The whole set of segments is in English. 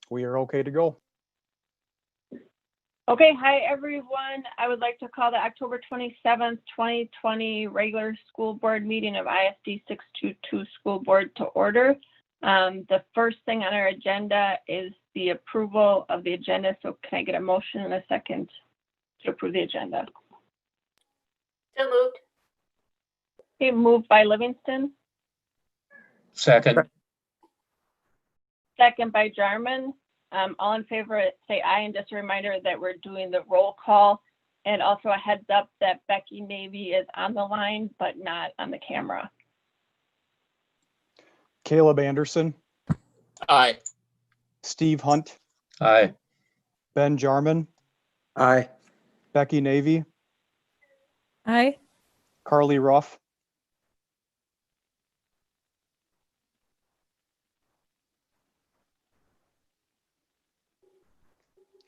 We are okay to go. Okay, hi everyone. I would like to call the October 27th, 2020 regular school board meeting of ISD622 School Board to order. The first thing on our agenda is the approval of the agenda. So can I get a motion and a second to approve the agenda? So moved. Okay, moved by Livingston, Second. second by Jarman. All in favor, say aye. And just a reminder that we're doing the roll call, and also a heads up that Becky Navy is on the line, but not on the camera. Caleb Anderson, Aye. Steve Hunt, Aye. Ben Jarman, Aye. Becky Navy, Aye. Carly Ruff,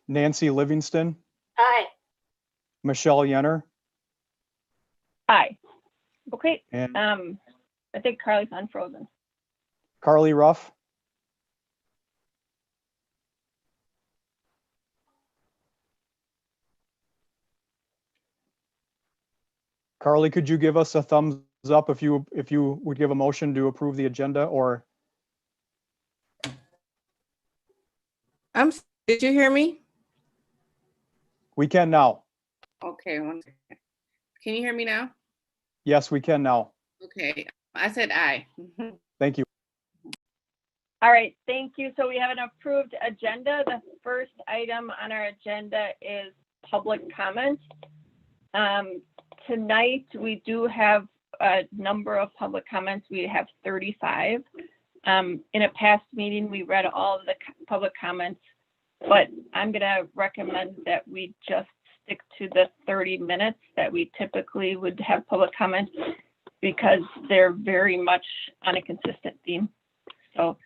Nancy Livingston, Aye. Michelle Yenner, Aye. Okay, and I think Carly's unfrozen. Carly Ruff. Carly, could you give us a thumbs up if you would give a motion to approve the agenda, or Did you hear me? we can now? Okay, one second. Can you hear me now? Yes, we can now. Okay, I said aye. Thank you. All right, thank you. So we have an approved agenda. The first item on our agenda is public comment. Tonight, we do have a number of public comments. We have 35. In a past meeting, we read all of the public comments, but I'm gonna recommend that we just stick to the 30 minutes that we typically would have public comments, because they're very much on a consistent theme. So,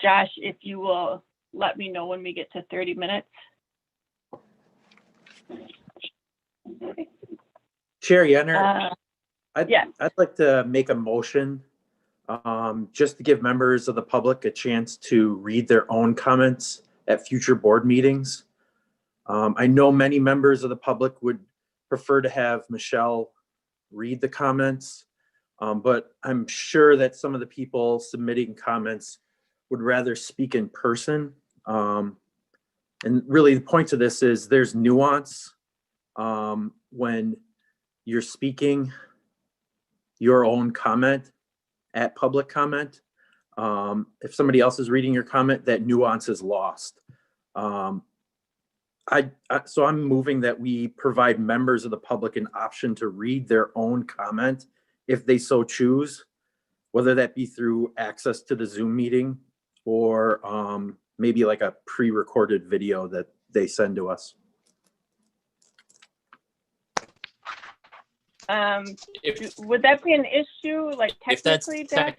Josh, if you will let me know when we get to 30 minutes. Chair Yenner, yeah. I'd like to make a motion just to give members of the public a chance to read their own comments at future board meetings. I know many members of the public would prefer to have Michelle read the comments, but I'm sure that some of the people submitting comments would rather speak in person. And really the point of this is there's nuance when you're speaking your own comment at public comment. If somebody else is reading your comment, that nuance is lost. So I'm moving that we provide members of the public an option to read their own comment if they so choose, whether that be through access to the Zoom meeting or maybe like a pre-recorded video that they send to us. Would that be an issue, like technically, Josh?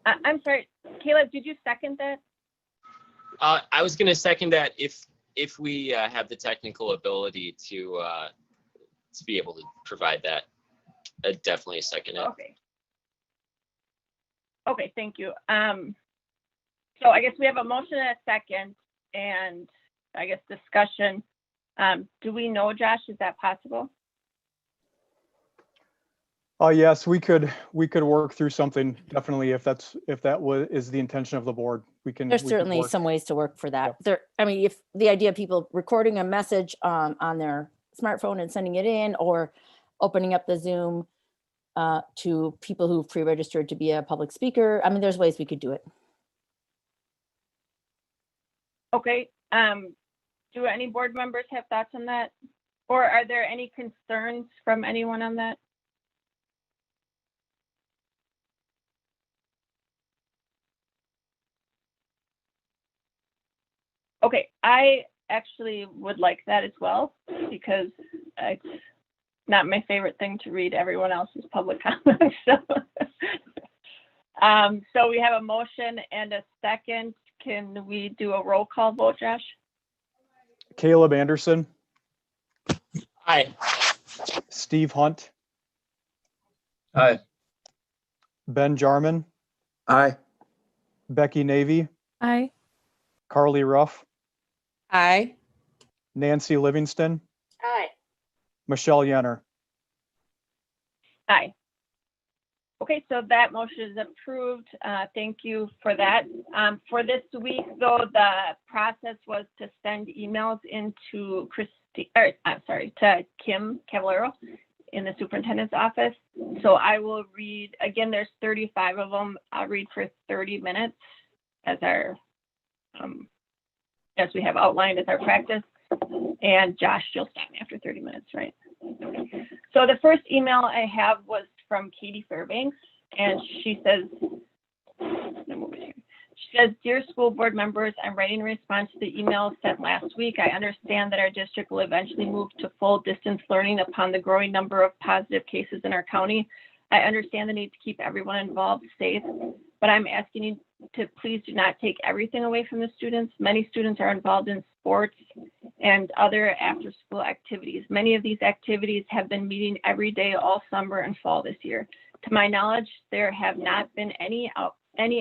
I'm sorry, Caleb, did you second that? I was going to second that if we have the technical ability to be able to provide that. I'd definitely second it. Okay. Okay, thank you. So I guess we have a motion and a second, and I guess discussion. Do we know, Josh, is that possible? Yes, we could work through something, definitely, if that is the intention of the board. There's certainly some ways to work for that. Yep. I mean, if the idea of people recording a message on their smartphone and sending it in, or opening up the Zoom to people who've pre-registered to be a public speaker, I mean, there's ways we could do it. Okay. Do any board members have thoughts on that? Or are there any concerns from anyone on that? Okay, I actually would like that as well, because it's not my favorite thing to read everyone else's public comments. So we have a motion and a second. Can we do a roll call vote, Josh? Caleb Anderson, Aye. Steve Hunt, Aye. Ben Jarman, Aye. Becky Navy, Aye. Carly Ruff, Aye. Nancy Livingston, Aye. Michelle Yenner. Aye. Okay, so that motion is approved. Thank you for that. For this week, though, the process was to send emails into to Kim Cavallero in the superintendent's office. So I will read, again, there's 35 of them. I'll read for 30 minutes as our, as we have outlined as our practice. And Josh, you'll stop me after 30 minutes, right? So the first email I have was from Katie Fairbanks, and she says, "Dear school board members, I'm writing in response to the email sent last week. I understand that our district will eventually move to full distance learning upon the growing number of positive cases in our county. I understand the need to keep everyone involved safe, but I'm asking you to please do not take everything away from the students. Many students are involved in sports and other after-school activities. Many of these activities have been meeting every day all summer and fall this year. To my knowledge, there have not been any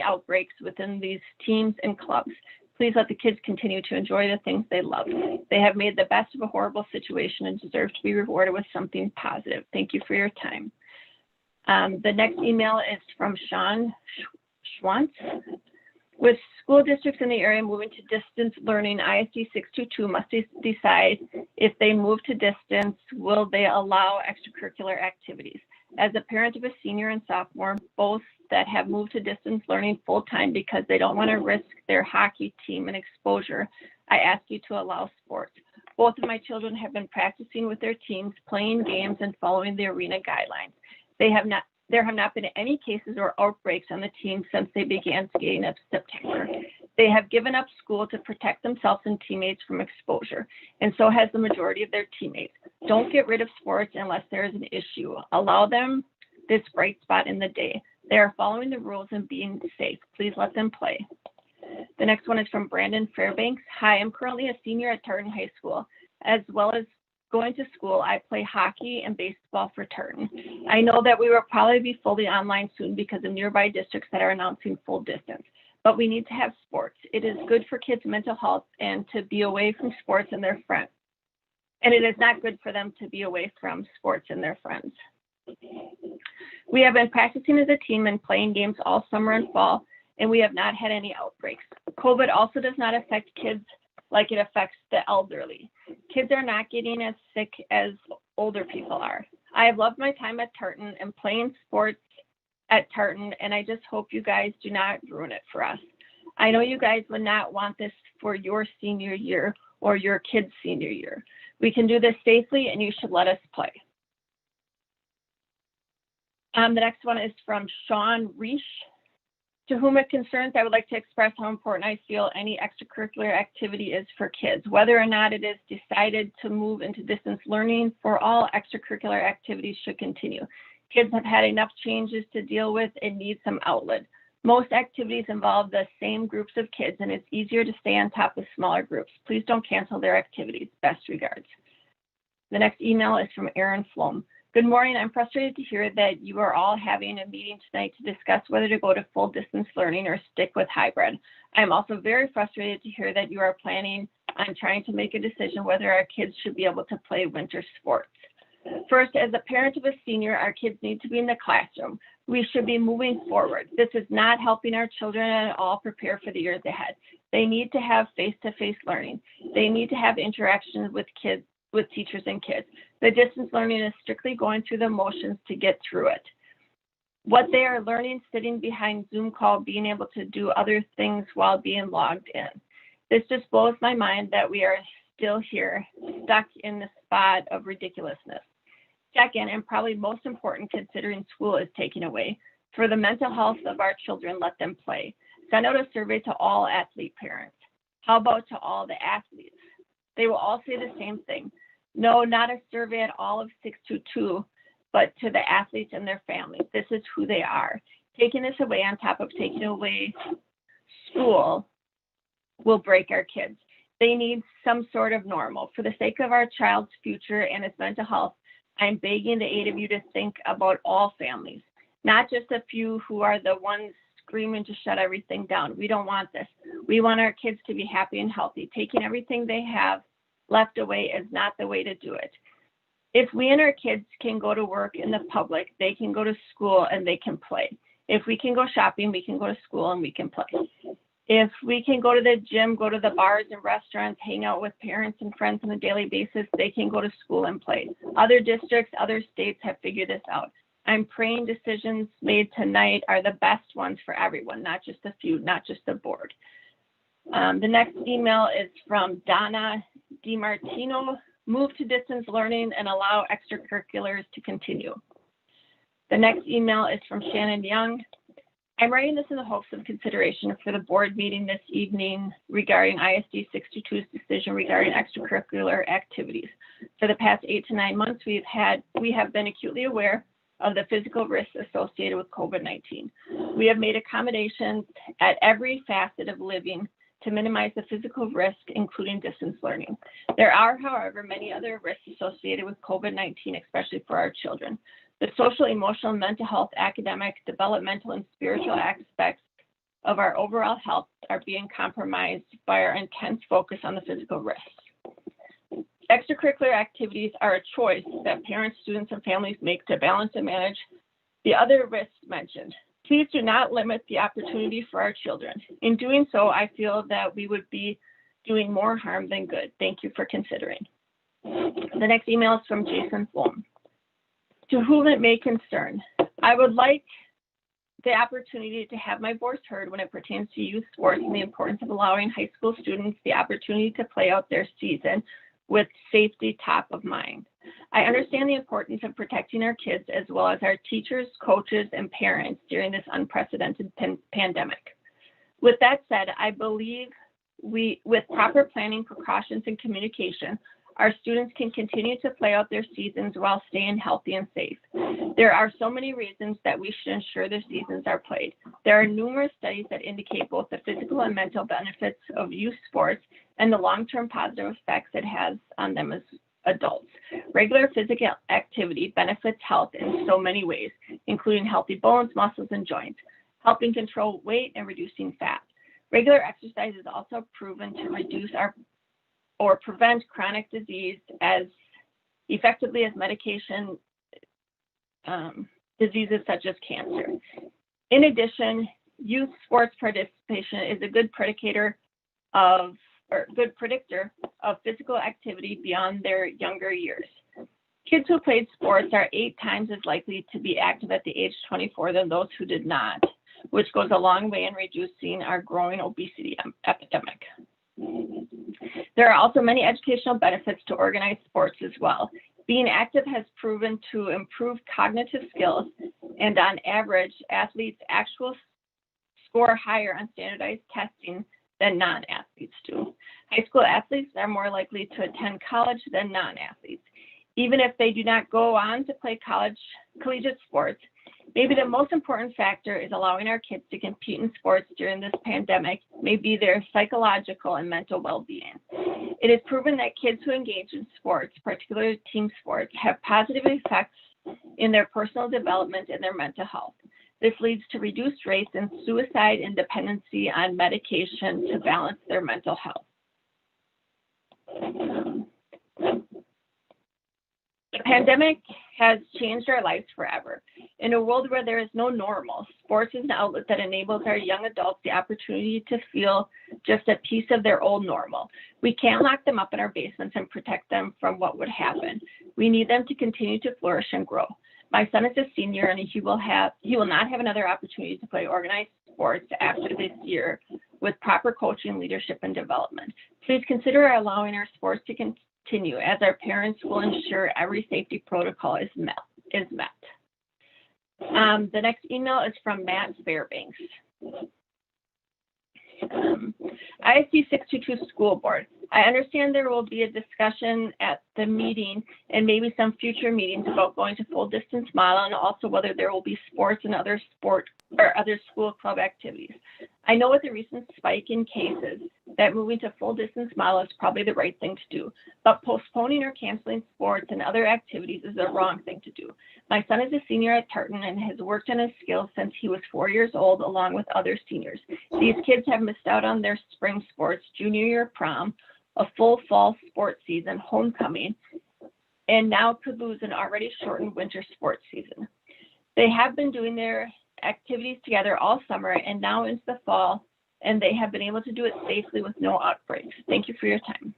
outbreaks within these teams and clubs. Please let the kids continue to enjoy the things they love. They have made the best of a horrible situation and deserve to be rewarded with something positive. Thank you for your time." The next email is from Sean Schwantz. "With school districts in the area moving to distance learning, ISD622 must decide if they move to distance, will they allow extracurricular activities? As a parent of a senior and sophomore, both that have moved to distance learning full-time because they don't want to risk their hockey team and exposure, I ask you to allow sports. Both of my children have been practicing with their teams, playing games, and following the arena guidelines. There have not been any cases or outbreaks on the team since they began skating in September. They have given up school to protect themselves and teammates from exposure, and so has the majority of their teammates. Don't get rid of sports unless there is an issue. Allow them this bright spot in the day. They are following the rules and being safe. Please let them play." The next one is from Brandon Fairbanks. "Hi, I'm currently a senior at Tartan High School. As well as going to school, I play hockey and baseball for Tartan. I know that we will probably be fully online soon because of nearby districts that are announcing full distance, but we need to have sports. It is good for kids' mental health and to be away from sports and their friends. And it is not good for them to be away from sports and their friends. We have been practicing as a team and playing games all summer and fall, and we have not had any outbreaks. COVID also does not affect kids like it affects the elderly. Kids are not getting as sick as older people are. I have loved my time at Tartan and playing sports at Tartan, and I just hope you guys do not ruin it for us. I know you guys would not want this for your senior year or your kid's senior year. We can do this safely, and you should let us play." The next one is from Sean Reish. "To whom it concerns, I would like to express how important I feel any extracurricular activity is for kids. Whether or not it is decided to move into distance learning, for all extracurricular activities should continue. Kids have had enough changes to deal with and need some outlet. Most activities involve the same groups of kids, and it's easier to stay on top of smaller groups. Please don't cancel their activities. Best regards." The next email is from Aaron Flom. "Good morning. I'm frustrated to hear that you are all having a meeting tonight to discuss whether to go to full distance learning or stick with hybrid. I'm also very frustrated to hear that you are planning on trying to make a decision whether our kids should be able to play winter sports. First, as a parent of a senior, our kids need to be in the classroom. We should be moving forward. This is not helping our children at all prepare for the years ahead. They need to have face-to-face learning. They need to have interactions with kids, with teachers and kids. The distance learning is strictly going through the motions to get through it. What they are learning sitting behind Zoom call, being able to do other things while being logged in. This just blows my mind that we are still here, stuck in the spot of ridiculousness. Second, and probably most important considering school is taken away, for the mental health of our children, let them play. Send out a survey to all athlete parents. How about to all the athletes? They will all say the same thing. No, not a survey at all of 622, but to the athletes and their families. This is who they are. Taking this away on top of taking away school will break our kids. They need some sort of normal. For the sake of our child's future and his mental health, I'm begging the 8 of you to think about all families, not just a few who are the ones screaming to shut everything down. We don't want this. We want our kids to be happy and healthy. Taking everything they have left away is not the way to do it. If we and our kids can go to work in the public, they can go to school and they can play. If we can go shopping, we can go to school and we can play. If we can go to the gym, go to the bars and restaurants, hang out with parents and friends on a daily basis, they can go to school and play. Other districts, other states have figured this out. I'm praying decisions made tonight are the best ones for everyone, not just a few, not just the board. The next email is from Donna DiMartino. Move to distance learning and allow extracurriculars to continue. The next email is from Shannon Young. I'm writing this in the hopes of consideration for the board meeting this evening regarding ISD622's decision regarding extracurricular activities. For the past 8 to 9 months, we have been acutely aware of the physical risks associated with COVID-19. We have made accommodations at every facet of living to minimize the physical risk, including distance learning. There are, however, many other risks associated with COVID-19, especially for our children. The social, emotional, mental health, academic, developmental, and spiritual aspects of our overall health are being compromised by our intense focus on the physical risks. Extracurricular activities are a choice that parents, students, and families make to balance and manage the other risks mentioned. Please do not limit the opportunity for our children. In doing so, I feel that we would be doing more harm than good. Thank you for considering. The next email is from Jason Flom. To whom it may concern, I would like the opportunity to have my voice heard when it pertains to youth sports and the importance of allowing high school students the opportunity to play out their season with safety top of mind. I understand the importance of protecting our kids as well as our teachers, coaches, and parents during this unprecedented pandemic. With that said, I believe with proper planning, precautions, and communication, our students can continue to play out their seasons while staying healthy and safe. There are so many reasons that we should ensure their seasons are played. There are numerous studies that indicate both the physical and mental benefits of youth sports and the long-term positive effects it has on them as adults. Regular physical activity benefits health in so many ways, including healthy bones, muscles, and joints, helping control weight and reducing fat. Regular exercise is also proven to reduce or prevent chronic disease as effectively as medication diseases such as cancer. In addition, youth sports participation is a good predictor of physical activity beyond their younger years. Kids who played sports are 8 times as likely to be active at the age 24 than those who did not, which goes a long way in reducing our growing obesity epidemic. There are also many educational benefits to organized sports as well. Being active has proven to improve cognitive skills, and on average, athletes actually score higher on standardized testing than non-athletes do. High school athletes are more likely to attend college than non-athletes. Even if they do not go on to play collegiate sports, maybe the most important factor is allowing our kids to compete in sports during this pandemic may be their psychological and mental well-being. It is proven that kids who engage in sports, particularly team sports, have positive effects in their personal development and their mental health. This leads to reduced rates in suicide and dependency on medication to balance their mental health. The pandemic has changed our lives forever. In a world where there is no normal, sports is an outlet that enables our young adults the opportunity to feel just a piece of their old normal. We can't lock them up in our basements and protect them from what would happen. We need them to continue to flourish and grow. My son is a senior and he will not have another opportunity to play organized sports after this year with proper coaching, leadership, and development. Please consider allowing our sports to continue as our parents will ensure every safety protocol is met. The next email is from Matt Fairbanks. ISD622 School Board. I understand there will be a discussion at the meeting and maybe some future meetings about going to full distance model and also whether there will be sports and other sport or other school club activities. I know with the recent spike in cases that moving to full distance model is probably the right thing to do, but postponing or canceling sports and other activities is the wrong thing to do. My son is a senior at Tartan and has worked on his skills since he was 4 years old, along with other seniors. These kids have missed out on their spring sports, junior year prom, a full fall sports season, homecoming, and now could lose an already shortened winter sports season. They have been doing their activities together all summer and now into the fall, and they have been able to do it safely with no outbreaks. Thank you for your time.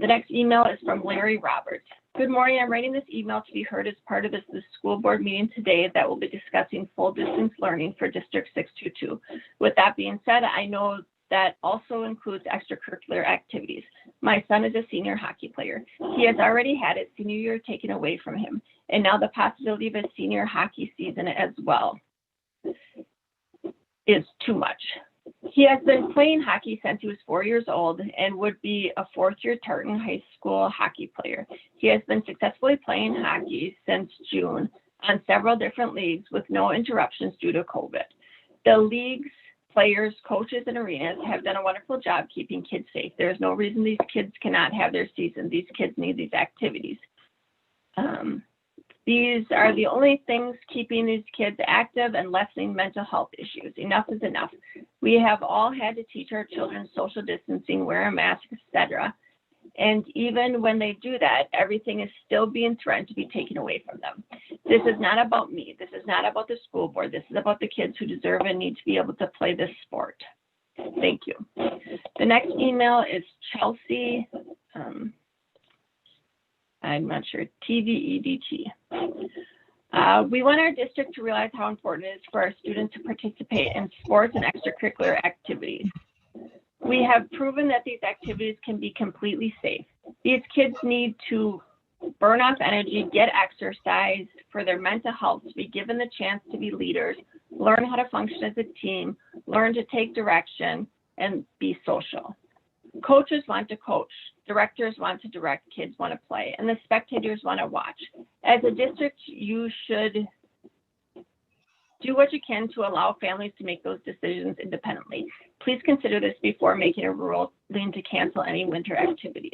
The next email is from Larry Roberts. Good morning. I'm writing this email to be heard as part of the school board meeting today that will be discussing full distance learning for District 622. With that being said, I know that also includes extracurricular activities. My son is a senior hockey player. He has already had his senior year taken away from him, and now the possibility of a senior hockey season as well is too much. He has been playing hockey since he was 4 years old and would be a fourth-year Tartan High School hockey player. He has been successfully playing hockey since June on several different leagues with no interruptions due to COVID. The leagues, players, coaches, and arenas have done a wonderful job keeping kids safe. There is no reason these kids cannot have their season. These kids need these activities. These are the only things keeping these kids active and lessening mental health issues. Enough is enough. We have all had to teach our children social distancing, wear a mask, etc. And even when they do that, everything is still being threatened to be taken away from them. This is not about me. This is not about the school board. This is about the kids who deserve and need to be able to play this sport. Thank you. The next email is Chelsea. I'm not sure, TVEDT. We want our district to realize how important it is for our students to participate in sports and extracurricular activities. We have proven that these activities can be completely safe. These kids need to burn off energy, get exercise for their mental health, to be given the chance to be leaders, learn how to function as a team, learn to take direction, and be social. Coaches want to coach, directors want to direct, kids want to play, and the spectators want to watch. As a district, you should do what you can to allow families to make those decisions independently. Please consider this before making a ruling to cancel any winter activities.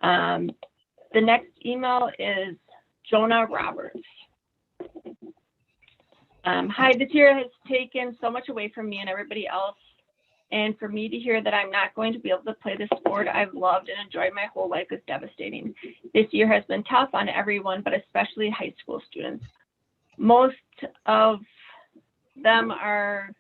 The next email is Jonah Roberts. Hi, this year has taken so much away from me and everybody else. And for me to hear that I'm not going to be able to play the sport I've loved and enjoyed my whole life is devastating. This year has been tough on everyone, but especially high school students. Most of them are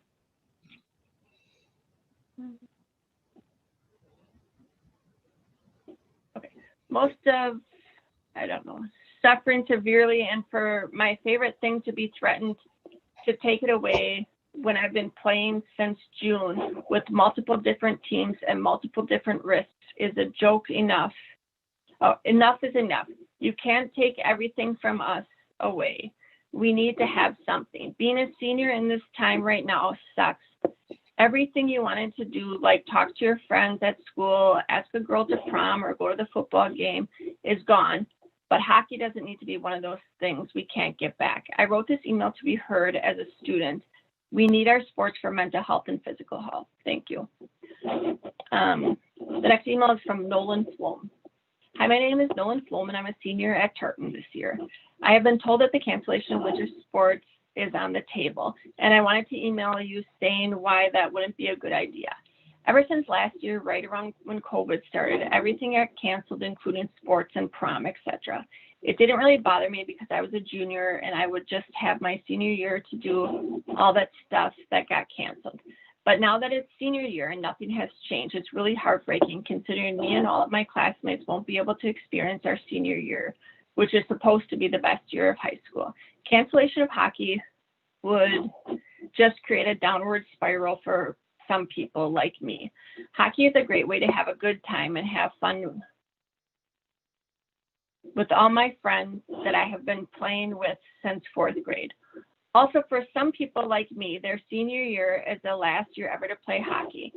suffering severely, and for my favorite thing to be threatened to take it away when I've been playing since June with multiple different teams and multiple different risks is a joke enough. Enough is enough. You can't take everything from us away. We need to have something. Being a senior in this time right now sucks. Everything you wanted to do, like talk to your friends at school, ask a girl to prom, or go to the football game, is gone. But hockey doesn't need to be one of those things we can't get back. I wrote this email to be heard as a student. We need our sports for mental health and physical health. Thank you. The next email is from Nolan Flom. Hi, my name is Nolan Flom, and I'm a senior at Tartan this year. I have been told that the cancellation of winter sports is on the table, and I wanted to email you saying why that wouldn't be a good idea. Ever since last year, right around when COVID started, everything got canceled, including sports and prom, etc. It didn't really bother me because I was a junior and I would just have my senior year to do all that stuff that got canceled. But now that it's senior year and nothing has changed, it's really heartbreaking considering me and all of my classmates won't be able to experience our senior year, which is supposed to be the best year of high school. Cancellation of hockey would just create a downward spiral for some people like me. Hockey is a great way to have a good time and have fun with all my friends that I have been playing with since 4th grade. Also, for some people like me, their senior year is the last year ever to play hockey,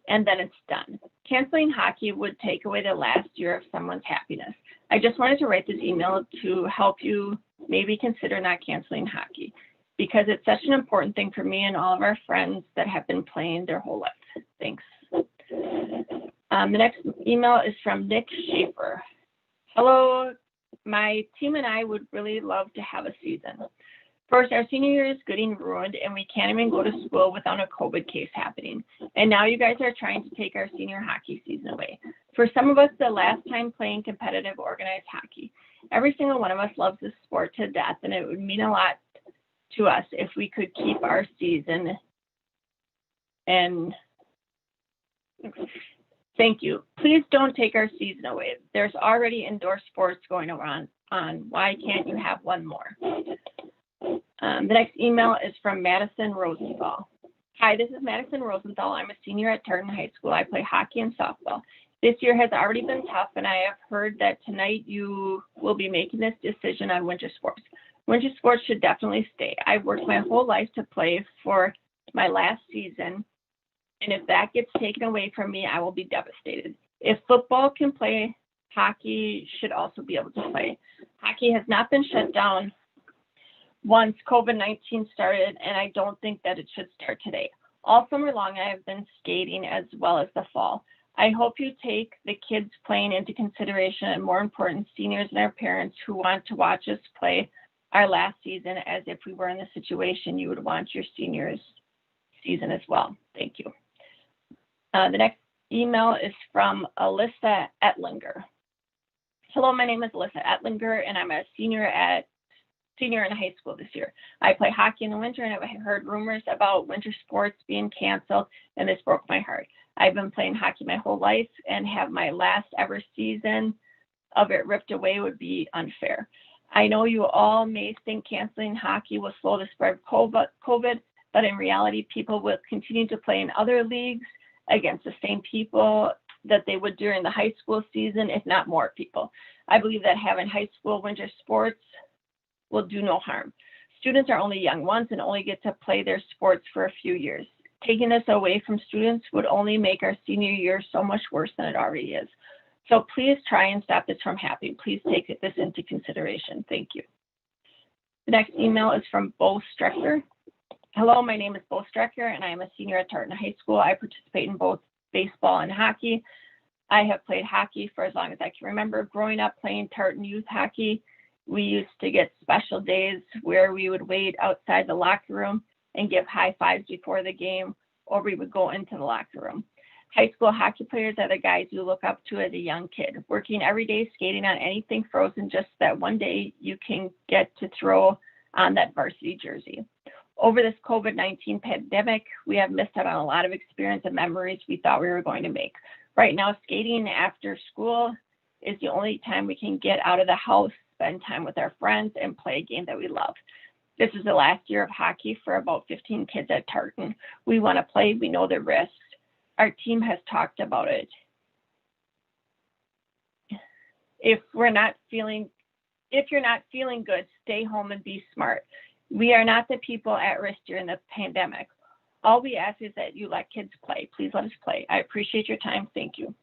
and then it's done. Canceling hockey would take away the last year of someone's happiness. I just wanted to write this email to help you maybe consider not canceling hockey. because it's such an important thing for me and all of our friends that have been playing their whole life. Thanks. The next email is from Nick Schaefer. Hello, my team and I would really love to have a season. First, our senior year is getting ruined and we can't even go to school without a COVID case happening. And now you guys are trying to take our senior hockey season away. For some of us, the last time playing competitive organized hockey. Every single one of us loves this sport to death, and it would mean a lot to us if we could keep our season. And thank you. Please don't take our season away. There's already indoor sports going on. Why can't you have one more? The next email is from Madison Rosenthal. Hi, this is Madison Rosenthal. I'm a senior at Tartan High School. I play hockey and softball. This year has already been tough, and I have heard that tonight you will be making this decision on winter sports. Winter sports should definitely stay. I've worked my whole life to play for my last season, and if that gets taken away from me, I will be devastated. If football can play, hockey should also be able to play. Hockey has not been shut down once COVID-19 started, and I don't think that it should start today. All summer long, I have been skating as well as the fall. I hope you take the kids playing into consideration, and more important, seniors and our parents who want to watch us play our last season, as if we were in the situation you would want your seniors season as well. Thank you. The next email is from Alyssa Etlinger. Hello, my name is Alyssa Etlinger, and I'm a senior in high school this year. I play hockey in the winter, and I've heard rumors about winter sports being canceled, and this broke my heart. I've been playing hockey my whole life, and have my last ever season of it ripped away would be unfair. I know you all may think canceling hockey will slow the spread of COVID, but in reality, people will continue to play in other leagues against the same people that they would during the high school season, if not more people. I believe that having high school winter sports will do no harm. Students are only young ones and only get to play their sports for a few years. Taking this away from students would only make our senior year so much worse than it already is. So please try and stop this from happening. Please take this into consideration. Thank you. The next email is from Bo Strecker. Hello, my name is Bo Strecker, and I am a senior at Tartan High School. I participate in both baseball and hockey. I have played hockey for as long as I can remember. Growing up playing Tartan youth hockey, we used to get special days where we would wait outside the locker room and give high fives before the game, or we would go into the locker room. High school hockey players are the guys you look up to as a young kid, working every day, skating on anything frozen, just that one day you can get to throw on that varsity jersey. Over this COVID-19 pandemic, we have missed out on a lot of experience and memories we thought we were going to make. Right now, skating after school is the only time we can get out of the house, spend time with our friends, and play a game that we love. This is the last year of hockey for about 15 kids at Tartan. We want to play. We know the risks. Our team has talked about it. If you're not feeling good, stay home and be smart. We are not the people at risk during the pandemic. All we ask is that you let kids play. Please let us play. I appreciate your time. Thank you.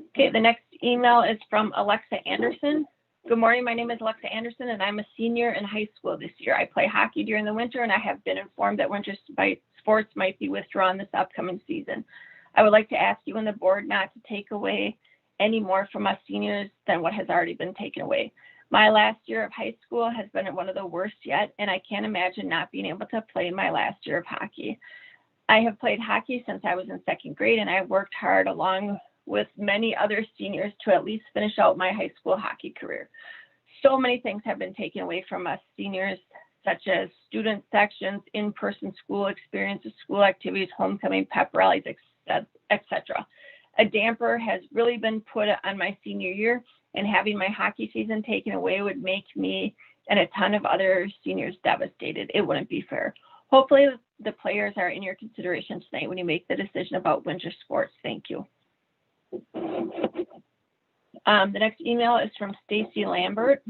Okay, the next email is from Alexa Anderson. Good morning, my name is Alexa Anderson, and I'm a senior in high school this year. I play hockey during the winter, and I have been informed that winter sports might be withdrawn this upcoming season. I would like to ask you and the board not to take away any more from us seniors than what has already been taken away. My last year of high school has been one of the worst yet, and I can't imagine not being able to play my last year of hockey. I have played hockey since I was in second grade, and I worked hard along with many other seniors to at least finish out my high school hockey career. So many things have been taken away from us seniors, such as student sections, in-person school experiences, school activities, homecoming, pep rallies, etc. A damper has really been put on my senior year, and having my hockey season taken away would make me and a ton of other seniors devastated. It wouldn't be fair. Hopefully the players are in your consideration tonight when you make the decision about winter sports. Thank you. The next email is from Stacy Lambert.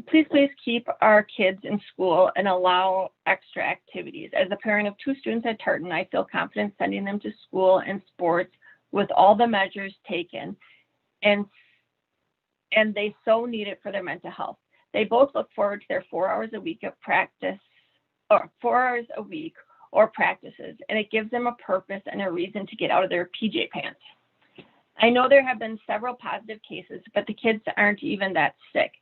Please keep our kids in school and allow extra activities. As a parent of 2 students at Tartan, I feel confident sending them to school and sports with all the measures taken, and they so need it for their mental health. They both look forward to their 4 hours a week of practice, or 4 hours a week or practices, and it gives them a purpose and a reason to get out of their PJ pants. I know there have been several positive cases, but the kids aren't even that sick.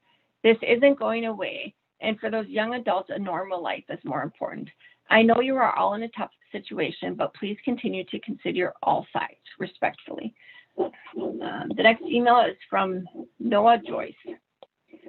This isn't going away, and for those young adults, a normal life is more important. I know you are all in a tough situation, but please continue to consider all sides respectfully. The next email is from Noah Joyce.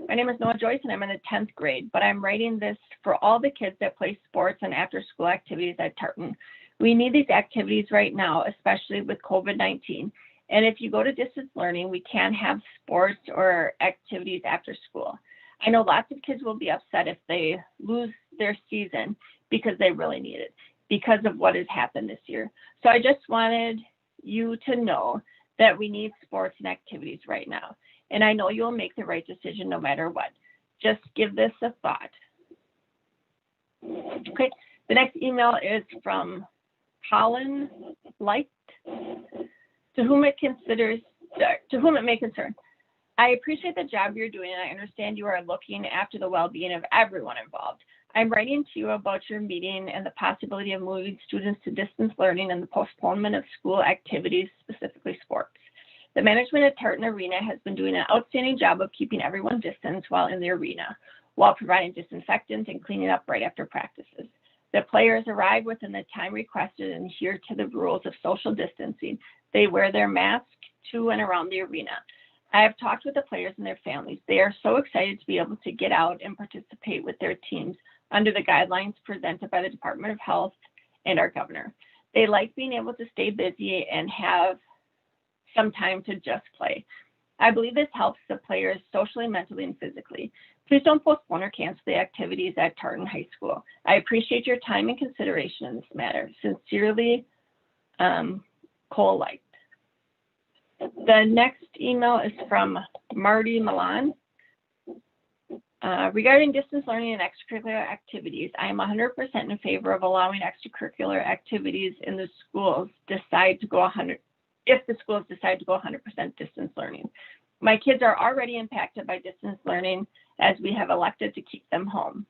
My name is Noah Joyce and I'm in the 10th grade, but I'm writing this for all the kids that play sports and after school activities at Tartan. We need these activities right now, especially with COVID-19. And if you go to distance learning, we can't have sports or activities after school. I know lots of kids will be upset if they lose their season because they really need it because of what has happened this year. So I just wanted you to know that we need sports and activities right now. And I know you'll make the right decision no matter what. Just give this a thought. Okay, the next email is from Colin Light, to whom it may concern. I appreciate the job you're doing, and I understand you are looking after the well-being of everyone involved. I'm writing to you about your meeting and the possibility of moving students to distance learning and the postponement of school activities, specifically sports. The management at Tartan Arena has been doing an outstanding job of keeping everyone distanced while in the arena, while providing disinfectants and cleaning up right after practices. The players arrive within the time requested and adhere to the rules of social distancing. They wear their mask to and around the arena. I have talked with the players and their families. They are so excited to be able to get out and participate with their teams under the guidelines presented by the Department of Health and our governor. They like being able to stay busy and have some time to just play. I believe this helps the players socially, mentally, and physically. Please don't postpone or cancel the activities at Tartan High School. I appreciate your time and consideration in this matter. Sincerely, Cole Light. The next email is from Marty Milan. Regarding distance learning and extracurricular activities, I am 100% in favor of allowing extracurricular activities in the schools decide to go 100, if the schools decide to go 100% distance learning. My kids are already impacted by distance learning as we have elected to keep them home.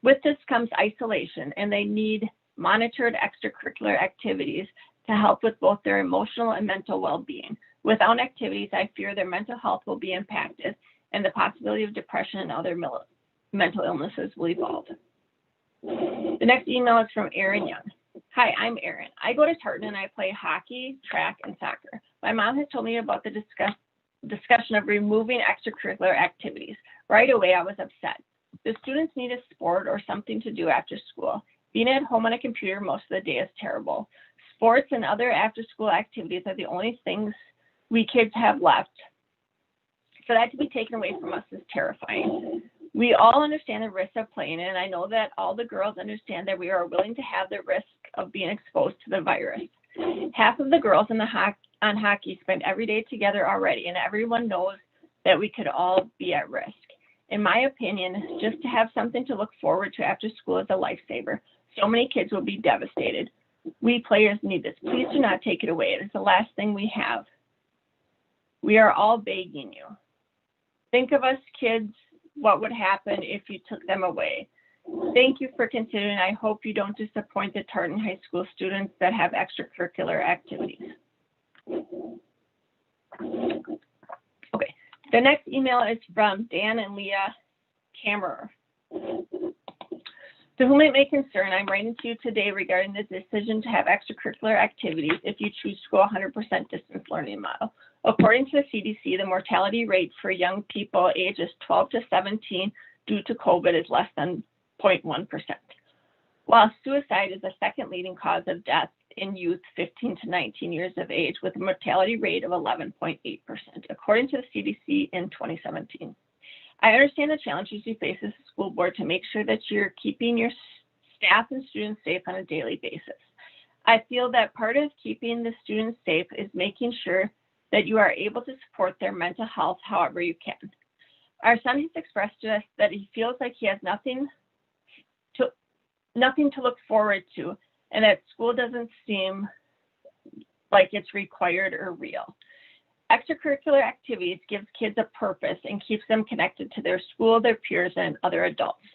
With this comes isolation, and they need monitored extracurricular activities to help with both their emotional and mental well-being. Without activities, I fear their mental health will be impacted and the possibility of depression and other mental illnesses will evolve. The next email is from Aaron Young. Hi, I'm Aaron. I go to Tartan and I play hockey, track, and soccer. My mom has told me about the discussion of removing extracurricular activities. Right away, I was upset. The students need a sport or something to do after school. Being at home on a computer most of the day is terrible. Sports and other after-school activities are the only things we kids have left. For that to be taken away from us is terrifying. We all understand the risks of playing, and I know that all the girls understand that we are willing to have the risk of being exposed to the virus. Half of the girls on hockey spend every day together already, and everyone knows that we could all be at risk. In my opinion, just to have something to look forward to after school is a lifesaver. So many kids will be devastated. We players need this. Please do not take it away. It is the last thing we have. We are all begging you. Think of us kids, what would happen if you took them away. Thank you for considering. I hope you don't disappoint the Tartan High School students that have extracurricular activities. Okay, the next email is from Dan and Leah Kammerer. To whom it may concern, I'm writing to you today regarding the decision to have extracurricular activities if you choose to go 100% distance learning model. According to the CDC, the mortality rate for young people ages 12 to 17 due to COVID is less than 0.1%. While suicide is the second leading cause of death in youth 15 to 19 years of age with a mortality rate of 11.8%, according to the CDC in 2017. I understand the challenges you face as a school board to make sure that you're keeping your staff and students safe on a daily basis. I feel that part of keeping the students safe is making sure that you are able to support their mental health however you can. Our son has expressed to us that he feels like he has nothing to look forward to, and that school doesn't seem like it's required or real. Extracurricular activities gives kids a purpose and keeps them connected to their school, their peers, and other adults.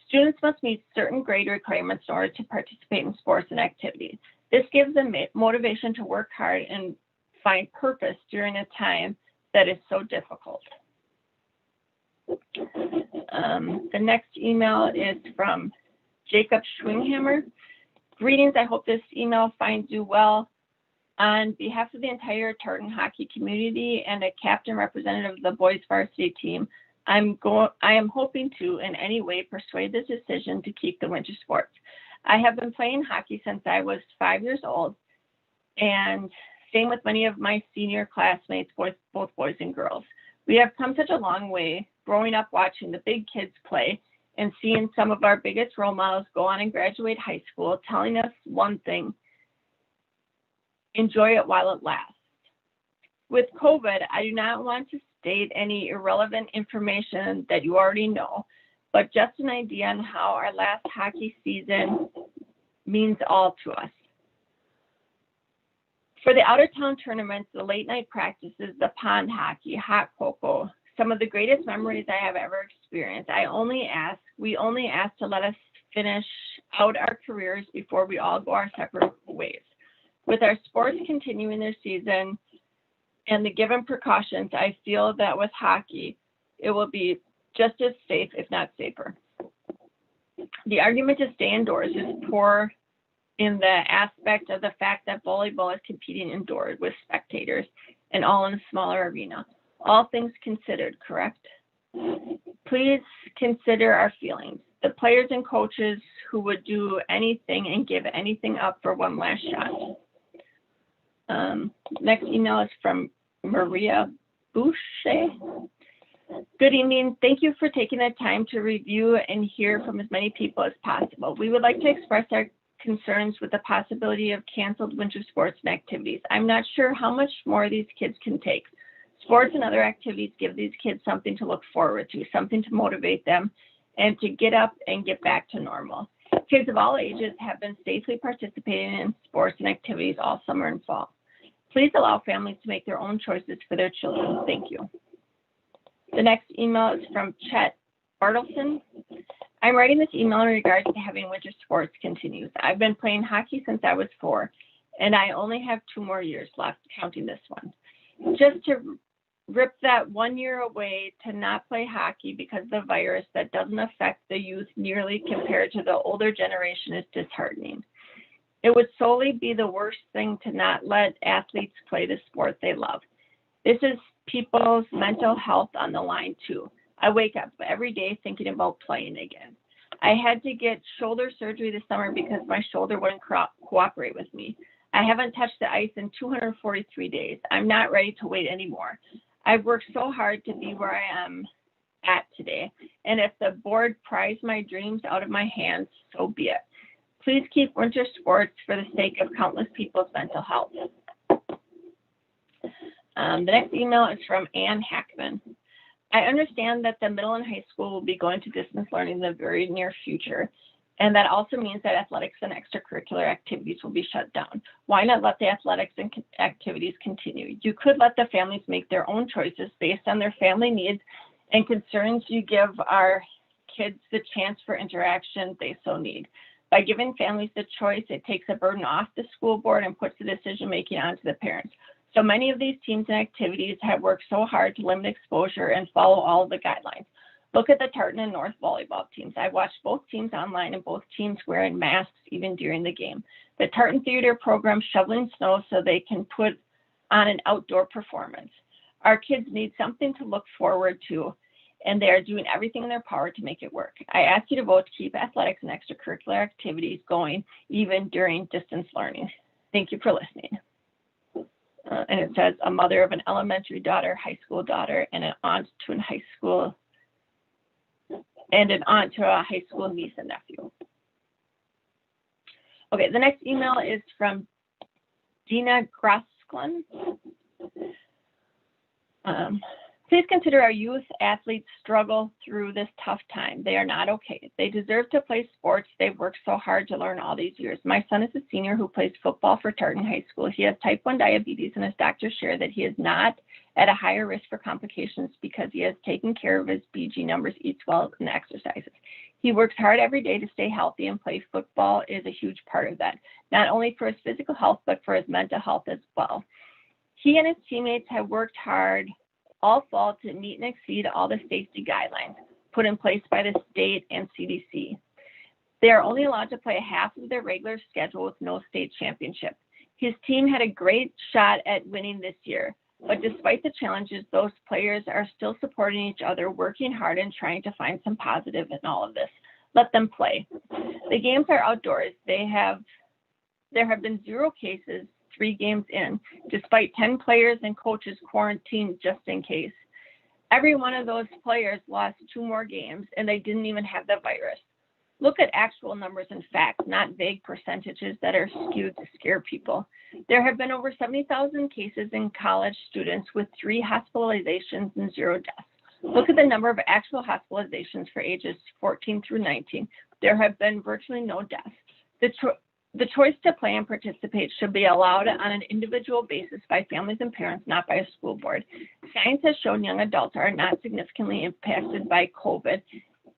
Students must meet certain grade requirements in order to participate in sports and activities. This gives them motivation to work hard and find purpose during a time that is so difficult. The next email is from Jacob Schwinghammer. Greetings, I hope this email finds you well. On behalf of the entire Tartan hockey community and a captain representative of the boys varsity team, I am hoping to in any way persuade this decision to keep the winter sports. I have been playing hockey since I was 5 years old, and same with many of my senior classmates, both boys and girls. We have come such a long way growing up watching the big kids play and seeing some of our biggest role models go on and graduate high school, telling us one thing: enjoy it while it lasts. With COVID, I do not want to state any irrelevant information that you already know, but just an idea on how our last hockey season means all to us. For the out-of-town tournaments, the late-night practices, the pond hockey, hot cocoa, some of the greatest memories I have ever experienced. We only ask to let us finish out our careers before we all go our separate ways. With our sports continuing their season and the given precautions, I feel that with hockey, it will be just as safe, if not safer. The argument to stay indoors is poor in the aspect of the fact that volleyball is competing indoors with spectators and all in a smaller arena. All things considered, correct? Please consider our feelings. The players and coaches who would do anything and give anything up for one last shot. Next email is from Maria Boucher. Good evening. Thank you for taking the time to review and hear from as many people as possible. We would like to express our concerns with the possibility of canceled winter sports and activities. I'm not sure how much more these kids can take. Sports and other activities give these kids something to look forward to, something to motivate them, and to get up and get back to normal. Kids of all ages have been safely participating in sports and activities all summer and fall. Please allow families to make their own choices for their children. Thank you. The next email is from Chet Bartleson. I'm writing this email in regards to having winter sports continue. I've been playing hockey since I was 4, and I only have 2 more years left, counting this one. Just to rip that 1 year away to not play hockey because of the virus that doesn't affect the youth nearly compared to the older generation is disheartening. It would solely be the worst thing to not let athletes play the sport they love. This is people's mental health on the line too. I wake up every day thinking about playing again. I had to get shoulder surgery this summer because my shoulder wouldn't cooperate with me. I haven't touched the ice in 243 days. I'm not ready to wait anymore. I've worked so hard to be where I am at today, and if the board pries my dreams out of my hands, so be it. Please keep winter sports for the sake of countless people's mental health. The next email is from Ann Hackman. I understand that the middle and high school will be going to distance learning in the very near future, and that also means that athletics and extracurricular activities will be shut down. Why not let the athletics and activities continue? You could let the families make their own choices based on their family needs and concerns. You give our kids the chance for interaction they so need. By giving families the choice, it takes a burden off the school board and puts the decision-making onto the parents. So many of these teams and activities have worked so hard to limit exposure and follow all of the guidelines. Look at the Tartan and North volleyball teams. I've watched both teams online and both teams wearing masks even during the game. The Tartan Theater program shoveling snow so they can put on an outdoor performance. Our kids need something to look forward to, and they are doing everything in their power to make it work. I ask you to vote to keep athletics and extracurricular activities going even during distance learning. Thank you for listening. And it says, a mother of an elementary daughter, high school daughter, and an aunt to a high school niece and nephew. Okay, the next email is from Dina Grosklin. Please consider our youth athletes struggle through this tough time. They are not okay. They deserve to play sports they've worked so hard to learn all these years. My son is a senior who plays football for Tartan High School. He has type 1 diabetes, and his doctors share that he is not at a higher risk for complications because he has taken care of his BG numbers, eats well, and exercises. He works hard every day to stay healthy, and play football is a huge part of that, not only for his physical health, but for his mental health as well. He and his teammates have worked hard all fall to meet and exceed all the safety guidelines put in place by the state and CDC. They are only allowed to play half of their regular schedule with no state championship. His team had a great shot at winning this year, but despite the challenges, those players are still supporting each other, working hard and trying to find some positive in all of this. Let them play. The games are outdoors. There have been 0 cases 3 games in, despite 10 players and coaches quarantined just in case. Every one of those players lost 2 more games, and they didn't even have the virus. Look at actual numbers and facts, not vague percentages that are skewed to scare people. There have been over 70,000 cases in college students with 3 hospitalizations and 0 deaths. Look at the number of actual hospitalizations for ages 14 through 19. There have been virtually no deaths. The choice to play and participate should be allowed on an individual basis by families and parents, not by a school board. Science has shown young adults are not significantly impacted by COVID,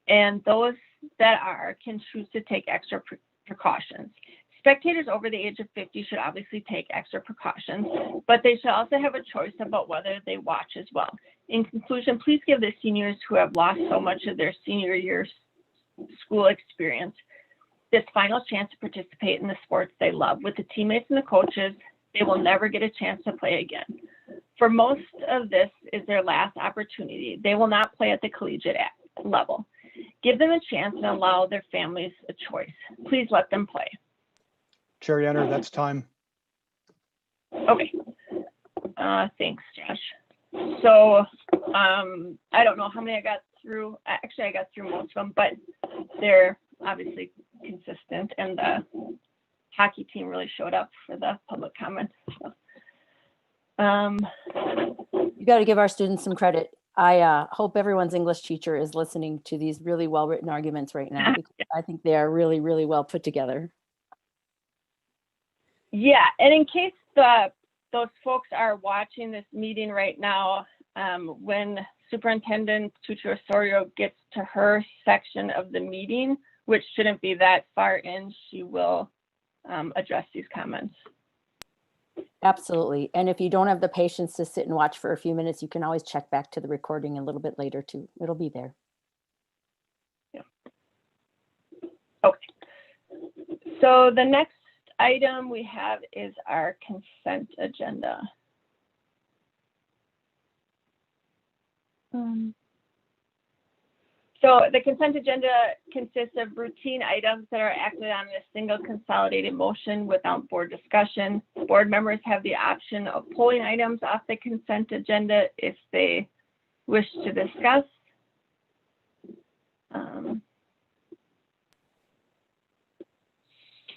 and those that are can choose to take extra precautions. Spectators over the age of 50 should obviously take extra precautions, but they should also have a choice about whether they watch as well. In conclusion, please give the seniors who have lost so much of their senior year school experience this final chance to participate in the sports they love. With the teammates and the coaches, they will never get a chance to play again. For most of this is their last opportunity. They will not play at the collegiate level. Give them a chance and allow their families a choice. Please let them play. Chair Yenner, that's time. Okay. Thanks, Josh. So I don't know how many I got through. Actually, I got through most of them, but they're obviously consistent, and the hockey team really showed up for the public comment. So, You got to give our students some credit. I hope everyone's English teacher is listening to these really well-written arguments right now, because I think they are really, really well put together. yeah, and in case those folks are watching this meeting right now, when Superintendent Tucci Osorio gets to her section of the meeting, which shouldn't be that far in, she will address these comments. Absolutely. And if you don't have the patience to sit and watch for a few minutes, you can always check back to the recording a little bit later too. It'll be there. Yeah. Okay. So the next item we have is our consent agenda. So the consent agenda consists of routine items that are acted on in a single consolidated motion without board discussion. Board members have the option of pulling items off the consent agenda if they wish to discuss.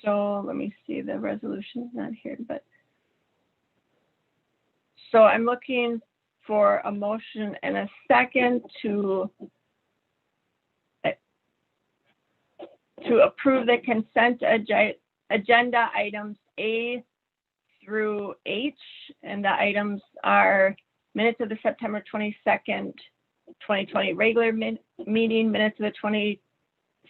So let me see, the resolution is not here, but. So I'm looking for a motion and a second to approve the consent agenda items A through H, and the items are minutes of the September 22nd, 2020 regular meeting, minutes of the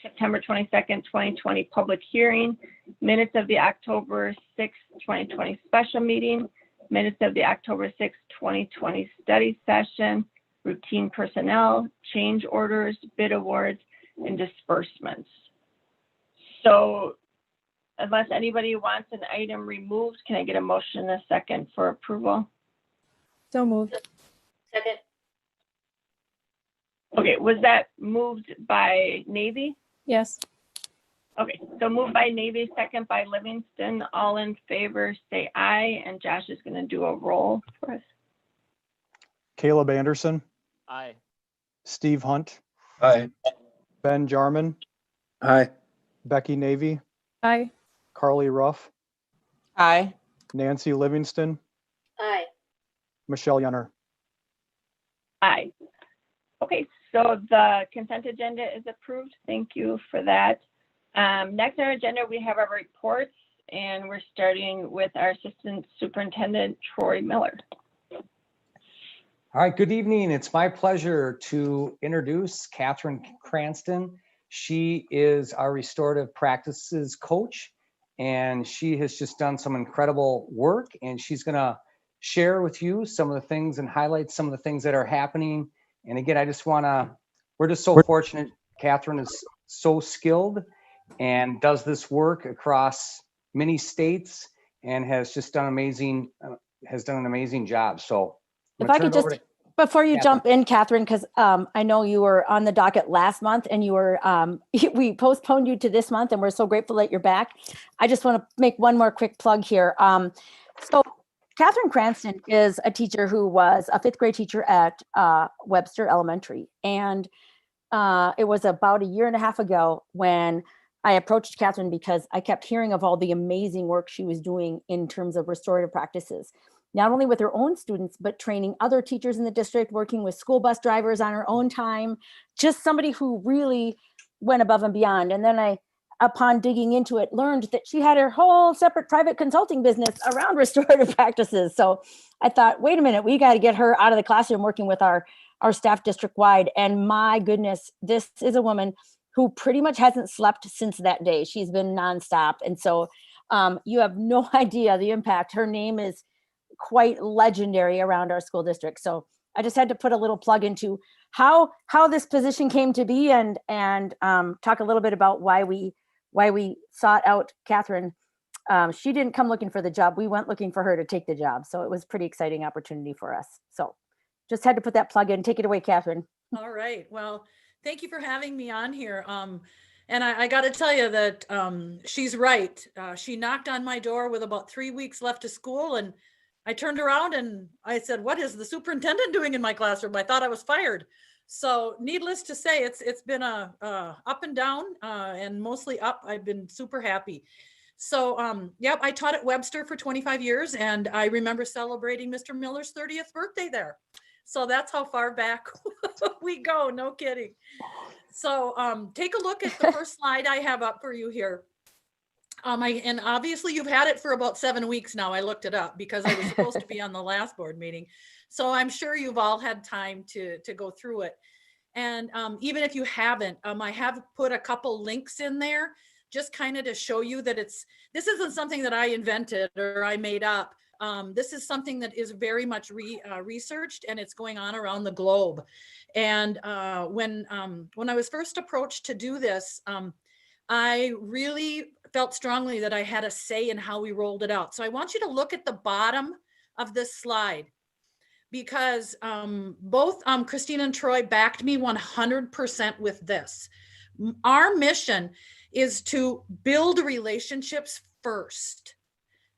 September 22nd, 2020 public hearing, minutes of the October 6th, 2020 special meeting, minutes of the October 6th, 2020 study session, routine personnel, change orders, bid awards, and disbursements. So unless anybody wants an item removed, can I get a motion and a second for approval? So moved. Second. Okay, was that moved by Navy? Yes. Okay, so moved by Navy, second by Livingston. All in favor, say aye, and Josh is going to do a roll for us. Caleb Anderson, Aye. Steve Hunt, Aye. Ben Jarman, Aye. Becky Navy, Aye. Carly Ruff, Aye. Nancy Livingston, Aye. Michelle Yenner. Aye. Okay, so the consent agenda is approved. Thank you for that. Next on our agenda, we have our reports, and we're starting with our Assistant Superintendent, Troy Miller. All right, good evening. It's my pleasure to introduce Catherine Cranston. She is our restorative practices coach, and she has just done some incredible work, and she's gonna share with you some of the things and highlight some of the things that are happening. And again, we're just so fortunate. Catherine is so skilled and does this work across many states and has just done an amazing job. So If I could just, before you jump in, Catherine, because I know you were on the docket last month and you were, we postponed you to this month and we're so grateful that you're back. I just want to make one more quick plug here. So Catherine Cranston is a teacher who was a 5th grade teacher at Webster Elementary. And it was about a year and a half ago when I approached Catherine because I kept hearing of all the amazing work she was doing in terms of restorative practices, not only with her own students, but training other teachers in the district, working with school bus drivers on her own time, just somebody who really went above and beyond. And then upon digging into it, learned that she had her whole separate private consulting business around restorative practices. So I thought, wait a minute, we got to get her out of the classroom working with our staff district wide. And my goodness, this is a woman who pretty much hasn't slept since that day. She's been nonstop. And so you have no idea the impact. Her name is quite legendary around our school district. So I just had to put a little plug into how this position came to be and talk a little bit about why we sought out Catherine. She didn't come looking for the job. We went looking for her to take the job. So it was a pretty exciting opportunity for us. So just had to put that plug in. Take it away, Catherine. All right. Well, thank you for having me on here. And I got to tell you that she's right. She knocked on my door with about 3 weeks left of school, and I turned around and I said, "What is the superintendent doing in my classroom?" I thought I was fired. So needless to say, it's been a up and down, and mostly up. I've been super happy. So yep, I taught at Webster for 25 years, and I remember celebrating Mr. Miller's 30th birthday there. So that's how far back we go. No kidding. So take a look at the first slide I have up for you here. And obviously you've had it for about 7 weeks now. I looked it up because I was supposed to be on the last board meeting. So I'm sure you've all had time to go through it. And even if you haven't, I have put a couple links in there just kind of to show you that this isn't something that I invented or I made up. This is something that is very much researched, and it's going on around the globe. And when I was first approached to do this, I really felt strongly that I had a say in how we rolled it out. So I want you to look at the bottom of this slide, because both Christine and Troy backed me 100% with this. Our mission is to build relationships first,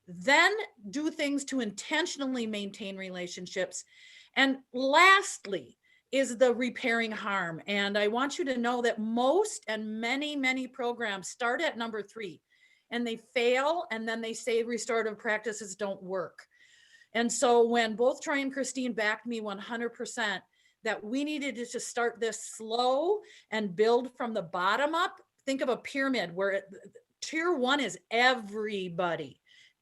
then do things to intentionally maintain relationships. And lastly is the repairing harm. And I want you to know that most and many programs start at number 3 and they fail, and then they say restorative practices don't work. And so when both Troy and Christine backed me 100% that we needed to start this slow and build from the bottom up, think of a pyramid where tier 1 is everybody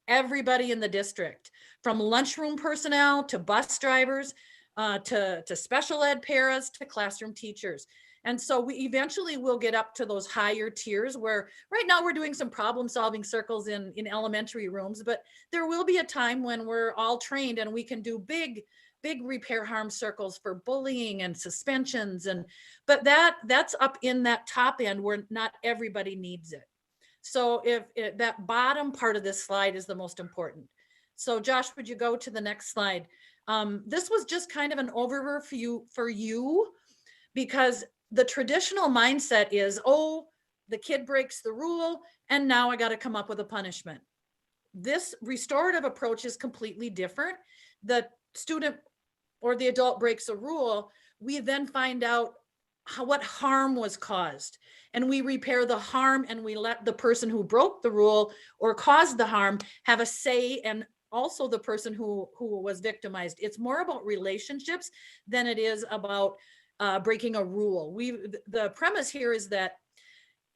in the district, from lunchroom personnel to bus drivers, to special ed paras, to classroom teachers. And so we eventually will get up to those higher tiers where right now we're doing some problem solving circles in elementary rooms, but there will be a time when we're all trained and we can do big repair harm circles for bullying and suspensions. But that's up in that top end where not everybody needs it. So if that bottom part of this slide is the most important. So Josh, would you go to the next slide? This was just kind of an overview for you, because the traditional mindset is, oh, the kid breaks the rule and now I got to come up with a punishment. This restorative approach is completely different. The student or the adult breaks a rule, we then find out what harm was caused. And we repair the harm, and we let the person who broke the rule or caused the harm have a say, and also the person who was victimized. It's more about relationships than it is about breaking a rule. The premise here is that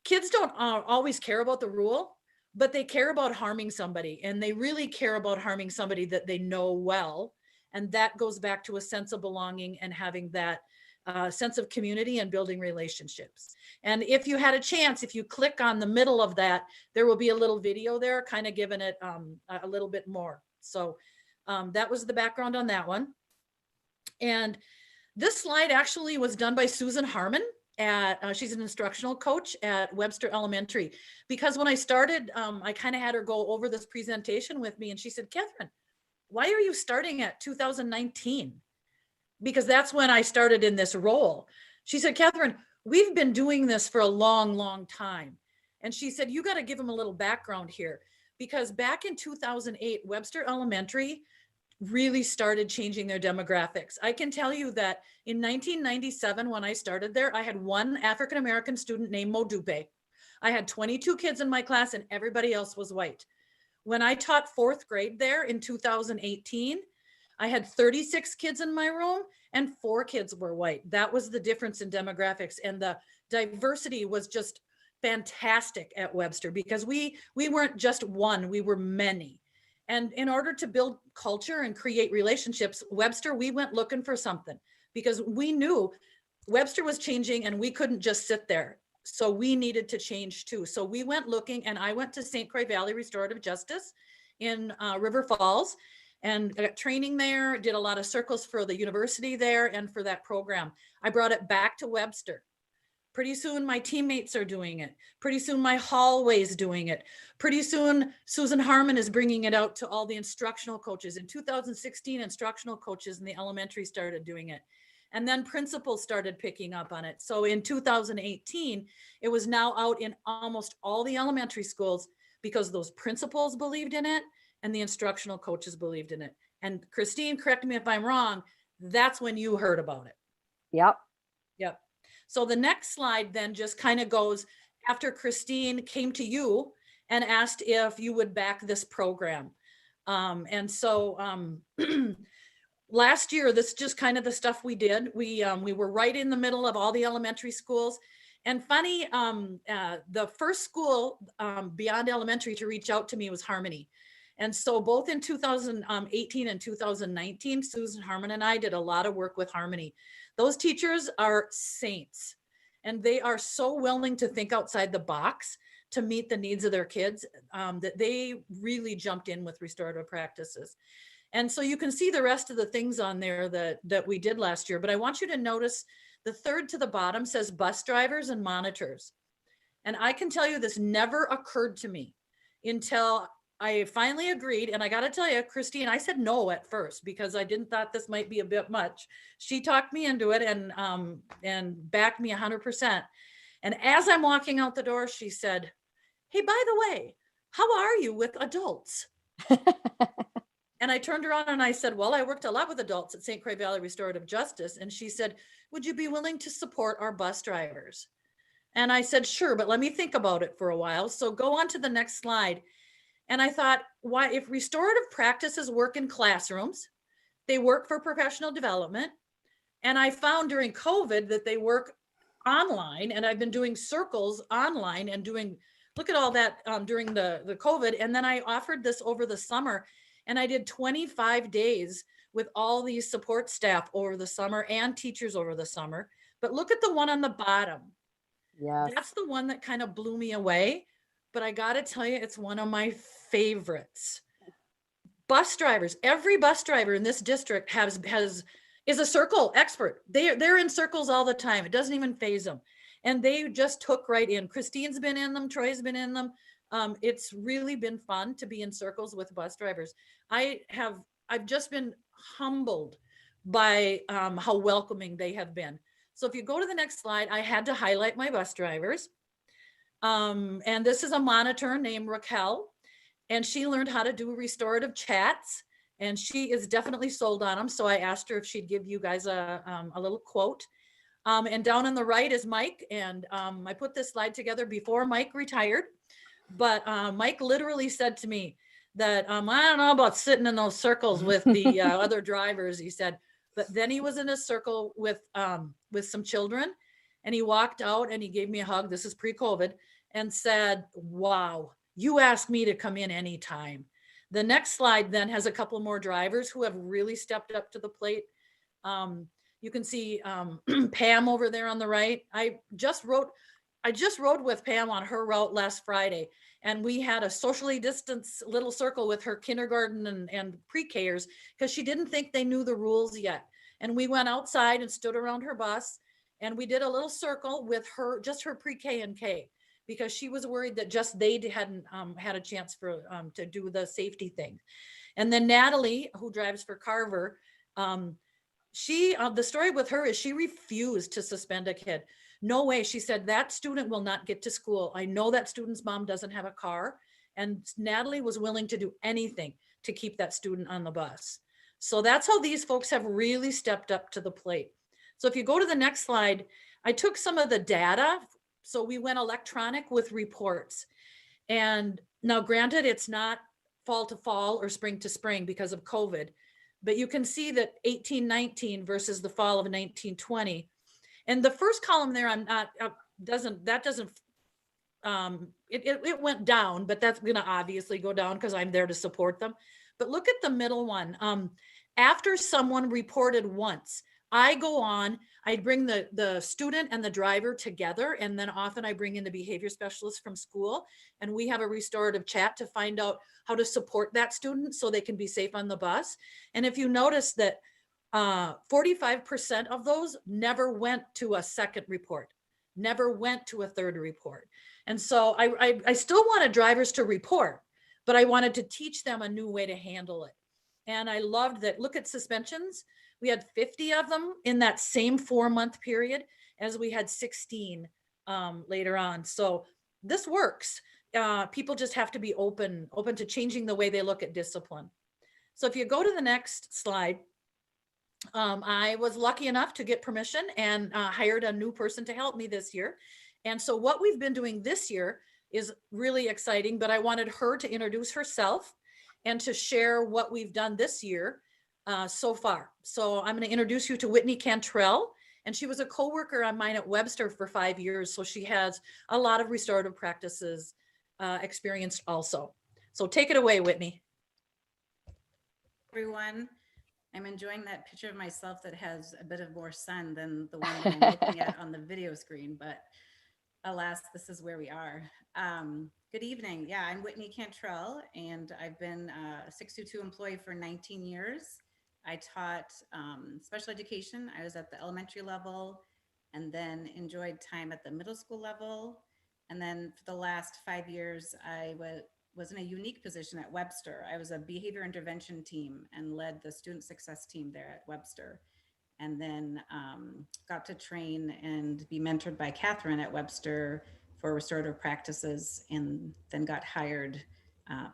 kids don't always care about the rule, but they care about harming somebody, and they really care about harming somebody that they know well. And that goes back to a sense of belonging and having that sense of community and building relationships. And if you had a chance, if you click on the middle of that, there will be a little video there kind of giving it a little bit more. So that was the background on that one. And this slide actually was done by Susan Harmon. She's an instructional coach at Webster Elementary. Because when I started, I kind of had her go over this presentation with me, and she said, Catherine, why are you starting at 2019? Because that's when I started in this role. She said, Catherine, we've been doing this for a long, long time. And she said, you got to give them a little background here, because back in 2008, Webster Elementary really started changing their demographics. I can tell you that in 1997, when I started there, I had one African-American student named Modupe. I had 22 kids in my class, and everybody else was white. When I taught 4th grade there in 2018, I had 36 kids in my room, and 4 kids were white. That was the difference in demographics, and the diversity was just fantastic at Webster, because we weren't just one, we were many. And in order to build culture and create relationships, Webster, we went looking for something, because we knew Webster was changing and we couldn't just sit there. So we needed to change too. So we went looking, and I went to St. Croix Valley Restorative Justice in River Falls, and got training there, did a lot of circles for the university there and for that program. I brought it back to Webster. Pretty soon my teammates are doing it. Pretty soon my hallway's doing it. Pretty soon Susan Harmon is bringing it out to all the instructional coaches. In 2016, instructional coaches in the elementary started doing it. And then principals started picking up on it. So in 2018, it was now out in almost all the elementary schools, because those principals believed in it and the instructional coaches believed in it. And Christine, correct me if I'm wrong, that's when you heard about it. Yep. Yep. So the next slide then just kind of goes after Christine came to you and asked if you would back this program. And so last year, this is just kind of the stuff we did. We were right in the middle of all the elementary schools. And funny, the first school beyond elementary to reach out to me was Harmony. And so both in 2018 and 2019, Susan Harmon and I did a lot of work with Harmony. Those teachers are saints, and they are so willing to think outside the box to meet the needs of their kids, that they really jumped in with restorative practices. And so you can see the rest of the things on there that we did last year, but I want you to notice the third to the bottom says bus drivers and monitors. And I can tell you this never occurred to me until I finally agreed. And I got to tell you, Christine, I said no at first, because I didn't thought this might be a bit much. She talked me into it and backed me 100%. And as I'm walking out the door, she said, hey, by the way, how are you with adults? And I turned around and I said, well, I worked a lot with adults at St. Croix Valley Restorative Justice. And she said, would you be willing to support our bus drivers? And I said, sure, but let me think about it for a while. So go on to the next slide. And I thought, why, if restorative practices work in classrooms, they work for professional development. And I found during COVID that they work online, and I've been doing circles online and doing, look at all that during the COVID. And then I offered this over the summer, and I did 25 days with all these support staff over the summer and teachers over the summer. But look at the one on the bottom. Yes. That's the one that kind of blew me away. But I got to tell you, it's one of my favorites. Bus drivers, every bus driver in this district is a circle expert. They're in circles all the time. It doesn't even faze them. And they just took right in. Christine's been in them. Troy's been in them. It's really been fun to be in circles with bus drivers. I've just been humbled by how welcoming they have been. So if you go to the next slide, I had to highlight my bus drivers. And this is a monitor named Raquel, and she learned how to do restorative chats, and she is definitely sold on them. So I asked her if she'd give you guys a little quote. And down on the right is Mike. And I put this slide together before Mike retired. But Mike literally said to me that I don't know about sitting in those circles with the other drivers, he said. But then he was in a circle with some children, and he walked out and he gave me a hug. This is pre-COVID, and said, "Wow, you asked me to come in anytime." The next slide then has a couple more drivers who have really stepped up to the plate. You can see Pam over there on the right. I just rode with Pam on her route last Friday, and we had a socially distanced little circle with her kindergarten and pre-Kers because she didn't think they knew the rules yet. And we went outside and stood around her bus, and we did a little circle with her, just her pre-K and K, because she was worried that just they hadn't had a chance for to do the safety thing. And then Natalie, who drives for Carver, the story with her is she refused to suspend a kid. No way. She said that student will not get to school. I know that student's mom doesn't have a car. And Natalie was willing to do anything to keep that student on the bus. So that's how these folks have really stepped up to the plate. So if you go to the next slide, I took some of the data. So we went electronic with reports. And now granted, it's not fall to fall or spring to spring because of COVID, but you can see that 18-19 versus the fall of 19-20. And the first column there, it went down, but that's going to obviously go down because I'm there to support them. But look at the middle one. After someone reported once, I go on, I bring the student and the driver together, and then often I bring in the behavior specialist from school, and we have a restorative chat to find out how to support that student so they can be safe on the bus. And if you notice that 45% of those never went to a second report, never went to a third report. And so I still wanted drivers to report, but I wanted to teach them a new way to handle it. And I loved that. Look at suspensions. We had 50 of them in that same 4-month period as we had 16 later on. So this works. People just have to be open to changing the way they look at discipline. So if you go to the next slide, I was lucky enough to get permission and hired a new person to help me this year. And so what we've been doing this year is really exciting, but I wanted her to introduce herself and to share what we've done this year so far. So I'm going to introduce you to Whitney Cantrell, and she was a coworker of mine at Webster for 5 years. So she has a lot of restorative practices experienced also. So take it away, Whitney. Everyone, I'm enjoying that picture of myself that has a bit of more sun than the one that I'm looking at on the video screen, but alas, this is where we are. Good evening. Yeah, I'm Whitney Cantrell, and I've been a 622 employee for 19 years. I taught special education. I was at the elementary level, and then enjoyed time at the middle school level. And then for the last 5 years, I was in a unique position at Webster. I was a behavior intervention team and led the student success team there at Webster. And then got to train and be mentored by Catherine at Webster for restorative practices, and then got hired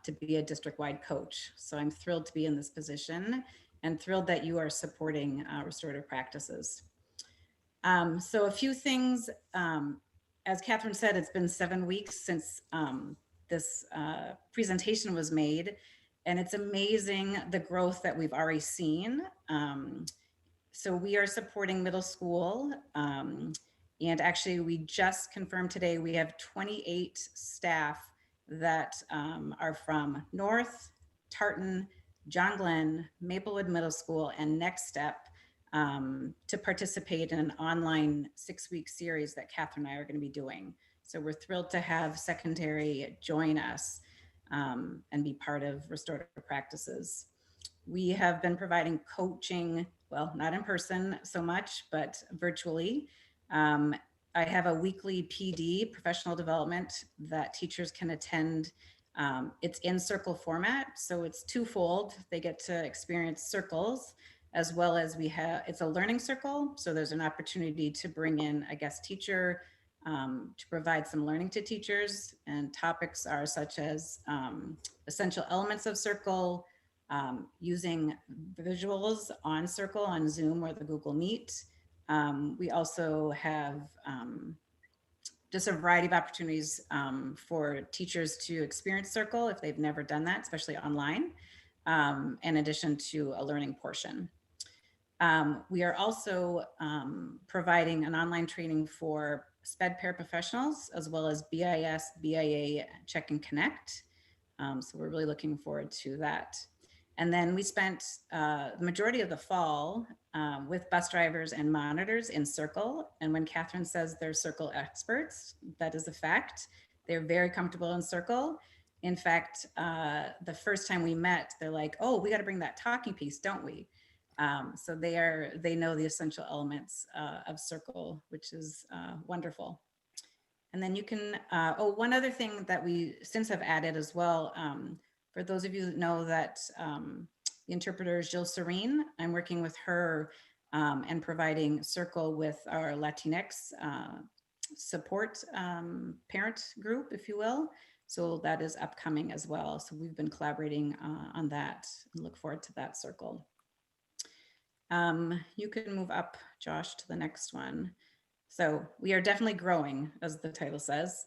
to be a district-wide coach. So I'm thrilled to be in this position and thrilled that you are supporting restorative practices. So a few things, as Catherine said, it's been 7 weeks since this presentation was made, and it's amazing the growth that we've already seen. So we are supporting middle school, and actually we just confirmed today we have 28 staff that are from North, Tartan, John Glenn, Maplewood Middle School, and Next Step to participate in an online 6-week series that Catherine and I are going to be doing. So we're thrilled to have secondary join us and be part of restorative practices. We have been providing coaching, well, not in person so much, but virtually. I have a weekly PD, professional development, that teachers can attend. It's in circle format, so it's twofold. They get to experience circles, as well as it's a learning circle. So there's an opportunity to bring in a guest teacher to provide some learning to teachers. And topics are such as essential elements of circle, using visuals on circle on Zoom or the Google Meet, We also have just a variety of opportunities for teachers to experience Circle if they've never done that, especially online, in addition to a learning portion. We are also providing an online training for SPED paraprofessionals, as well as BIS, BIA Check and Connect. So we're really looking forward to that. And then we spent the majority of the fall with bus drivers and monitors in Circle. And when Catherine says they're Circle experts, that is a fact. They're very comfortable in Circle. In fact, the first time we met, they're like, oh, we got to bring that talking piece, don't we? So they know the essential elements of Circle, which is wonderful. And then you can, one other thing that we since have added as well, for those of you that know that the interpreter is Jill Serene, I'm working with her and providing Circle with our Latinx support parent group, if you will. So that is upcoming as well. So we've been collaborating on that and look forward to that Circle. You can move up, Josh, to the next one. So we are definitely growing, as the title says.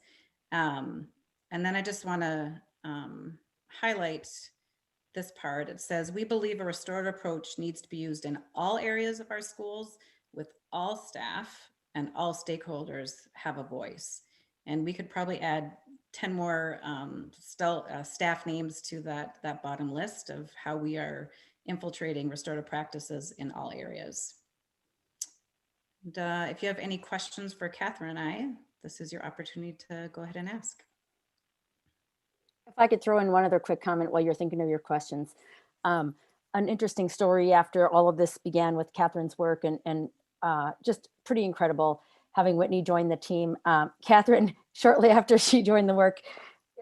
And then I just want to highlight this part. It says, we believe a restorative approach needs to be used in all areas of our schools with all staff, and all stakeholders have a voice. And we could probably add 10 more staff names to that bottom list of how we are infiltrating restorative practices in all areas. And, if you have any questions for Catherine and I, this is your opportunity to go ahead and ask. If I could throw in one other quick comment while you're thinking of your questions. An interesting story after all of this began with Catherine's work, and just pretty incredible having Whitney join the team. Catherine, shortly after she joined the work,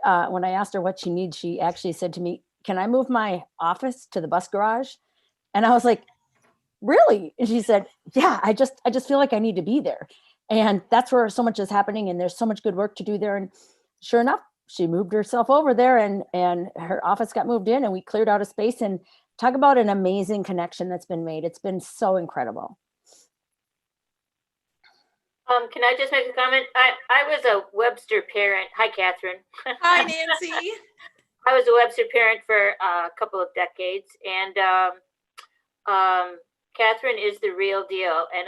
when I asked her what she needs, she actually said to me, can I move my office to the bus garage? And I was like, really? And she said, yeah, I just feel like I need to be there. And that's where so much is happening, and there's so much good work to do there. And sure enough, she moved herself over there, and her office got moved in, and we cleared out a space. And talk about an amazing connection that's been made. It's been so incredible. Can I just make a comment? I was a Webster parent. Hi, Catherine. Hi, Nancy. I was a Webster parent for a couple of decades, and Catherine is the real deal. And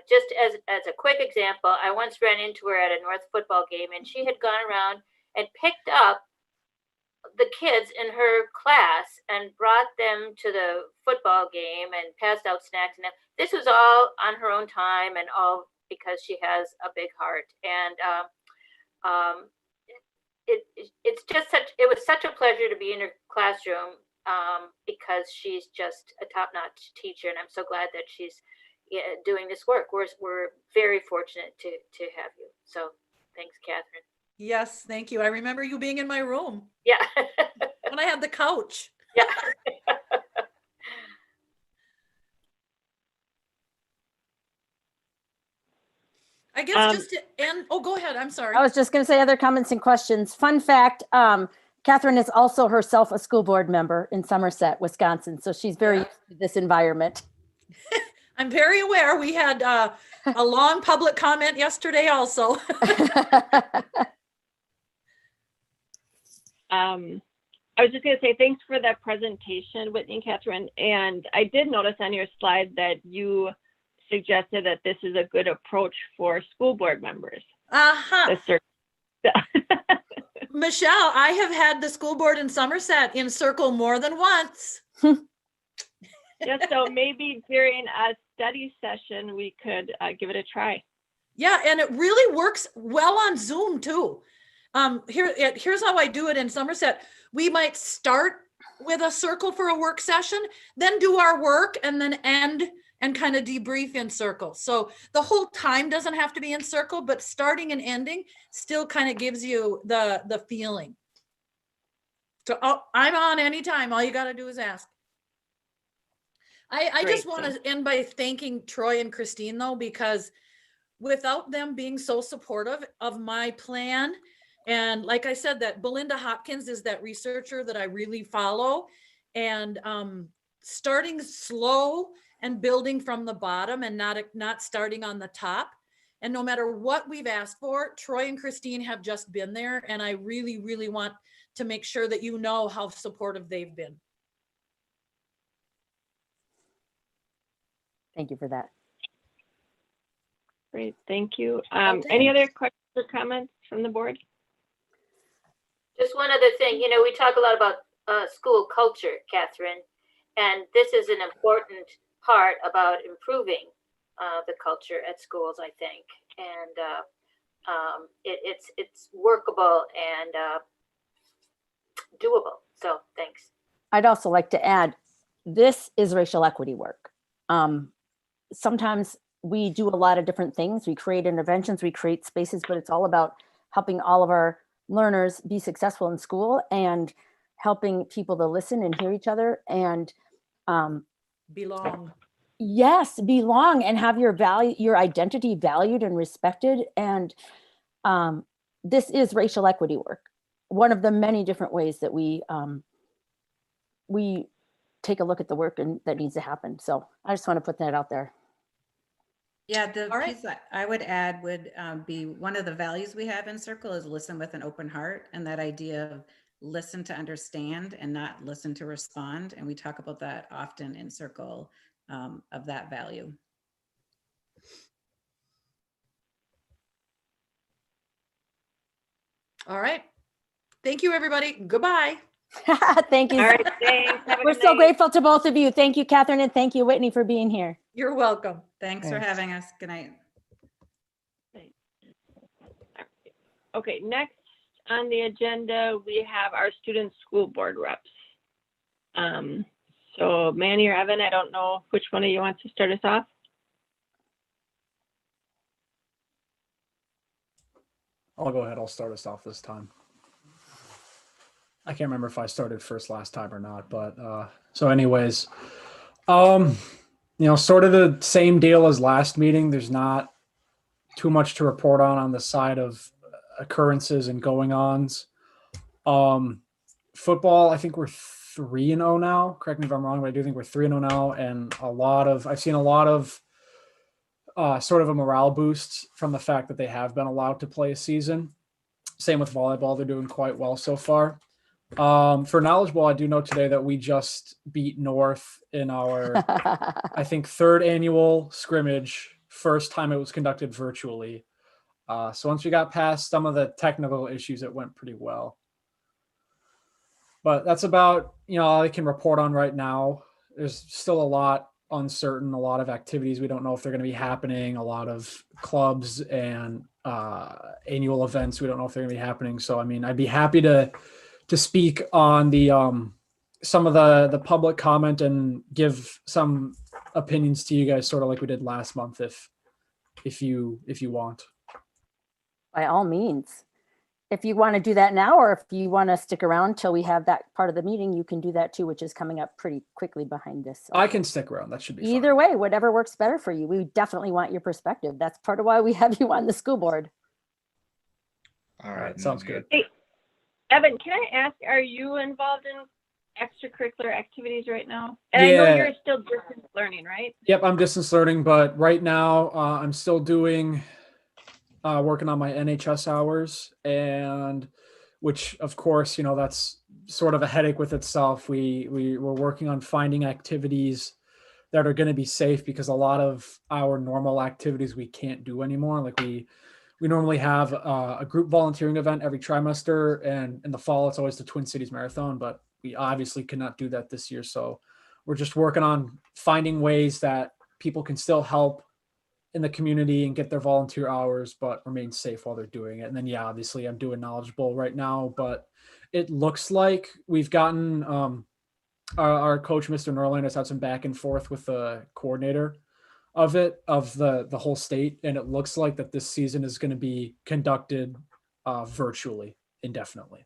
just as a quick example, I once ran into her at a North football game, and she had gone around and picked up the kids in her class and brought them to the football game and passed out snacks. And this was all on her own time, and all because she has a big heart. And it was such a pleasure to be in her classroom because she's just a top-notch teacher, and I'm so glad that she's doing this work. We're very fortunate to have you. So thanks, Catherine. Yes, thank you. I remember you being in my room. Yeah. When I had the couch. Yeah. I guess just to end, oh, go ahead. I'm sorry. I was just going to say other comments and questions. Fun fact, Catherine is also herself a school board member in Somerset, Wisconsin. So she's very used to this environment. I'm very aware. We had a long public comment yesterday also. I was just going to say thanks for that presentation, Whitney and Catherine. And I did notice on your slide that you suggested that this is a good approach for school board members. Michelle, I have had the school board in Somerset in Circle more than once. Yeah, so maybe during a study session, we could give it a try. Yeah, and it really works well on Zoom too. Here's how I do it in Somerset. We might start with a Circle for a work session, then do our work, and then end and kind of debrief in Circle. So the whole time doesn't have to be in Circle, but starting and ending still kind of gives you the feeling. So I'm on anytime. All you got to do is ask. I just want to end by thanking Troy and Christine though, because without them being so supportive of my plan, and like I said, that Belinda Hopkins is that researcher that I really follow. And starting slow and building from the bottom and not starting on the top. And no matter what we've asked for, Troy and Christine have just been there. And I really, really want to make sure that you know how supportive they've been. Thank you for that. Great, thank you. Okay. Any other questions or comments from the board? Just one other thing, we talk a lot about school culture, Catherine, and this is an important part about improving the culture at schools, I think. And it's workable and doable. So thanks. I'd also like to add, this is racial equity work. Sometimes we do a lot of different things. We create interventions, we create spaces, but it's all about helping all of our learners be successful in school and helping people to listen and hear each other and Belong. yes, belong and have your value, your identity valued and respected. And this is racial equity work. One of the many different ways that we take a look at the work and that needs to happen. So I just want to put that out there. Yeah, the All right. piece that I would add would be one of the values we have in Circle is listen with an open heart, and that idea of listen to understand and not listen to respond. And we talk about that often in Circle of that value. All right. Thank you, everybody. Goodbye. Thank you. All right, thanks. Have a We're good so night. grateful to both of you. Thank you, Catherine, and thank you, Whitney, for being here. You're welcome. Thanks for having us. Good night. Okay, next on the agenda, we have our student school board reps. So Manny or Evan, I don't know which one of you wants to start us off. I'll go ahead. I'll start us off this time. I can't remember if I started first last time or not, but so anyways, sort of the same deal as last meeting. There's not too much to report on the side of occurrences and going-ons. Football, I think we're 3-0 now. Correct me if I'm wrong, but I do think we're 3-0 now, and I've seen a lot of sort of a morale boost from the fact that they have been allowed to play a season. Same with volleyball. They're doing quite well so far. For knowledge ball, I do know today that we just beat North in our, I think, third annual scrimmage, first time it was conducted virtually. So once we got past some of the technical issues, it went pretty well. But that's about, all I can report on right now. There's still a lot uncertain, a lot of activities we don't know if they're going to be happening, a lot of clubs and annual events we don't know if they're going to be happening. So, I mean, I'd be happy to speak on the some of the public comment and give some opinions to you guys, sort of like we did last month, if you want. By all means, if you want to do that now, or if you want to stick around till we have that part of the meeting, you can do that too, which is coming up pretty quickly behind this. So I can stick around. That should be either way, whatever works better for you. We definitely want your perspective. That's part of why we have you on the school board. All right, sounds good. Hey, Evan, can I ask, are you involved in extracurricular activities right now? And I know Yeah. you're still distance learning, right? Yep, I'm distance learning, but right now I'm still doing working on my NHS hours, and which of course, that's sort of a headache with itself. We're working on finding activities that are going to be safe, because a lot of our normal activities we can't do anymore. Like we normally have a group volunteering event every trimester, and in the fall it's always the Twin Cities Marathon, but we obviously cannot do that this year. So we're just working on finding ways that people can still help in the community and get their volunteer hours, but remain safe while they're doing it. And then, yeah, obviously I'm doing Knowledge Bowl right now, but it looks like we've gotten our coach, Mr. Norland, has had some back and forth with the coordinator of the whole state. And it looks like that this season is going to be conducted virtually indefinitely.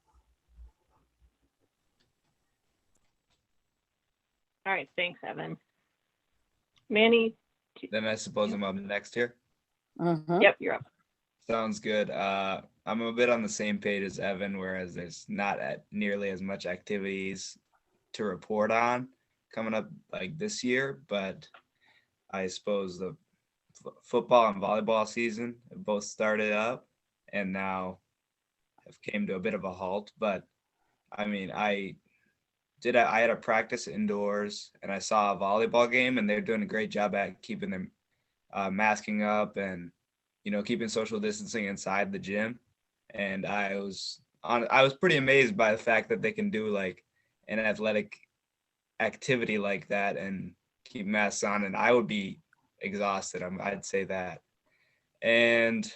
All right, thanks, Evan. Manny? Then I suppose I'm up next here. Yep, you're up. Sounds good. I'm a bit on the same page as Evan, whereas there's not nearly as much activities to report on, coming up like this year, but I suppose the football and volleyball season have both started up and now have came to a bit of a halt. But I mean, I had a practice indoors and I saw a volleyball game, and they're doing a great job at keeping them masking up and, you know, keeping social distancing inside the gym. And I was pretty amazed by the fact that they can do like an athletic activity like that and keep masks on. And I would be exhausted. I'd say that. And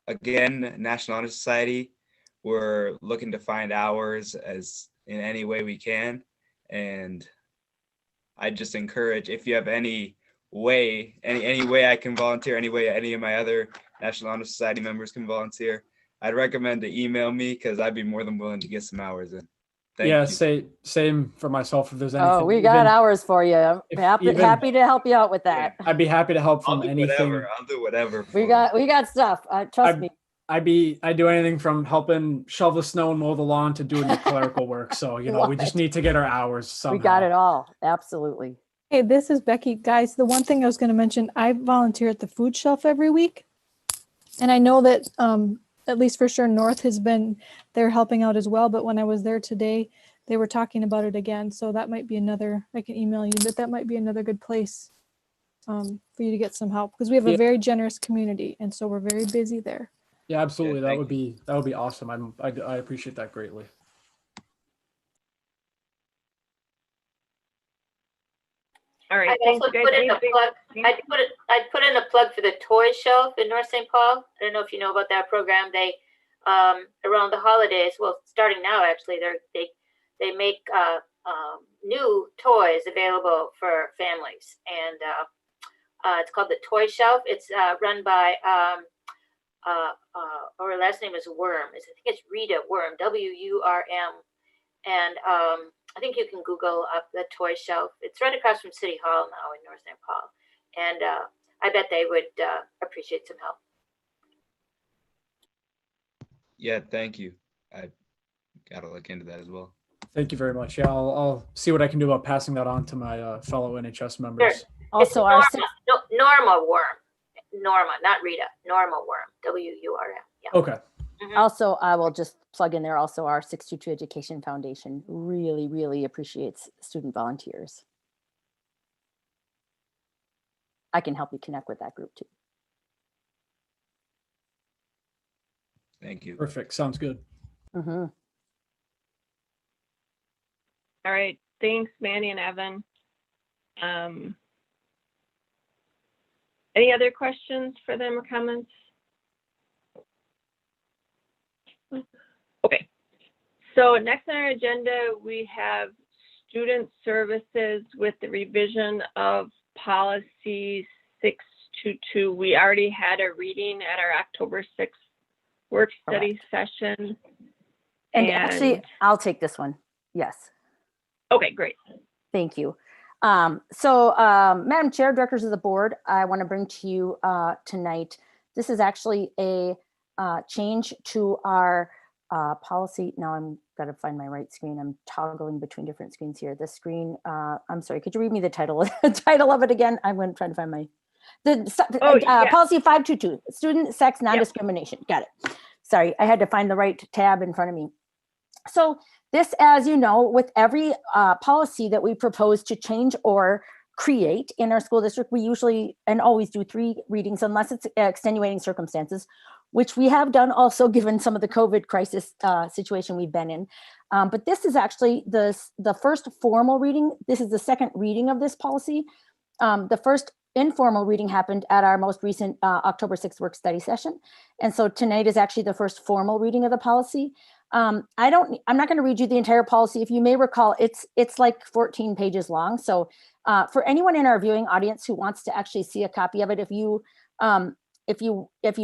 again, National Honor Society, we're looking to find hours as in any way we can. And I just encourage, if you have any way, any way I can volunteer, any way any of my other National Honor Society members can volunteer, I'd recommend to email me because I'd be more than willing to get some hours in. Thank Yeah, you. same for myself. If there's anything. Oh, we got even- hours for you. I'm if happy, even- happy to help you out with that. I'd be happy to help I'll from do anything. whatever. I'll do whatever. We got stuff. Trust me. I do anything from helping shovel snow and mow the lawn to doing the clerical work. So, you know, we Love just it. need to get our hours somehow. We got it all. Absolutely. Hey, this is Becky. Guys, the one thing I was going to mention, I volunteer at the food shelf every week. And I know that at least for sure North has been there helping out as well. But when I was there today, they were talking about it again. So that might be another, I can email you, but that might be another good place for you to get some help, because we have a Yeah. very generous community. And so we're very busy there. Yeah, absolutely. Yeah, that would be awesome. I appreciate that greatly. All right, I'd thanks, also guys. put in a Anything- plug. I'd put in a plug for the toy shelf in North St. Paul. I don't know if you know about that program. They around the holidays, well, starting now actually, they make new toys available for families, and it's called the Toy Shelf. It's run by her last name is Worm. I think it's Rita Worm, WURM, and I think you can Google up the Toy Shelf. It's right across from City Hall now in North St. Paul. And I bet they would appreciate some help. Yeah, thank you. I gotta look into that as well. Thank you very much. Yeah, I'll see what I can do about passing that on to my fellow NHS members. Sure. Also, It's our Norma Worm. Norma, not Rita. Norma Worm. WURM. Yeah. Okay. Also, I will just plug in there also our 622 Education Foundation really, really appreciates student volunteers. I can help you connect with that group too. Thank you. Perfect. Sounds good. Mm-hmm. All right, thanks, Manny and Evan. Any other questions for them or comments? Okay, so next on our agenda, we have student services with the revision of policy 622. We already had a reading at our October 6th work study session. And actually, I'll take this one. Yes. Okay, great. Thank you. Madam Chair, directors of the board, I want to bring to you tonight, this is actually a change to our policy. Now I'm got to find my right screen. I'm toggling between different screens here. The screen, I'm sorry, could you read me the title of it again? I'm going to try to find my, policy 522, student sex non-discrimination. Got it. Sorry, I had to find the right tab in front of me. So this, as you know, with every policy that we propose to change or create in our school district, we usually and always do 3 readings unless it's extenuating circumstances, which we have done also given some of the COVID crisis situation we've been in. But this is actually the first formal reading. This is the second reading of this policy. The first informal reading happened at our most recent October 6th work study session. And so tonight is actually the first formal reading of the policy. I'm not going to read you the entire policy. If you may recall, it's like 14 pages long. So for anyone in our viewing audience who wants to actually see a copy of it, if you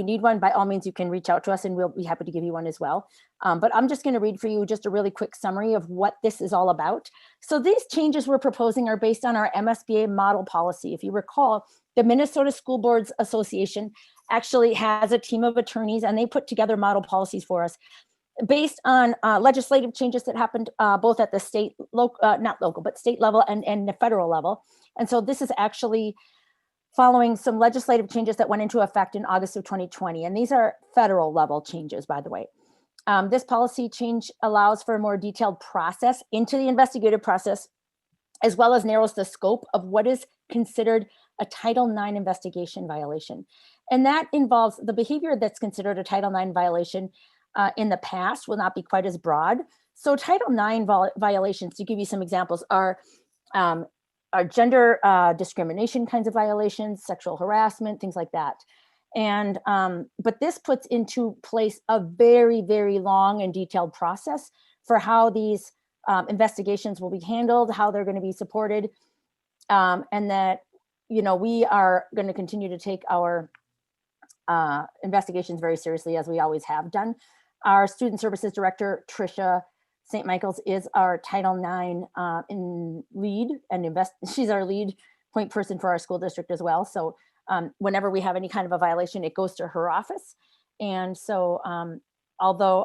need one, by all means, you can reach out to us and we'll be happy to give you one as well. But I'm just going to read for you just a really quick summary of what this is all about. So these changes we're proposing are based on our MSBA model policy. If you recall, the Minnesota School Boards Association actually has a team of attorneys and they put together model policies for us. based on legislative changes that happened both at the state, not local, but state level and the federal level. And so this is actually following some legislative changes that went into effect in August of 2020. And these are federal level changes, by the way. This policy change allows for a more detailed process into the investigative process, as well as narrows the scope of what is considered a Title IX investigation violation. And that involves the behavior that's considered a Title IX violation in the past will not be quite as broad. So Title IX violations, to give you some examples, are gender discrimination kinds of violations, sexual harassment, things like that. And but this puts into place a very, very long and detailed process for how these investigations will be handled, how they're going to be supported, and that, you know, we are going to continue to take our investigations very seriously, as we always have done. Our student services director, Tricia St. Michael's, is our Title IX in lead and she's our lead point person for our school district as well. So whenever we have any kind of a violation, it goes to her office. And so although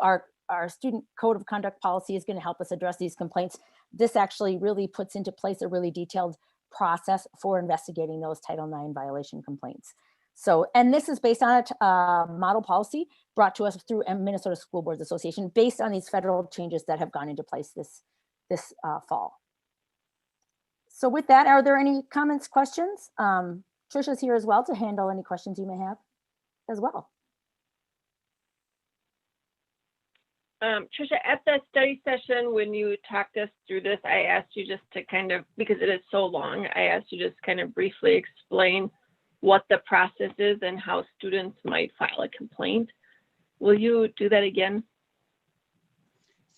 our student code of conduct policy is going to help us address these complaints, this actually really puts into place a really detailed process for investigating those Title IX violation complaints. So, and this is based on a model policy brought to us through Minnesota School Boards Association, based on these federal changes that have gone into place this fall. So with that, are there any comments, questions? Trisha's here as well to handle any questions you may have as well. Trisha, at the study session, when you talked us through this, I asked you just to kind of, because it is so long, I asked you just kind of briefly explain what the process is and how students might file a complaint. Will you do that again?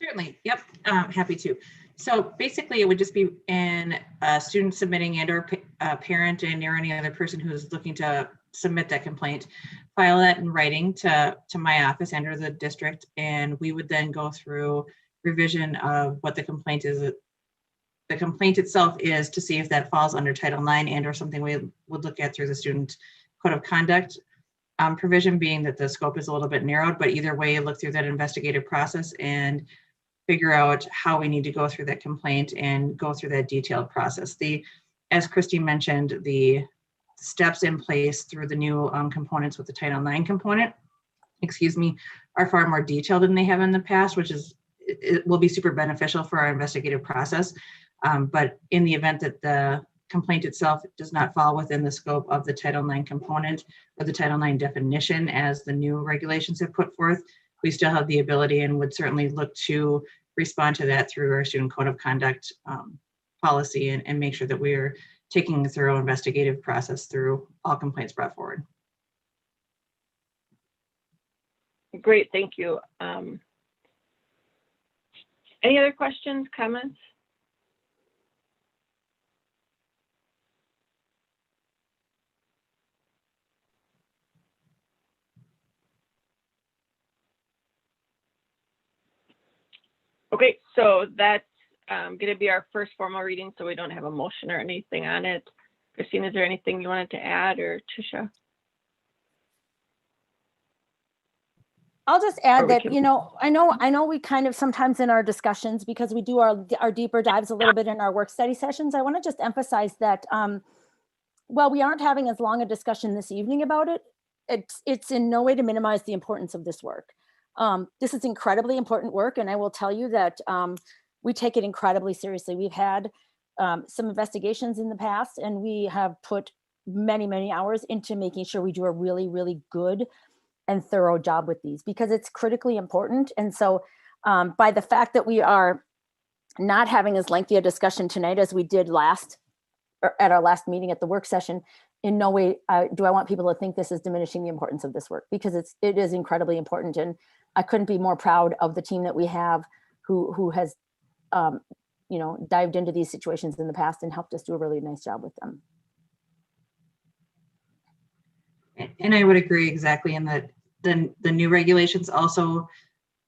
Certainly, yep, happy to. So basically it would just be in a student submitting and or a parent and or any other person who is looking to submit that complaint, file that in writing to my office and or the district, and we would then go through revision of what the complaint is. The complaint itself is to see if that falls under Title IX and or something we would look at through the student code of conduct provision, being that the scope is a little bit narrowed, but either way, look through that investigative process and figure out how we need to go through that complaint and go through that detailed process. As Christy mentioned, the steps in place through the new components with the Title IX component, are far more detailed than they have in the past, which is, it will be super beneficial for our investigative process. But in the event that the complaint itself does not fall within the scope of the Title IX component or the Title IX definition as the new regulations have put forth, we still have the ability and would certainly look to respond to that through our student code of conduct policy and make sure that we're taking a thorough investigative process through all complaints brought forward. Great, thank you. Any other questions, comments? Okay, so that's going to be our first formal reading, so we don't have a motion or anything on it. Christine, is there anything you wanted to add, or Tricia? I'll just add that, you know, I know we kind of sometimes in our discussions, because we do our deeper dives a little bit in our work study sessions, I want to just emphasize that while we aren't having as long a discussion this evening about it, it's in no way to minimize the importance of this work. This is incredibly important work, and I will tell you that we take it incredibly seriously. We've had some investigations in the past, and we have put many, many hours into making sure we do a really, really good and thorough job with these, because it's critically important. And so by the fact that we are not having as lengthy a discussion tonight as we did at our last meeting at the work session, in no way do I want people to think this is diminishing the importance of this work, because it is incredibly important. And I couldn't be more proud of the team that we have who has you know, dived into these situations in the past and helped us do a really nice job with them. And I would agree exactly in that the new regulations also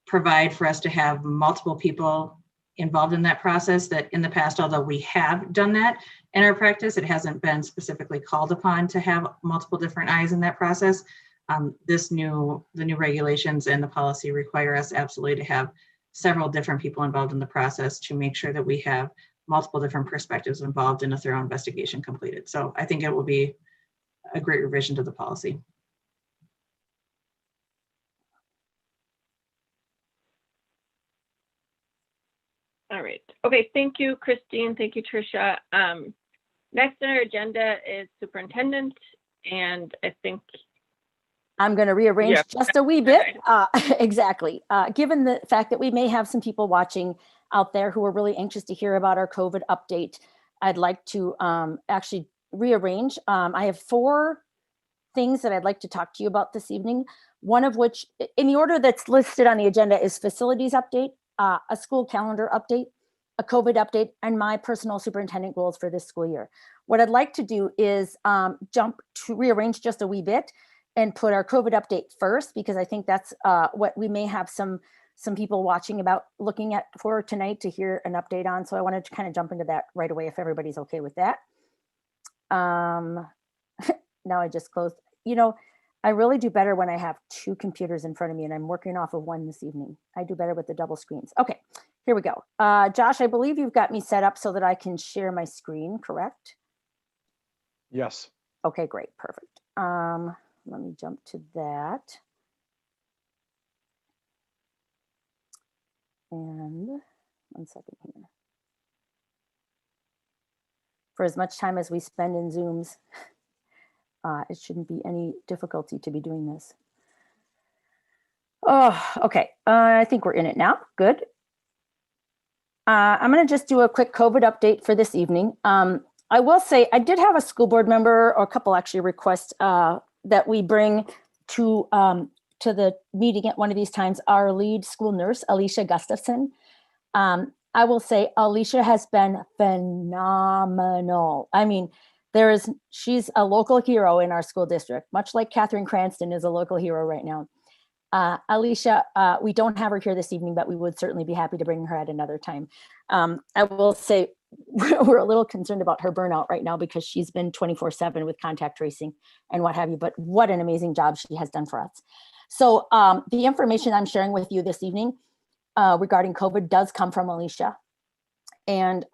provide for us to have multiple people involved in that process, that in the past, although we have done that in our practice, it hasn't been specifically called upon to have multiple different eyes in that process. the new regulations and the policy require us absolutely to have several different people involved in the process to make sure that we have multiple different perspectives involved in a thorough investigation completed. So I think it will be a great revision to the policy. All right. Okay. Thank you, Christine. Thank you, Tricia. Next on our agenda is superintendent, and I think I'm going to rearrange Yeah. just a wee bit. Exactly. Given the fact that we may have some people watching out there who are really anxious to hear about our COVID update, I'd like to actually rearrange. I have 4 things that I'd like to talk to you about this evening. One of which, in the order that's listed on the agenda, is facilities update, a school calendar update, a COVID update, and my personal superintendent goals for this school year. What I'd like to do is rearrange just a wee bit and put our COVID update first, because I think that's what we may have some people watching about looking at for tonight to hear an update on. So I wanted to kind of jump into that right away, if everybody's okay with that. Now I just closed. You know, I really do better when I have 2 computers in front of me, and I'm working off of one this evening. I do better with the double screens. Okay, here we go. Josh, I believe you've got me set up so that I can share my screen, correct? Yes. Okay, great, perfect. Let me jump to that. And 1 second here. For as much time as we spend in Zooms, it shouldn't be any difficulty to be doing this. Oh, okay. I think we're in it now. Good. I'm going to just do a quick COVID update for this evening. I will say I did have a school board member, or a couple actually, request that we bring to the meeting at one of these times our lead school nurse, Alicia Gustafson. I will say Alicia has been phenomenal. I mean, she's a local hero in our school district, much like Catherine Cranston is a local hero right now. Alicia, we don't have her here this evening, but we would certainly be happy to bring her at another time. I will say we're a little concerned about her burnout right now, because she's been 24/7 with contact tracing and what have you, but what an amazing job she has done for us. So the information I'm sharing with you this evening regarding COVID does come from Alicia. And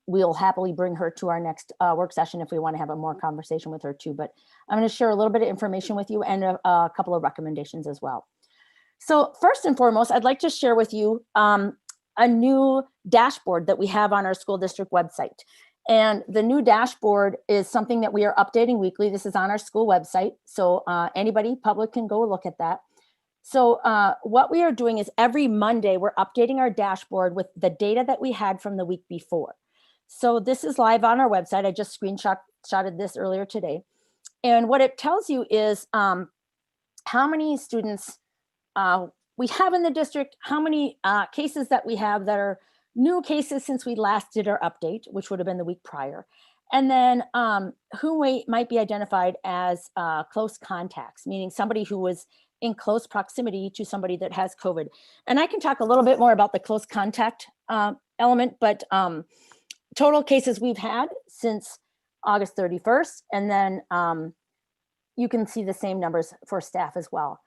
we'll happily bring her to our next work session if we want to have a more conversation with her too. But I'm going to share a little bit of information with you and a couple of recommendations as well. So first and foremost, I'd like to share with you a new dashboard that we have on our school district website. And the new dashboard is something that we are updating weekly. This is on our school website. So anybody, public, can go look at that. So what we are doing is every Monday, we're updating our dashboard with the data that we had from the week before. So this is live on our website. I just screenshotted this earlier today. And what it tells you is how many students we have in the district, how many cases that we have that are new cases since we last did our update, which would have been the week prior. And then who might be identified as close contacts, meaning somebody who was in close proximity to somebody that has COVID. And I can talk a little bit more about the close contact element, but total cases we've had since August 31st. And then you can see the same numbers for staff as well.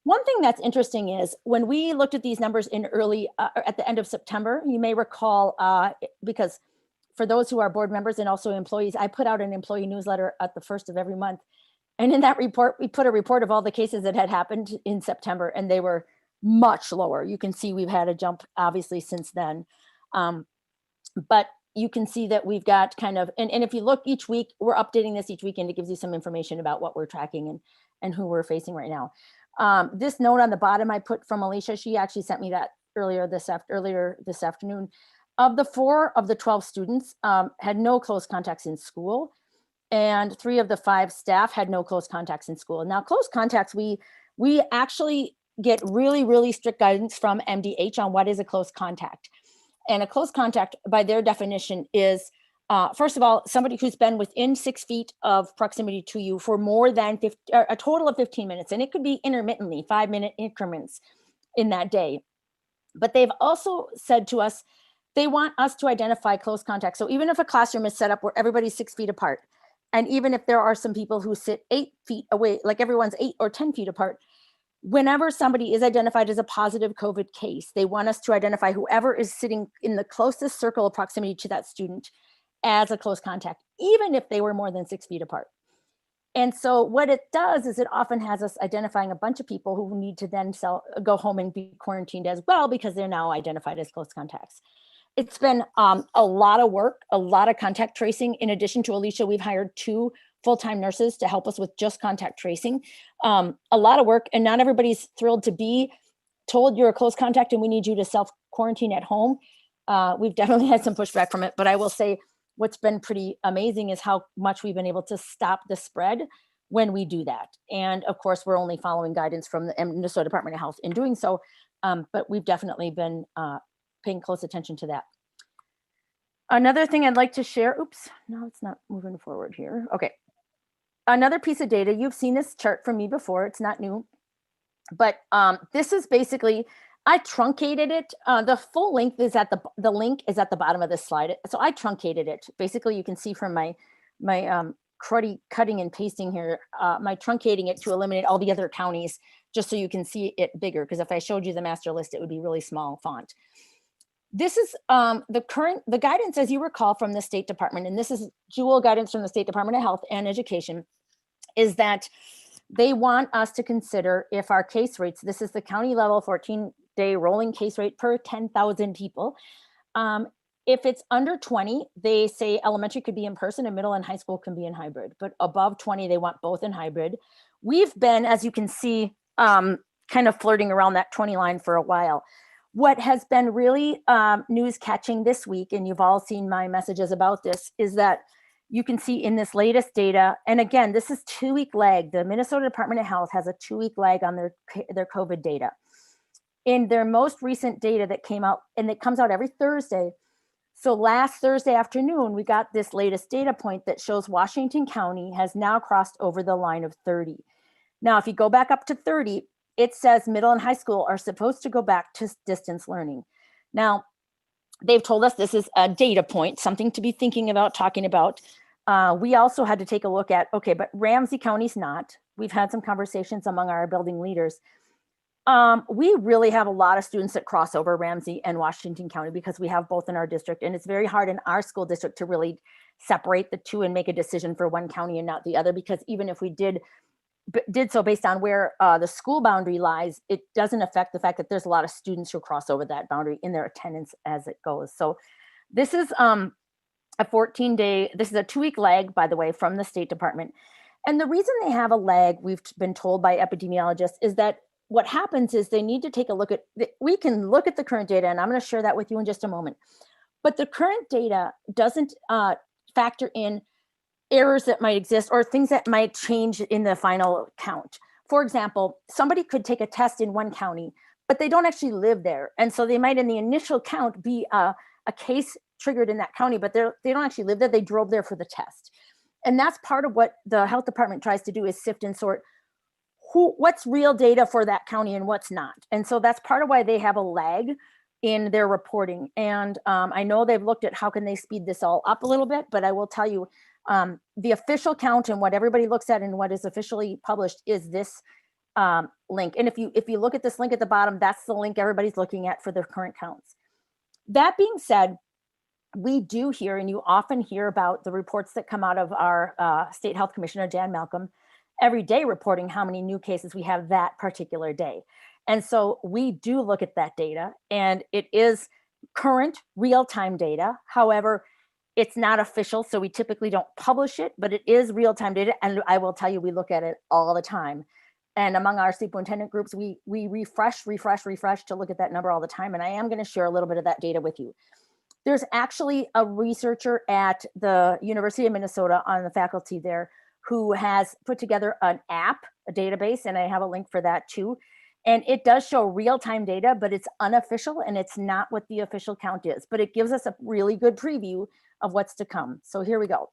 One thing that's interesting is when we looked at these numbers in at the end of September, you may recall, because for those who are board members and also employees, I put out an employee newsletter at the first of every month. And in that report, we put a report of all the cases that had happened in September, and they were much lower. You can see we've had a jump, obviously, since then. But you can see that we've got kind of, and if you look each week, we're updating this each weekend. It gives you some information about what we're tracking and who we're facing right now. This note on the bottom I put from Alicia. She actually sent me that earlier this afternoon. Of the 4 of the 12 students had no close contacts in school, and 3 of the 5 staff had no close contacts in school. Now, close contacts, we actually get really, really strict guidance from MDH on what is a close contact. And a close contact, by their definition, is first of all, somebody who's been within 6 feet of proximity to you for more than a total of 15 minutes. And it could be intermittently 5-minute increments in that day. But they've also said to us, they want us to identify close contacts. So even if a classroom is set up where everybody's 6 feet apart, And even if there are some people who sit 8 feet away, like everyone's 8 or 10 feet apart, whenever somebody is identified as a positive COVID case, they want us to identify whoever is sitting in the closest circle of proximity to that student as a close contact, even if they were more than 6 feet apart. And so what it does is it often has us identifying a bunch of people who need to then go home and be quarantined as well, because they're now identified as close contacts. It's been a lot of work, a lot of contact tracing. In addition to Alicia, we've hired 2 full-time nurses to help us with just contact tracing. A lot of work, and not everybody's thrilled to be told you're a close contact and we need you to self-quarantine at home. We've definitely had some pushback from it, but I will say what's been pretty amazing is how much we've been able to stop the spread when we do that. And of course, we're only following guidance from the Minnesota Department of Health in doing so, but we've definitely been paying close attention to that. Another thing I'd like to share, oops, no, it's not moving forward here. Okay. Another piece of data, you've seen this chart from me before, it's not new, but this is basically, I truncated it. The full length is at the link is at the bottom of this slide. So I truncated it. Basically, you can see from my cruddy cutting and pasting here, my truncating it to eliminate all the other counties, just so you can see it bigger. Because if I showed you the master list, it would be really small font. This is the guidance, as you recall, from the State Department, and this is dual guidance from the State Department of Health and Education, is that they want us to consider if our case rates, this is the county level 14-day rolling case rate per 10,000 people. If it's under 20, they say elementary could be in person and middle and high school can be in hybrid, but above 20, they want both in hybrid. We've been, as you can see, kind of flirting around that 20 line for a while. What has been really news catching this week, and you've all seen my messages about this, is that you can see in this latest data, and again, this is 2-week lag. The Minnesota Department of Health has a 2-week lag on their COVID data. In their most recent data that came out, and it comes out every Thursday. So last Thursday afternoon, we got this latest data point that shows Washington County has now crossed over the line of 30. Now, if you go back up to 30, it says middle and high school are supposed to go back to distance learning. Now, they've told us this is a data point, something to be thinking about, talking about. We also had to take a look at, okay, but Ramsey County's not. We've had some conversations among our building leaders. We really have a lot of students that cross over Ramsey and Washington County because we have both in our district, and it's very hard in our school district to really separate the two and make a decision for one county and not the other, because even if we did so based on where the school boundary lies, it doesn't affect the fact that there's a lot of students who cross over that boundary in their attendance as it goes. So this is a 14-day, this is a 2-week lag, by the way, from the State Department. And the reason they have a lag, we've been told by epidemiologists, is that what happens is they need to take a look at, we can look at the current data, and I'm going to share that with you in just a moment. But the current data doesn't factor in errors that might exist or things that might change in the final count. For example, somebody could take a test in one county, but they don't actually live there. And so they might in the initial count be a case triggered in that county, but they don't actually live there. They drove there for the test. And that's part of what the health department tries to do, is sift and sort what's real data for that county and what's not. And so that's part of why they have a lag in their reporting. And I know they've looked at how can they speed this all up a little bit, but I will tell you, the official count and what everybody looks at and what is officially published is this link. And if you look at this link at the bottom, that's the link everybody's looking at for their current counts. That being said, we do hear, and you often hear about the reports that come out of our State Health Commissioner, Dan Malcolm, every day reporting how many new cases we have that particular day. And so we do look at that data, and it is current real-time data. However, it's not official, so we typically don't publish it, but it is real-time data. And I will tell you, we look at it all the time. And among our superintendent groups, we refresh to look at that number all the time. And I am going to share a little bit of that data with you. There's actually a researcher at the University of Minnesota on the faculty there who has put together an app, a database, and I have a link for that too. And it does show real-time data, but it's unofficial and it's not what the official count is, but it gives us a really good preview of what's to come. So here we go.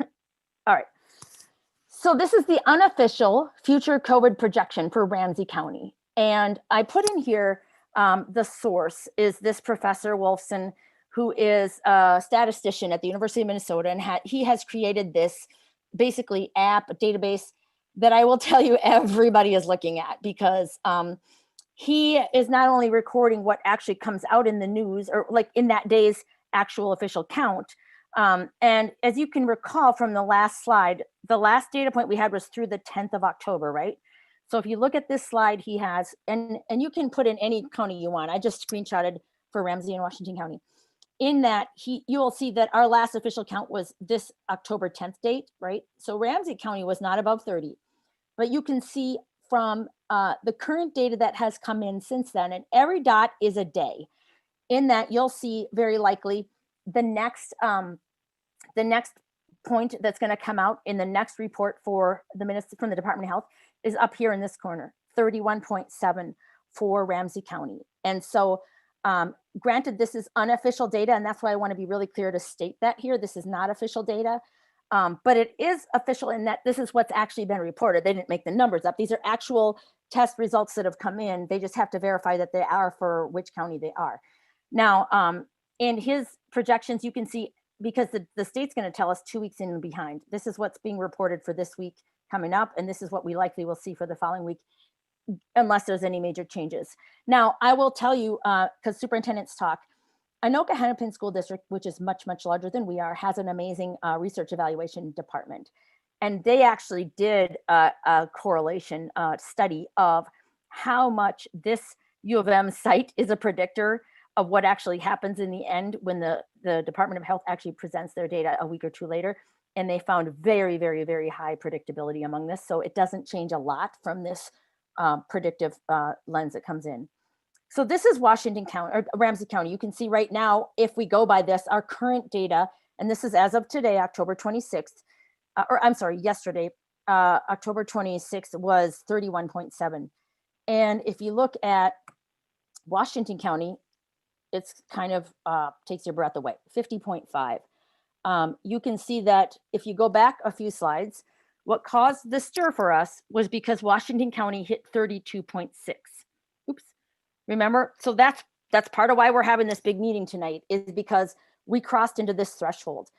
All right. So this is the unofficial future COVID projection for Ramsey County. And I put in here, the source is this Professor Wolfson, who is a statistician at the University of Minnesota, and he has created this basically app, a database that I will tell you everybody is looking at, because he is not only recording what actually comes out in the news or like in that day's actual official count. And as you can recall from the last slide, the last data point we had was through the 10th of October, right? So if you look at this slide, he has, and you can put in any county you want. I just screenshotted for Ramsey and Washington County. In that, you will see that our last official count was this October 10th date, right? So Ramsey County was not above 30, but you can see from the current data that has come in since then, and every dot is a day. In that, you'll see very likely the next point that's going to come out in the next report for the minutes from the Department of Health is up here in this corner, 31.7 for Ramsey County. And so granted, this is unofficial data, and that's why I want to be really clear to state that here. This is not official data, but it is official in that this is what's actually been reported. They didn't make the numbers up. These are actual test results that have come in. They just have to verify that they are for which county they are. Now, in his projections, you can see, because the state's going to tell us 2 weeks in and behind. This is what's being reported for this week coming up, and this is what we likely will see for the following week, unless there's any major changes. Now, I will tell you, because superintendents talk, Anoka Hennepin School District, which is much, much larger than we are, has an amazing research evaluation department. And they actually did a correlation study of how much this U of M site is a predictor of what actually happens in the end when the Department of Health actually presents their data a week or two later. And they found very, very, very high predictability among this. So it doesn't change a lot from this predictive lens that comes in. So this is Washington County, or Ramsey County. You can see right now, if we go by this, our current data, and this is as of today, October 26th, or I'm sorry, yesterday, October 26th was 31.7. And if you look at Washington County, it's kind of takes your breath away, 50.5. You can see that if you go back a few slides, what caused the stir for us was because Washington County hit 32.6. Oops. Remember? So that's part of why we're having this big meeting tonight, is because we crossed into this threshold.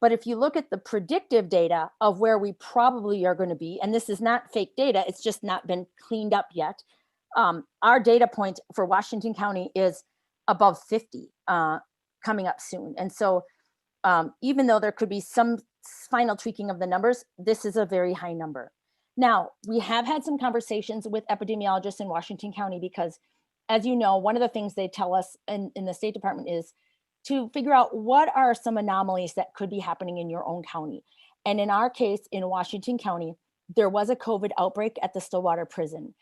But if you look at the predictive data of where we probably are going to be, and this is not fake data, it's just not been cleaned up yet. Our data point for Washington County is above 50 coming up soon. And so even though there could be some final tweaking of the numbers, this is a very high number. Now, we have had some conversations with epidemiologists in Washington County because, as you know, one of the things they tell us in the State Department is to figure out what are some anomalies that could be happening in your own county. And in our case, in Washington County, there was a COVID outbreak at the Stillwater Prison.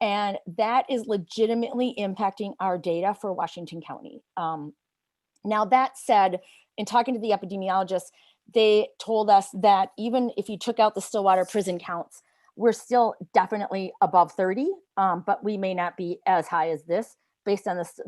And that is legitimately impacting our data for Washington County. Now, that said, in talking to the epidemiologists, they told us that even if you took out the Stillwater Prison counts, we're still definitely above 30, but we may not be as high as this based on this.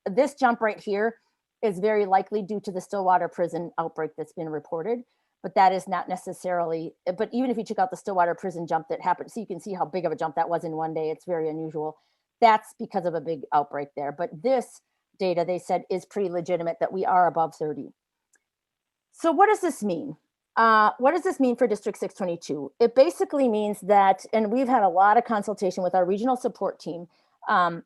This jump right here is very likely due to the Stillwater Prison outbreak that's been reported, but that is not necessarily, but even if you took out the Stillwater Prison jump that happened, so you can see how big of a jump that was in one day, it's very unusual. That's because of a big outbreak there. But this data, they said, is pretty legitimate that we are above 30. So what does this mean? What does this mean for District 622? It basically means that, and we've had a lot of consultation with our regional support team and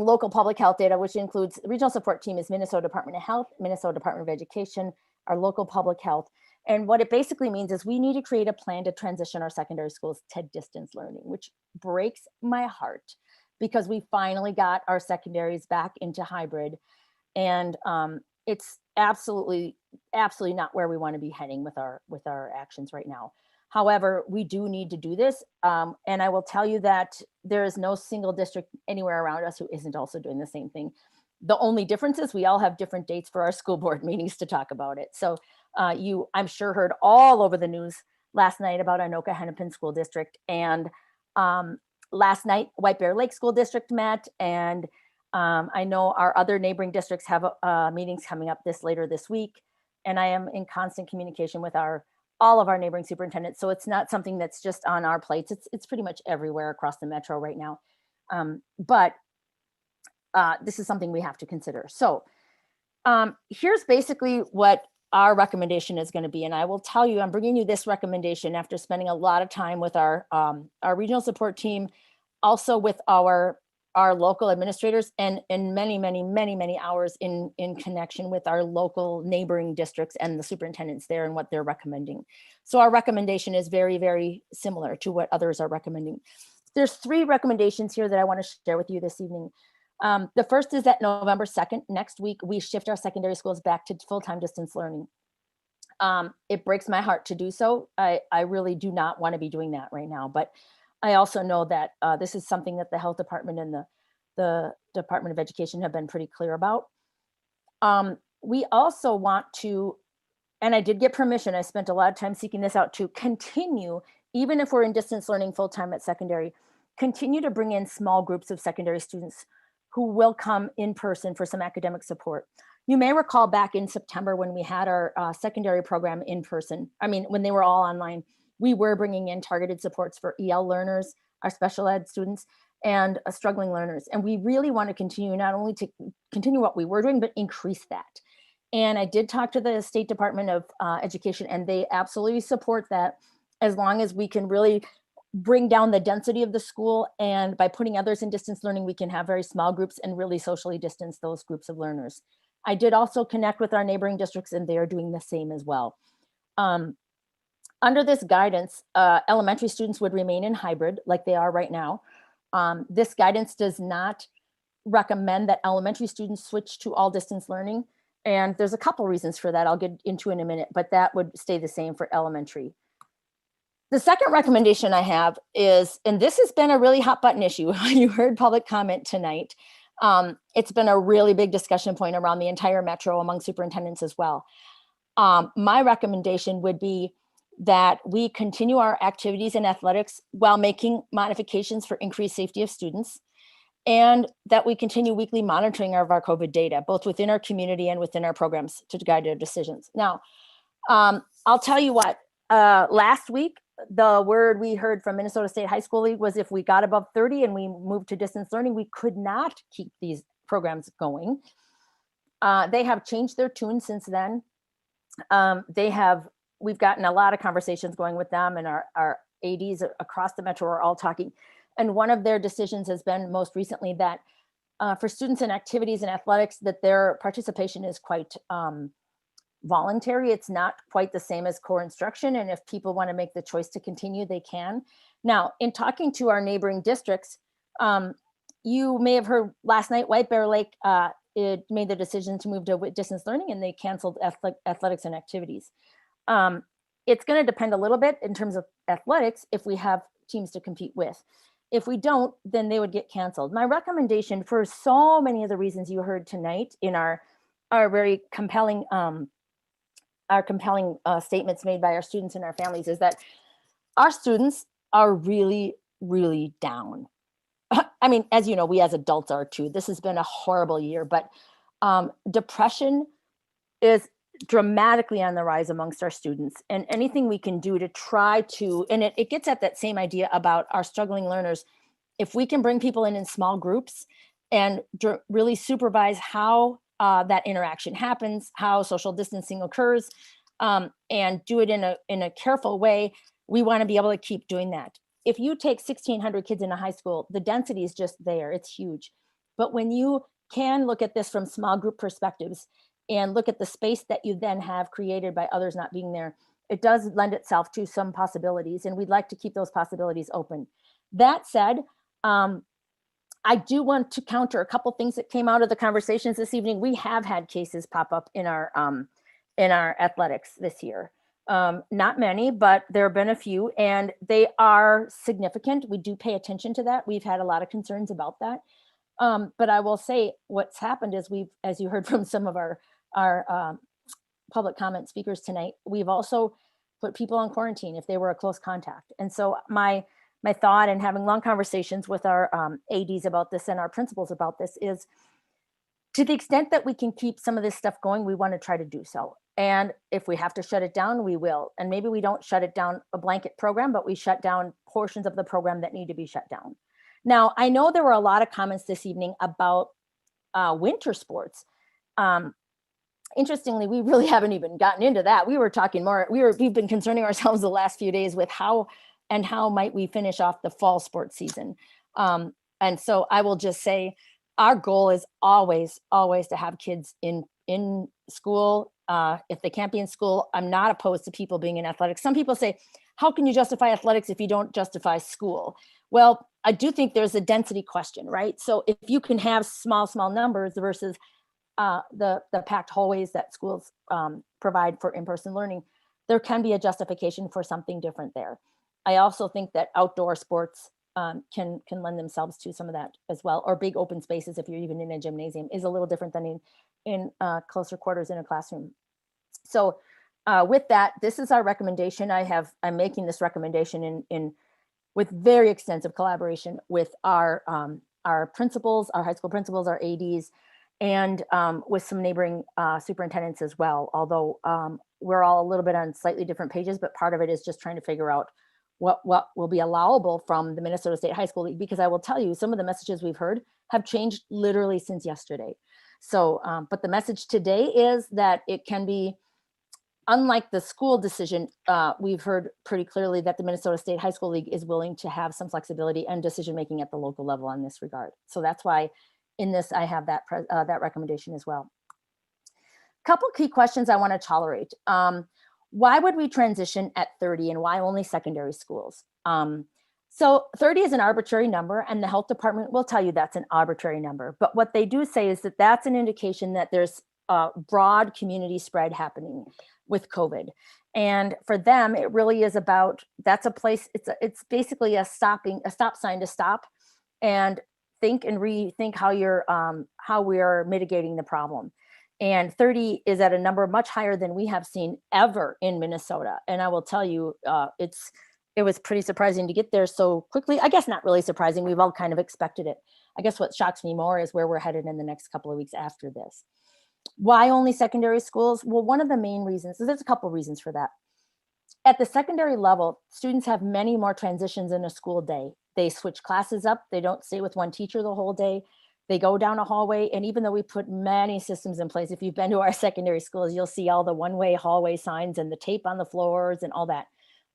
local public health data, which includes the regional support team is Minnesota Department of Health, Minnesota Department of Education, our local public health. And what it basically means is we need to create a plan to transition our secondary schools to distance learning, which breaks my heart because we finally got our secondaries back into hybrid. And it's absolutely not where we want to be heading with our actions right now. However, we do need to do this. And I will tell you that there is no single district anywhere around us who isn't also doing the same thing. The only difference is we all have different dates for our school board meetings to talk about it. So you, I'm sure, heard all over the news last night about Anoka Hennepin School District. And last night, White Bear Lake School District met. And I know our other neighboring districts have meetings coming up later this week. And I am in constant communication with all of our neighboring superintendents. So it's not something that's just on our plates. It's pretty much everywhere across the metro right now. But this is something we have to consider. So Here's basically what our recommendation is going to be. And I will tell you, I'm bringing you this recommendation after spending a lot of time with our regional support team, also with our local administrators, and many hours in connection with our local neighboring districts and the superintendents there and what they're recommending. So our recommendation is very, very similar to what others are recommending. There's 3 recommendations here that I want to share with you this evening. The first is that November 2nd, next week, we shift our secondary schools back to full-time distance learning. It breaks my heart to do so. I really do not want to be doing that right now, but I also know that this is something that the health department and the Department of Education have been pretty clear about. We also want to, and I did get permission, I spent a lot of time seeking this out, to continue, even if we're in distance learning full-time at secondary, continue to bring in small groups of secondary students who will come in person for some academic support. You may recall back in September when we had our secondary program in person, when they were all online, we were bringing in targeted supports for EL learners, our special ed students, and struggling learners. And we really want to continue, not only to continue what we were doing, but increase that. And I did talk to the State Department of Education, and they absolutely support that, as long as we can really bring down the density of the school. And by putting others in distance learning, we can have very small groups and really socially distance those groups of learners. I did also connect with our neighboring districts, and they are doing the same as well. Under this guidance, elementary students would remain in hybrid like they are right now. This guidance does not recommend that elementary students switch to all distance learning. And there's a couple reasons for that I'll get into in a minute, but that would stay the same for elementary. The second recommendation I have is, and this has been a really hot button issue. You heard public comment tonight. It's been a really big discussion point around the entire metro among superintendents as well. My recommendation would be that we continue our activities in athletics while making modifications for increased safety of students, and that we continue weekly monitoring of our COVID data, both within our community and within our programs, to guide our decisions. Now, I'll tell you what, last week, the word we heard from Minnesota State High School League was if we got above 30 and we moved to distance learning, we could not keep these programs going. They have changed their tune since then. We've gotten a lot of conversations going with them, and our ADs across the metro are all talking. And one of their decisions has been most recently that for students in activities and athletics, that their participation is quite voluntary. It's not quite the same as core instruction. And if people want to make the choice to continue, they can. Now, in talking to our neighboring districts, you may have heard last night, White Bear Lake it made the decision to move to distance learning, and they canceled athletics and activities. It's going to depend a little bit in terms of athletics if we have teams to compete with. If we don't, then they would get canceled. My recommendation, for so many of the reasons you heard tonight in our very compelling statements made by our students and our families, is that our students are really, really down. I mean, as you know, we as adults are too. This has been a horrible year, but depression is dramatically on the rise amongst our students, and anything we can do to try to, and it gets at that same idea about our struggling learners. If we can bring people in small groups and really supervise how that interaction happens, how social distancing occurs, and do it in a careful way, we want to be able to keep doing that. If you take 1,600 kids in a high school, the density is just there, it's huge. But when you can look at this from small group perspectives and look at the space that you then have created by others not being there, it does lend itself to some possibilities, and we'd like to keep those possibilities open. That said, I do want to counter a couple things that came out of the conversations this evening. We have had cases pop up in our athletics this year. Not many, but there have been a few, and they are significant. We do pay attention to that. We've had a lot of concerns about that. But I will say what's happened is as you heard from some of our public comment speakers tonight, we've also put people on quarantine if they were a close contact. And so my thought, and having long conversations with our ADs about this and our principals about this, is to the extent that we can keep some of this stuff going, we want to try to do so. And if we have to shut it down, we will. And maybe we don't shut it down a blanket program, but we shut down portions of the program that need to be shut down. Now, I know there were a lot of comments this evening about winter sports. interestingly, we really haven't even gotten into that. We were talking more, we've been concerning ourselves the last few days with how might we finish off the fall sports season. And so I will just say, our goal is always to have kids in school. If they can't be in school, I'm not opposed to people being in athletics. Some people say, how can you justify athletics if you don't justify school? Well, I do think there's a density question, right? So if you can have small numbers versus the packed hallways that schools provide for in-person learning, there can be a justification for something different there. I also think that outdoor sports can lend themselves to some of that as well, or big open spaces, if you're even in a gymnasium, is a little different than in closer quarters in a classroom. So with that, this is our recommendation. I'm making this recommendation with very extensive collaboration with our principals, our high school principals, our ADs, and with some neighboring superintendents as well. Although we're all a little bit on slightly different pages, but part of it is just trying to figure out what will be allowable from the Minnesota State High School League, because I will tell you, some of the messages we've heard have changed literally since yesterday. So, but the message today is that it can be, unlike the school decision, we've heard pretty clearly that the Minnesota State High School League is willing to have some flexibility and decision-making at the local level on this regard. So that's why in this, I have that recommendation as well. Couple key questions I want to tolerate. Why would we transition at 30 and why only secondary schools? So 30 is an arbitrary number, and the health department will tell you that's an arbitrary number. But what they do say is that that's an indication that there's a broad community spread happening with COVID. And for them, it really is about, that's a place, it's basically a stop sign to stop and think and rethink how we're mitigating the problem. And 30 is at a number much higher than we have seen ever in Minnesota. And I will tell you, it was pretty surprising to get there so quickly. I guess not really surprising. We've all kind of expected it. I guess what shocks me more is where we're headed in the next couple of weeks after this. Why only secondary schools? Well, one of the main reasons, there's a couple of reasons for that. At the secondary level, students have many more transitions in a school day. They switch classes up. They don't stay with one teacher the whole day. They go down a hallway. And even though we put many systems in place, if you've been to our secondary schools, you'll see all the one-way hallway signs and the tape on the floors and all that.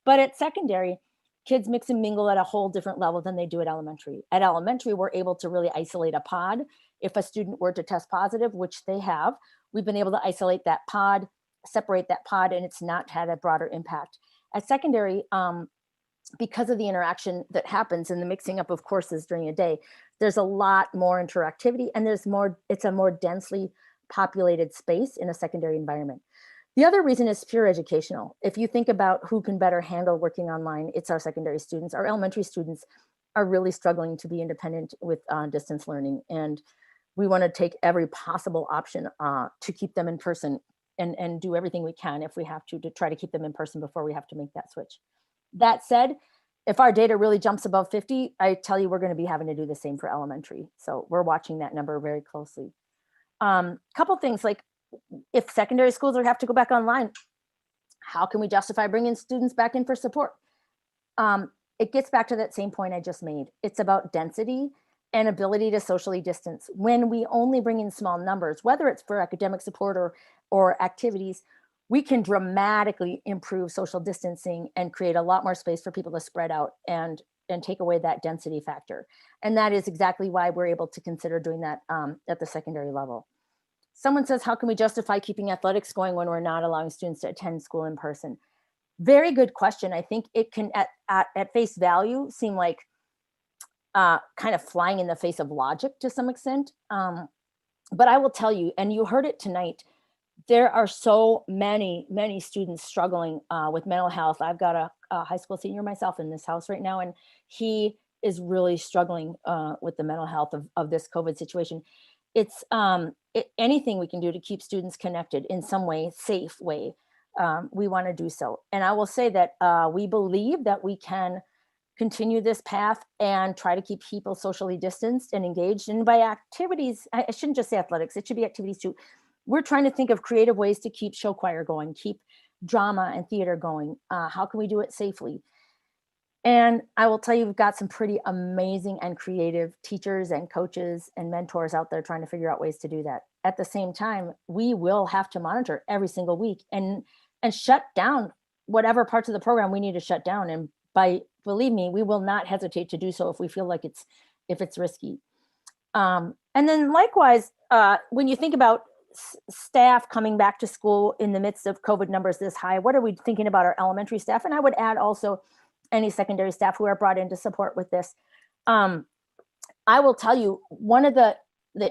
But at secondary, kids mix and mingle at a whole different level than they do at elementary. At elementary, we're able to really isolate a pod. If a student were to test positive, which they have, we've been able to isolate that pod, separate that pod, and it's not had a broader impact. At secondary, because of the interaction that happens and the mixing up of courses during a day, there's a lot more interactivity, and it's a more densely populated space in a secondary environment. The other reason is pure educational. If you think about who can better handle working online, it's our secondary students. Our elementary students are really struggling to be independent with distance learning. And we want to take every possible option to keep them in person and do everything we can if we have to try to keep them in person before we have to make that switch. That said, if our data really jumps above 50, I tell you, we're going to be having to do the same for elementary. So we're watching that number very closely. Couple things, like if secondary schools have to go back online, how can we justify bringing students back in for support? It gets back to that same point I just made. It's about density and ability to socially distance. When we only bring in small numbers, whether it's for academic support or activities, we can dramatically improve social distancing and create a lot more space for people to spread out and take away that density factor. And that is exactly why we're able to consider doing that at the secondary level. Someone says, how can we justify keeping athletics going when we're not allowing students to attend school in person? Very good question. I think it can, at face value, seem like kind of flying in the face of logic to some extent. But I will tell you, and you heard it tonight, there are so many students struggling with mental health. I've got a high school senior myself in this house right now, and he is really struggling with the mental health of this COVID situation. It's anything we can do to keep students connected in some way, safe way, we want to do so. And I will say that we believe that we can continue this path and try to keep people socially distanced and engaged. And by activities, I shouldn't just say athletics, it should be activities too. We're trying to think of creative ways to keep show choir going, keep drama and theater going. How can we do it safely? And I will tell you, we've got some pretty amazing and creative teachers and coaches and mentors out there trying to figure out ways to do that. at the same time, we will have to monitor every single week and shut down whatever parts of the program we need to shut down. And believe me, we will not hesitate to do so if we feel like if it's risky. And then likewise, when you think about staff coming back to school in the midst of COVID numbers this high, what are we thinking about our elementary staff? And I would add also any secondary staff who are brought in to support with this. I will tell you, one of the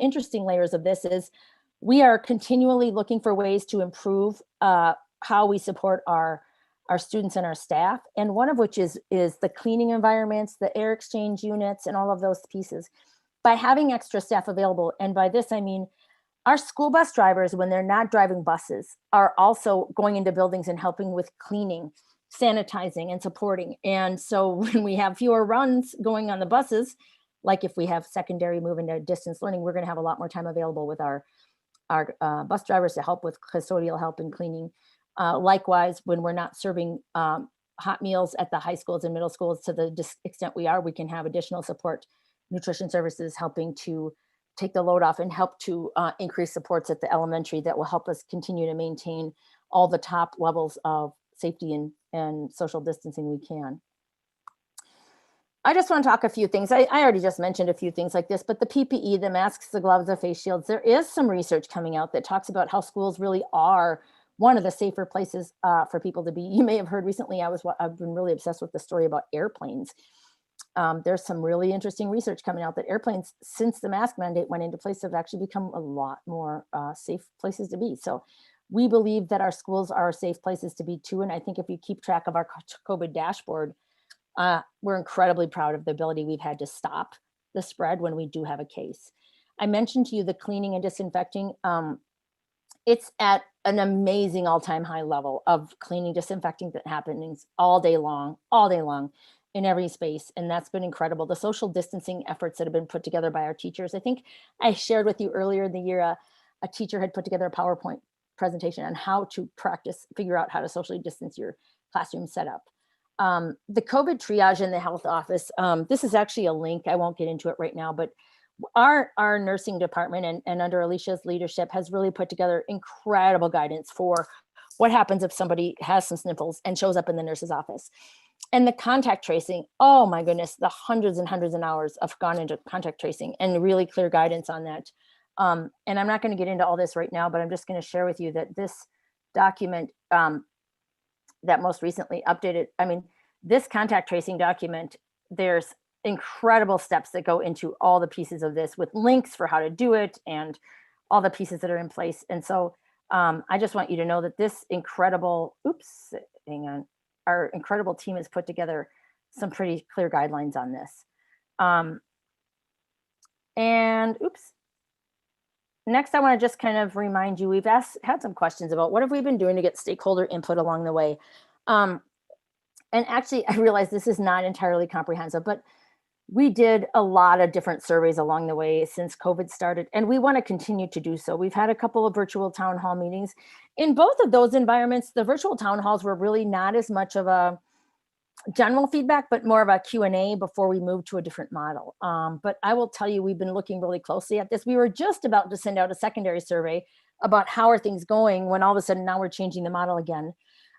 interesting layers of this is we are continually looking for ways to improve how we support our students and our staff. And one of which is the cleaning environments, the air exchange units, and all of those pieces. By having extra staff available, and by this I mean our school bus drivers, when they're not driving buses, are also going into buildings and helping with cleaning, sanitizing, and supporting. And so when we have fewer runs going on the buses, like if we have secondary move into distance learning, we're going to have a lot more time available with our bus drivers to help with custodial help and cleaning. Likewise, when we're not serving hot meals at the high schools and middle schools to the extent we are, we can have additional support nutrition services helping to take the load off and help to increase supports at the elementary that will help us continue to maintain all the top levels of safety and social distancing we can. I just want to talk a few things. I already just mentioned a few things like this, but the PPE, the masks, the gloves, the face shields, there is some research coming out that talks about how schools really are one of the safer places for people to be. You may have heard recently, I've been really obsessed with the story about airplanes. There's some really interesting research coming out that airplanes, since the mask mandate went into place, have actually become a lot more safe places to be. So we believe that our schools are safe places to be too. And I think if you keep track of our COVID dashboard, we're incredibly proud of the ability we've had to stop the spread when we do have a case. I mentioned to you the cleaning and disinfecting. It's at an amazing all-time high level of cleaning, disinfecting that happens all day long in every space. And that's been incredible. The social distancing efforts that have been put together by our teachers. I think I shared with you earlier in the year, a teacher had put together a PowerPoint presentation on how to figure out how to socially distance your classroom setup. The COVID triage in the health office, this is actually a link. I won't get into it right now, but our nursing department and under Alicia's leadership has really put together incredible guidance for what happens if somebody has some sniffles and shows up in the nurse's office. And the contact tracing, oh my goodness, the hundreds and hundreds of hours have gone into contact tracing and really clear guidance on that. And I'm not going to get into all this right now, but I'm just going to share with you that this document that most recently updated, this contact tracing document, there's incredible steps that go into all the pieces of this with links for how to do it and all the pieces that are in place. And so I just want you to know that this incredible, our incredible team has put together some pretty clear guidelines on this. Next, I want to just kind of remind you, we've had some questions about what have we been doing to get stakeholder input along the way. And actually, I realize this is not entirely comprehensive, but we did a lot of different surveys along the way since COVID started, and we want to continue to do so. We've had a couple of virtual town hall meetings. In both of those environments, the virtual town halls were really not as much of a general feedback, but more of a Q&A before we moved to a different model. But I will tell you, we've been looking really closely at this. We were just about to send out a secondary survey about how are things going when all of a sudden now we're changing the model again.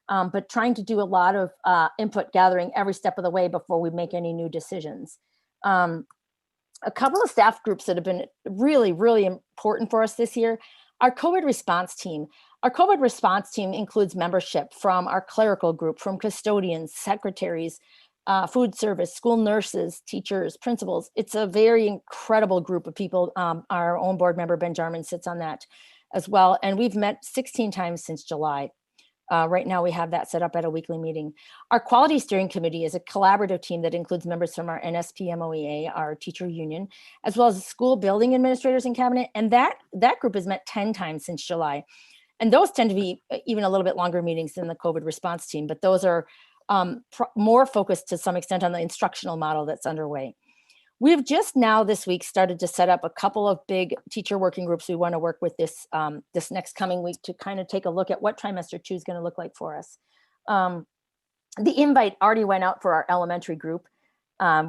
But trying to do a lot of input gathering every step of the way before we make any new decisions. A couple of staff groups that have been really, really important for us this year, our COVID response team. Our COVID response team includes membership from our clerical group, from custodians, secretaries, food service, school nurses, teachers, principals. It's a very incredible group of people. Our own board member, Ben Jarman, sits on that as well. And we've met 16 times since July. Right now we have that set up at a weekly meeting. Our quality steering committee is a collaborative team that includes members from our NSPMOEA, our teacher union, as well as school building administrators and cabinet. And that group has met 10 times since July. And those tend to be even a little bit longer meetings than the COVID response team, but those are more focused to some extent on the instructional model that's underway. We've just now this week started to set up a couple of big teacher working groups we want to work with this next coming week to kind of take a look at what trimester 2 is going to look like for us. The invite already went out for our elementary group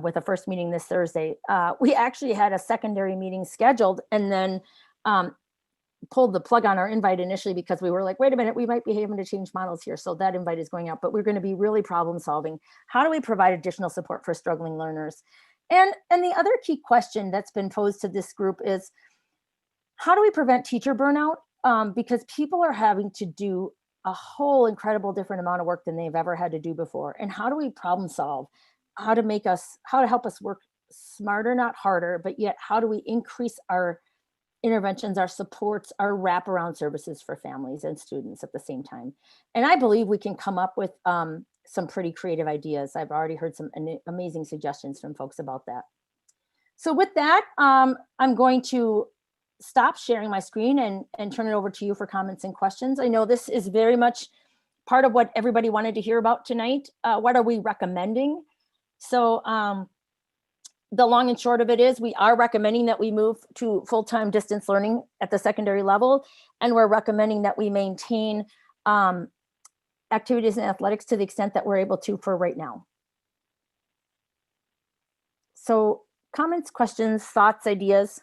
with a first meeting this Thursday. We actually had a secondary meeting scheduled, and then pulled the plug on our invite initially because we were like, wait a minute, we might be having to change models here. So that invite is going out, but we're going to be really problem solving. How do we provide additional support for struggling learners? And the other key question that's been posed to this group is, how do we prevent teacher burnout? Because people are having to do a whole incredible different amount of work than they've ever had to do before. And how do we problem solve? How to help us work smarter, not harder, but yet how do we increase our interventions, our supports, our wraparound services for families and students at the same time? And I believe we can come up with some pretty creative ideas. I've already heard some amazing suggestions from folks about that. So with that, I'm going to stop sharing my screen and turn it over to you for comments and questions. I know this is very much part of what everybody wanted to hear about tonight. What are we recommending? So the long and short of it is we are recommending that we move to full-time distance learning at the secondary level. And we're recommending that we maintain activities and athletics to the extent that we're able to for right now. So comments, questions, thoughts, ideas?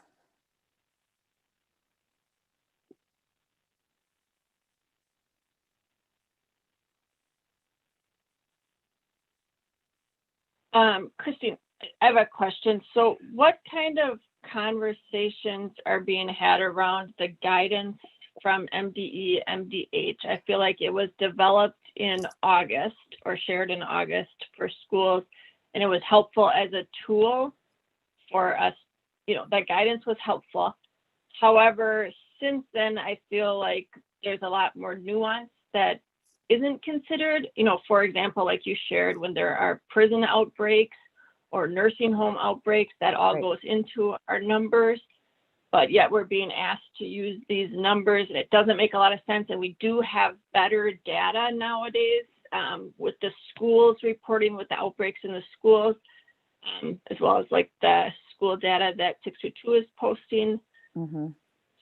Christine, I have a question. So what kind of conversations are being had around the guidance from MDE, MDH? I feel like it was developed in August or shared in August for schools, and it was helpful as a tool for us. You know, that guidance was helpful. However, since then, I feel like there's a lot more nuance that isn't considered. You know, for example, like you shared, when there are prison outbreaks or nursing home outbreaks, that all goes into our numbers, but yet we're being asked to use these numbers, and it doesn't make a lot of sense. And we do have better data nowadays with the schools reporting with the outbreaks in the schools, as well as like the school data that 622 is posting. Mm-hmm.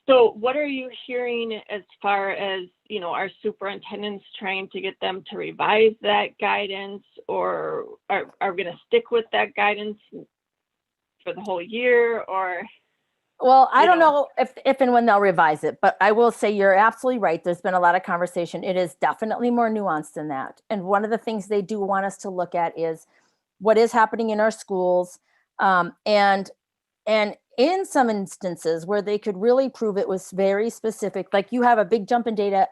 So what are you hearing as far as, you know, our superintendents trying to get them to revise that guidance, or are we going to stick with that guidance for the whole year? Or, well, I don't know if and when they'll revise it, but I will say you're absolutely right. There's been a lot of conversation. It is definitely more nuanced than that. And one of the things they do want us to look at is what is happening in our schools, and in some instances where they could really prove it was very specific, like you have a big jump in data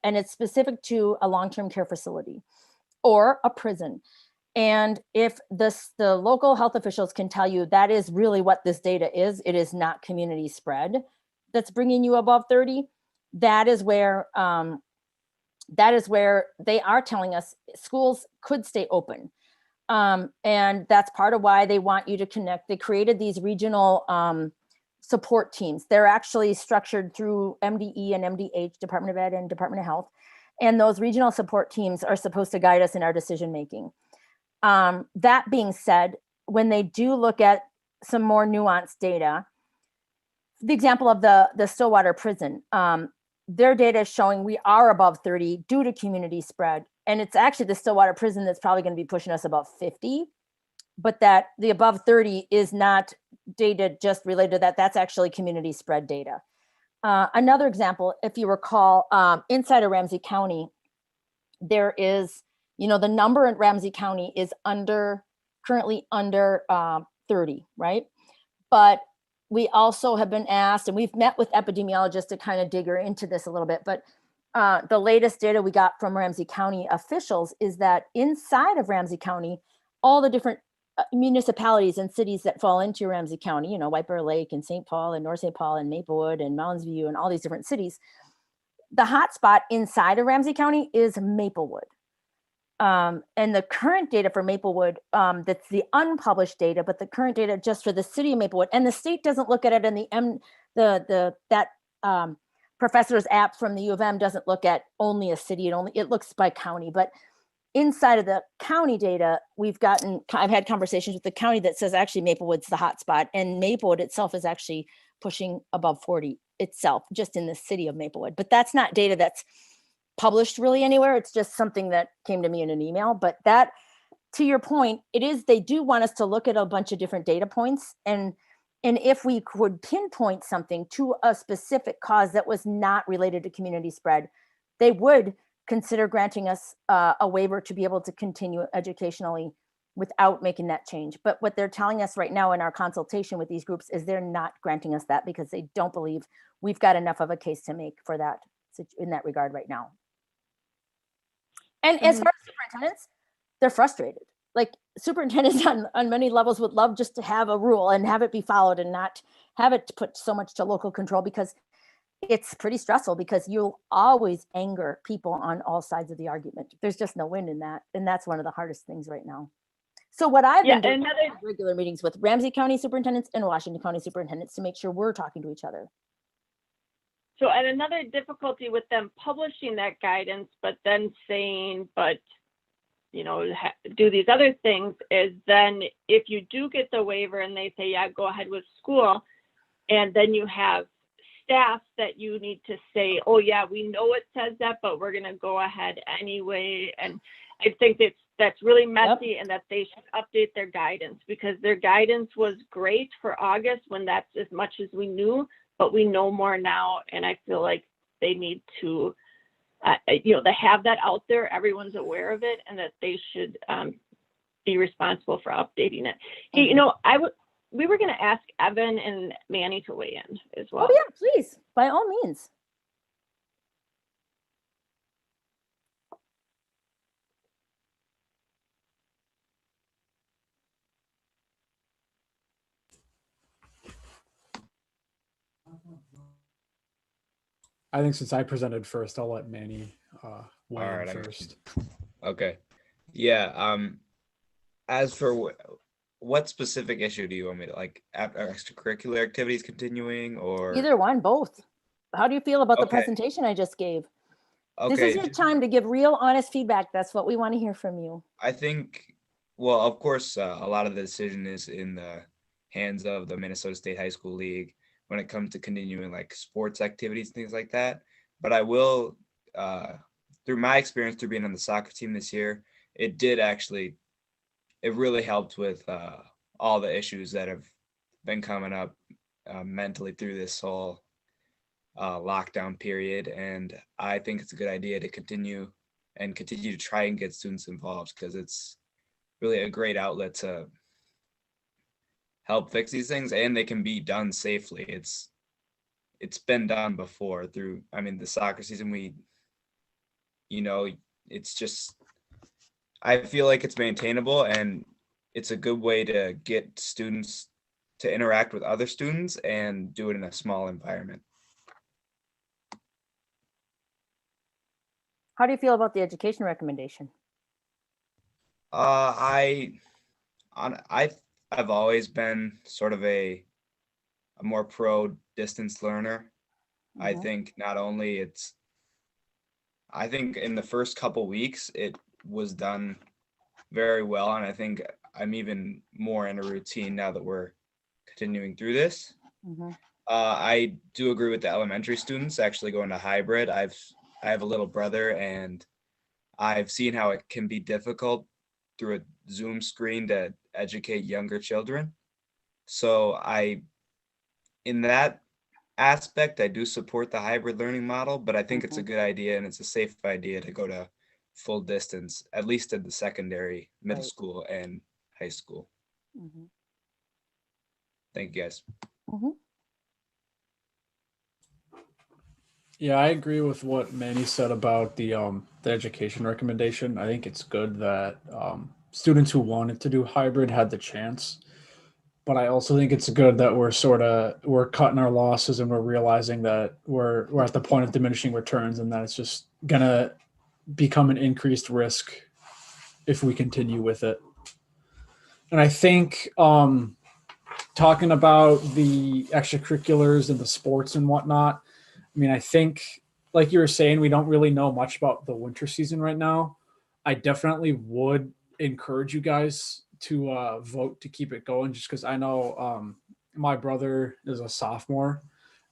and it's specific to a long-term care facility or a prison. And if the local health officials can tell you that is really what this data is, it is not community spread that's bringing you above 30, that is where they are telling us schools could stay open. And that's part of why they want you to connect. They created these regional support teams. They're actually structured through MDE and MDH, Department of Ed and Department of Health. And those regional support teams are supposed to guide us in our decision making. That being said, when they do look at some more nuanced data, the example of the Stillwater prison, their data is showing we are above 30 due to community spread. And it's actually the Stillwater prison that's probably going to be pushing us about 50, but that the above 30 is not data just related to that. That's actually community spread data. Another example, if you recall, inside of Ramsey County, there is, you know, the number in Ramsey County is currently under 30, right? But we also have been asked, and we've met with epidemiologists to kind of dig into this a little bit, but the latest data we got from Ramsey County officials is that inside of Ramsey County, all the different municipalities and cities that fall into Ramsey County, you know, White Bear Lake and St. Paul and North St. Paul and Maplewood and Mounds View and all these different cities, the hotspot inside of Ramsey County is Maplewood. And the current data for Maplewood, that's the unpublished data, but the current data just for the city of Maplewood, and the state doesn't look at it in that professor's app from the U of M doesn't look at only a city, it looks by county. But inside of the county data, I've had conversations with the county that says actually Maplewood's the hotspot, and Maplewood itself is actually pushing above 40 itself, just in the city of Maplewood. But that's not data that's published really anywhere. It's just something that came to me in an email. But that, to your point, they do want us to look at a bunch of different data points. And And if we could pinpoint something to a specific cause that was not related to community spread, they would consider granting us a waiver to be able to continue educationally without making that change. But what they're telling us right now in our consultation with these groups is they're not granting us that because they don't believe we've got enough of a case to make for that in that regard right now. And as far as superintendents, they're frustrated. Like superintendents on many levels would love just to have a rule and have it be followed and not have it put so much to local control, because it's pretty stressful, because you'll always anger people on all sides of the argument. There's just no win in that. And that's one of the hardest things right now. So what I've been doing is regular meetings with Ramsey County superintendents and Washington County superintendents to make sure we're talking to each other. So, and another difficulty with them publishing that guidance, but then saying, but, you know, do these other things, is then if you do get the waiver and they say, yeah, go ahead with school, and then you have staff that you need to say, oh yeah, we know it says that, but we're going to go ahead anyway. And I think that's really messy, and that they should update their guidance, because their guidance was great for August when that's as much as we knew, but we know more now. And I feel like they need to, you know, they have that out there, everyone's aware of it, and that they should be responsible for updating it. Hey, you know, we were going to ask Evan and Manny to weigh in as well. Oh yeah, please, by all means. I think since I presented first, I'll let Manny weigh All in right, first. Okay. Yeah. As for what specific issue do you want me to, like, extracurricular activities continuing, or Either one, both. How do you feel about the Okay. presentation I just gave? This Okay. is your time to give real honest feedback. That's what we want to hear from you. I think, well, of course, a lot of the decision is in the hands of the Minnesota State High School League when it comes to continuing like sports activities, things like that. But I will, through my experience through being on the soccer team this year, it really helped with all the issues that have been coming up mentally through this whole lockdown period. And I think it's a good idea to continue to try and get students involved, because it's really a great outlet to help fix these things, and they can be done safely. It's been done before through, I mean, the soccer season, it's just, I feel like it's maintainable, and it's a good way to get students to interact with other students and do it in a small environment. How do you feel about the education recommendation? I've always been sort of a more pro distance learner. I think not only I think in the first couple weeks it was done very well, and I think I'm even more in a routine now that we're continuing through this. I do agree with the elementary students actually going to hybrid. I have a little brother, and I've seen how it can be difficult through a Zoom screen to educate younger children. So in that aspect, I do support the hybrid learning model, but I think it's a good idea, and it's a safe idea to go to full distance, at least at the secondary, middle school, and high school. Thank you, guys. Yeah, I agree with what Manny said about the education recommendation. I think it's good that students who wanted to do hybrid had the chance. But I also think it's good that we're cutting our losses, and we're realizing that we're at the point of diminishing returns, and that it's just gonna become an increased risk if we continue with it. And I think talking about the extracurriculars and the sports and whatnot, I mean, I think, like you were saying, we don't really know much about the winter season right now. I definitely would encourage you guys to vote to keep it going, just because I know my brother is a sophomore.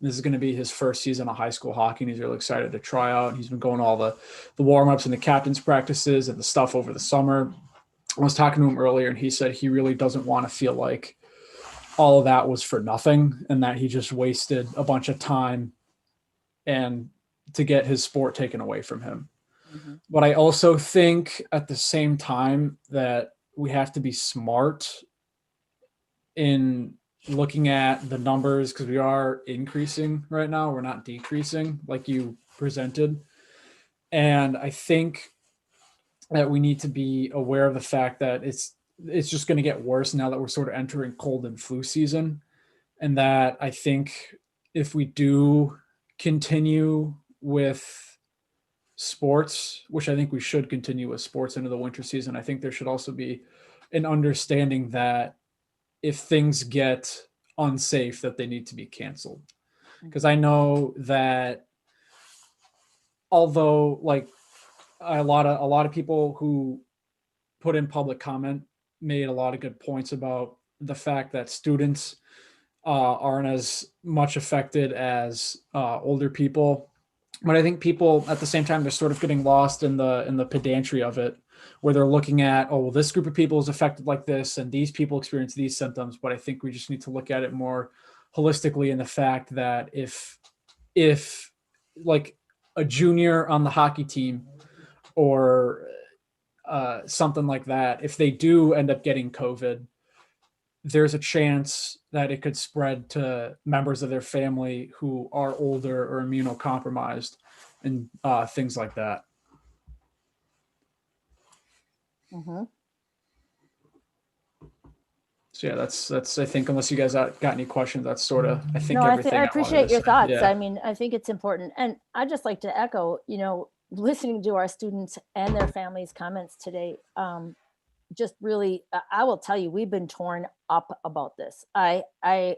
This is going to be his first season of high school hockey, and he's really excited to try out. He's been going all the warm-ups and the captain's practices and the stuff over the summer. I was talking to him earlier, and he said he really doesn't want to feel like all of that was for nothing and that he just wasted a bunch of time and to get his sport taken away from him. Mhm. But I also think at the same time that we have to be smart in looking at the numbers because we are increasing right now. We're not decreasing like you presented. And I think that we need to be aware of the fact that it's just going to get worse now that we're sort of entering cold and flu season. And that I think if we do continue with sports, which I think we should continue with sports into the winter season, I think there should also be an understanding that if things get unsafe, that they need to be canceled. Because I know that although like a lot of people who put in public comment made a lot of good points about the fact that students aren't as much affected as older people. But I think people at the same time, they're sort of getting lost in the pedantry of it, where they're looking at, oh, well, this group of people is affected like this, and these people experience these symptoms. But I think we just need to look at it more holistically in the fact that if like a junior on the hockey team or something like that, if they do end up getting COVID, there's a chance that it could spread to members of their family who are older or immunocompromised and things like that. Mhm. So yeah, that's I think unless you guys got any questions, that's sort of I think No, everything I wanted appreciate to your say. thoughts. Yeah. I mean, I think it's important. And I just like to echo, listening to our students and their families' comments today, just really, I will tell you, we've been torn up about this. I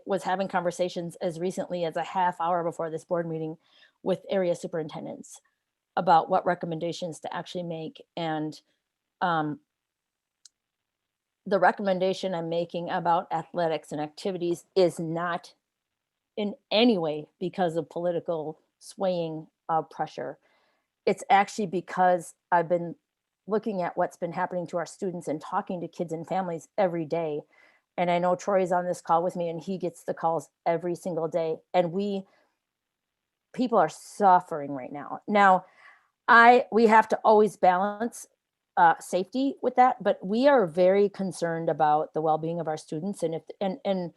was having conversations as recently as a half hour before this board meeting with area superintendents about what recommendations to actually make. And the recommendation I'm making about athletics and activities is not in any way because of political swaying pressure. It's actually because I've been looking at what's been happening to our students and talking to kids and families every day. And I know Troy's on this call with me and he gets the calls every single day. And people are suffering right now. Now, we have to always balance safety with that, but we are very concerned about the well-being of our students. And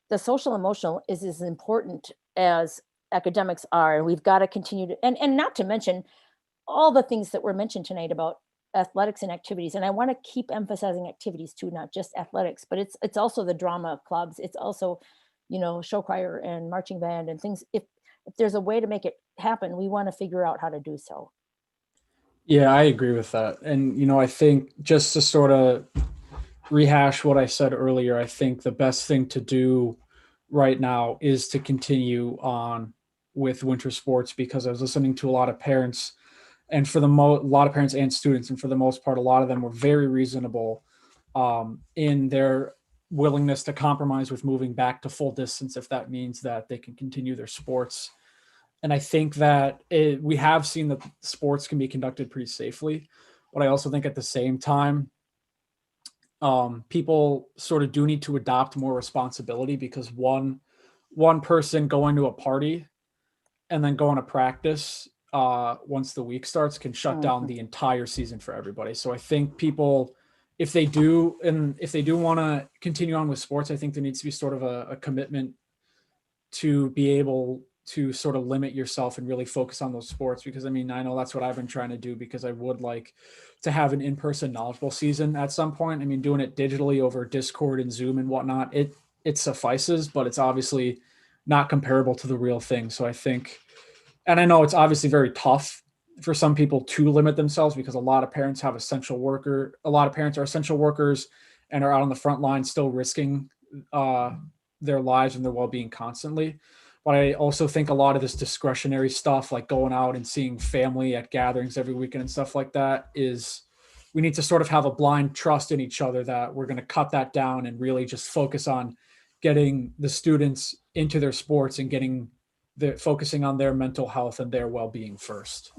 the social emotional is as important as academics are. And we've got to continue to, and not to mention all the things that were mentioned tonight about athletics and activities. And I want to keep emphasizing activities too, not just athletics, but it's also the drama clubs. It's also, show choir and marching band and things. If there's a way to make it happen, we want to figure out how to do so. Yeah, I agree with that. And, I think just to sort of rehash what I said earlier, I think the best thing to do right now is to continue on with winter sports, because I was listening to a lot of parents and a lot of parents and students, and for the most part, a lot of them were very reasonable in their willingness to compromise with moving back to full distance if that means that they can continue their sports. And I think that we have seen that sports can be conducted pretty safely. But I also think at the same time, people sort of do need to adopt more responsibility, because one person going to a party and then going to practice once the week starts can shut down the entire season for everybody. So I think people, if they do want to continue on with sports, I think there needs to be sort of a commitment to be able to sort of limit yourself and really focus on those sports. Because I know that's what I've been trying to do, because I would like to have an in-person knowledgeable season at some point. Doing it digitally over Discord and Zoom and whatnot, it suffices, but it's obviously not comparable to the real thing. So I think, and I know it's obviously very tough for some people to limit themselves, because a lot of parents are essential workers and are out on the front line still risking their lives and their well-being constantly. But I also think a lot of this discretionary stuff, like going out and seeing family at gatherings every weekend and stuff like that, is we need to sort of have a blind trust in each other that we're going to cut that down and really just focus on getting the students into their sports and focusing on their mental health and their well-being first.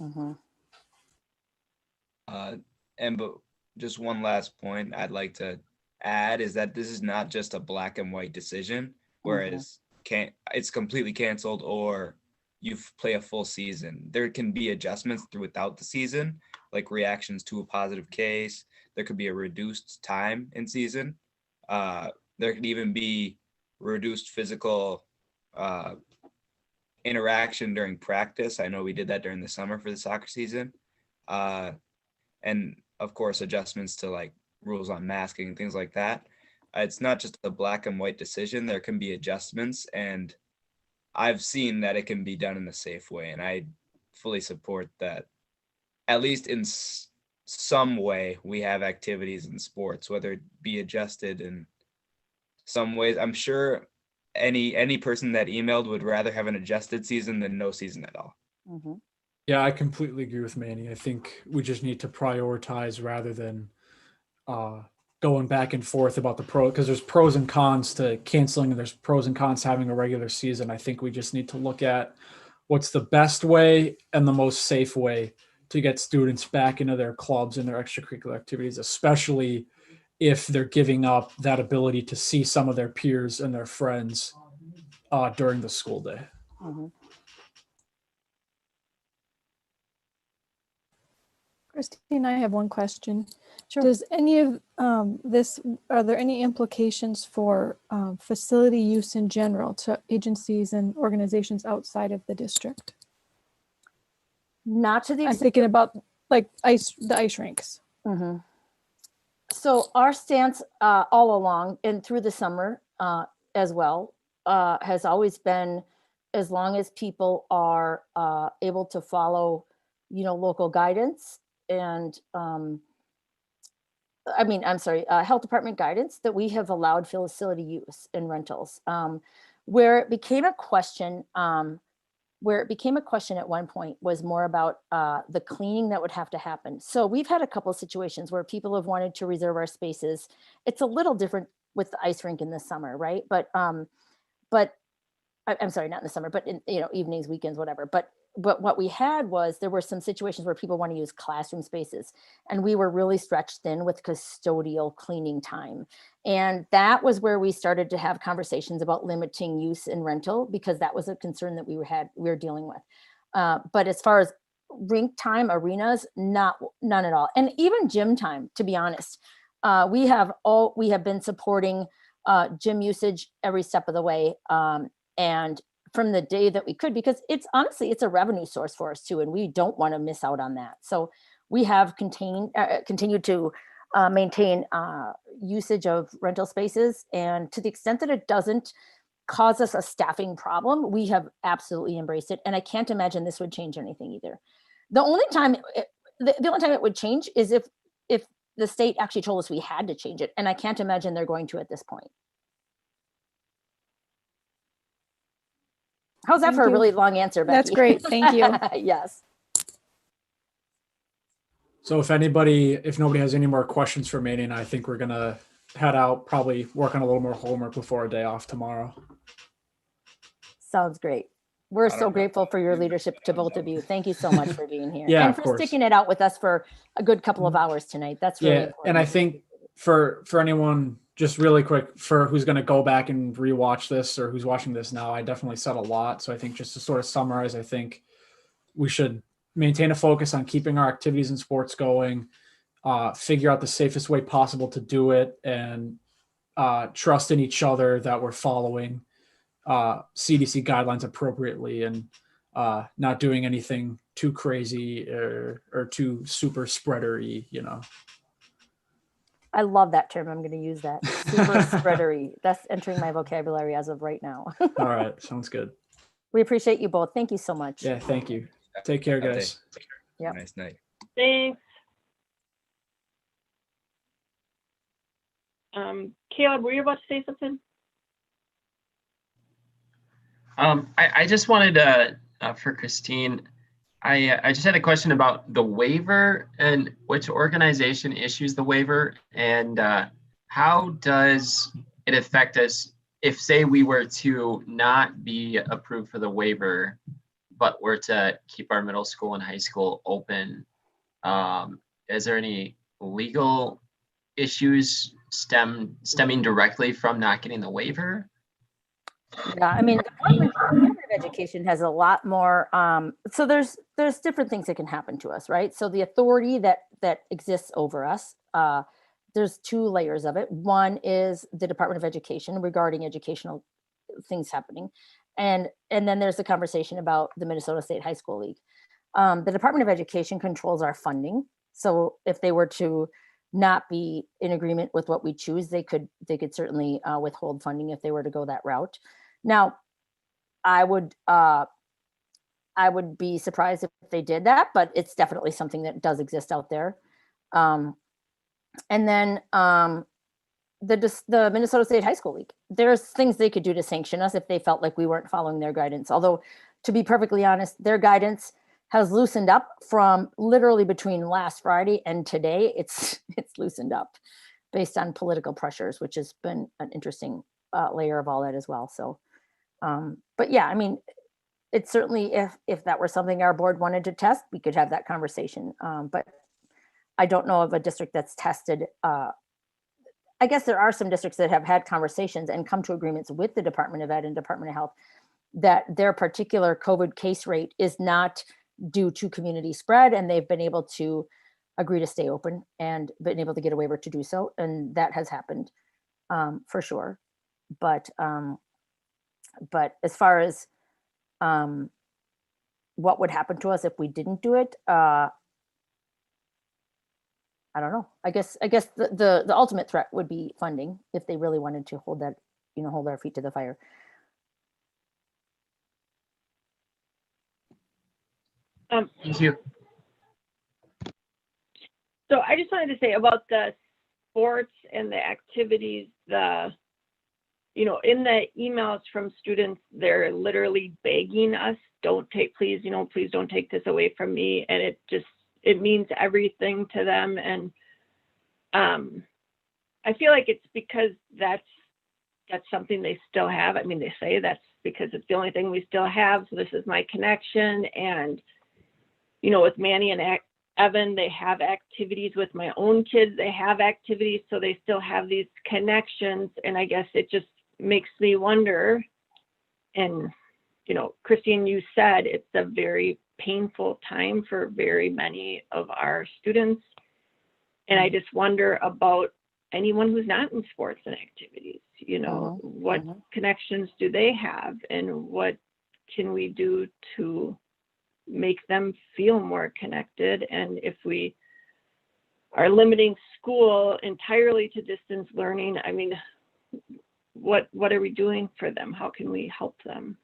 But just one last point I'd like to add is that this is not just a black and white decision, whereas it's completely canceled or you play a full season. There can be adjustments throughout the season, like reactions to a positive case. There could be a reduced time in season. There could even be reduced physical interaction during practice. I know we did that during the summer for the soccer season. And of course, adjustments to like rules on masking and things like that. It's not just a black and white decision. There can be adjustments, and I've seen that it can be done in a safe way. And I fully support that. At least in some way, we have activities in sports, whether it be adjusted in some ways. I'm sure any person that emailed would rather have an adjusted season than no season at all. Yeah, I completely agree with Manny. I think we just need to prioritize rather than going back and forth about the because there's pros and cons to canceling and there's pros and cons to having a regular season. I think we just need to look at what's the best way and the most safe way to get students back into their clubs and their extracurricular activities, especially if they're giving up that ability to see some of their peers and their friends during the school day. Christine, I have one question. Sure. Does any of this, are there any implications for facility use in general to agencies and organizations outside of the district? Not to the I'm extent. thinking about like the ice rinks. So our stance all along and through the summer as well has always been, as long as people are able to follow, local guidance and health department guidance, that we have allowed facility use in rentals. Where it became a question at one point was more about the cleaning that would have to happen. So we've had a couple of situations where people have wanted to reserve our spaces. It's a little different with the ice rink in the summer, right? But I'm sorry, not in the summer, but in evenings, weekends, whatever. But what we had was there were some situations where people want to use classroom spaces, and we were really stretched thin with custodial cleaning time. And that was where we started to have conversations about limiting use in rental, because that was a concern that we were dealing with. But as far as rink time, arenas, none at all. And even gym time, to be honest, we have been supporting gym usage every step of the way. And from the day that we could, because it's a revenue source for us too, and we don't want to miss out on that. So we have continued to maintain usage of rental spaces, and to the extent that it doesn't cause us a staffing problem, we have absolutely embraced it. And I can't imagine this would change anything either. The only time it would change is if the state actually told us we had to change it, and I can't imagine they're going to at this point. How's that for a really long answer, Becky? That's great. Thank you. Yes. So if nobody has any more questions for Manny, and I think we're gonna head out, probably work on a little more homework before our day off tomorrow. Sounds great. We're so grateful for your leadership to both of you. Thank you so much for being here. Yeah, and for sticking it out with us for a good couple of hours tonight. That's really important. And I think for anyone, just really quick, for who's going to go back and rewatch this or who's watching this now, I definitely said a lot. So I think just to sort of summarize, I think we should maintain a focus on keeping our activities and sports going, figure out the safest way possible to do it, and trust in each other that we're following CDC guidelines appropriately, and not doing anything too crazy or too super spreadery, I love that term. I'm going to use that. Super spreadery. That's entering my vocabulary as of right now. All right. Sounds good. We appreciate you both. Thank you so much. Yeah. Thank you. Take care, guys. Yeah. Nice night. Thanks. Caleb, were you about to say something? I just wanted to, for Christine, I just had a question about the waiver and which organization issues the waiver, and how does it affect us if, say, we were to not be approved for the waiver, but were to keep our middle school and high school open? Is there any legal issues stemming directly from not getting the waiver? Yeah, I mean, the Department of Education has a lot more. So there's different things that can happen to us, right? So the authority that exists over us, there's two layers of it. One is the Department of Education regarding educational things happening, and then there's the conversation about the Minnesota State High School League. The Department of Education controls our funding. So if they were to not be in agreement with what we choose, they could certainly withhold funding if they were to go that route. Now, I would be surprised if they did that, but it's definitely something that does exist out there. And then the Minnesota State High School League, there's things they could do to sanction us if they felt like we weren't following their guidance. Although, to be perfectly honest, their guidance has loosened up from literally between last Friday and today. It's loosened up based on political pressures, which has been an interesting layer of all that as well. So, but yeah, I mean, it's certainly, if that were something our board wanted to test, we could have that conversation. But I don't know of a district that's tested. I guess there are some districts that have had conversations and come to agreements with the Department of Ed and Department of Health that their particular COVID case rate is not due to community spread, and they've been able to agree to stay open and been able to get a waiver to do so. And that has happened for sure. But as far as what would happen to us if we didn't do it, I don't know. I guess the ultimate threat would be funding if they really wanted to hold that, hold our feet to the fire. Thank you. So I just wanted to say about the sports and the activities, in the emails from students, they're literally begging us, please don't take this away from me. And it means everything to them. And I feel like it's because that's something they still have. I mean, they say that's because it's the only thing we still have. So this is my connection. And, with Manny and Evan, they have activities. With my own kids, they have activities. So they still have these connections. And I guess it just makes me wonder. And, Christine, you said it's a very painful time for very many of our students. And I just wonder about anyone who's not in sports and activities, what connections do they have, and what can we do to make them feel more connected? And if we are limiting school entirely to distance learning, I mean, what are we doing for them? How can we help them?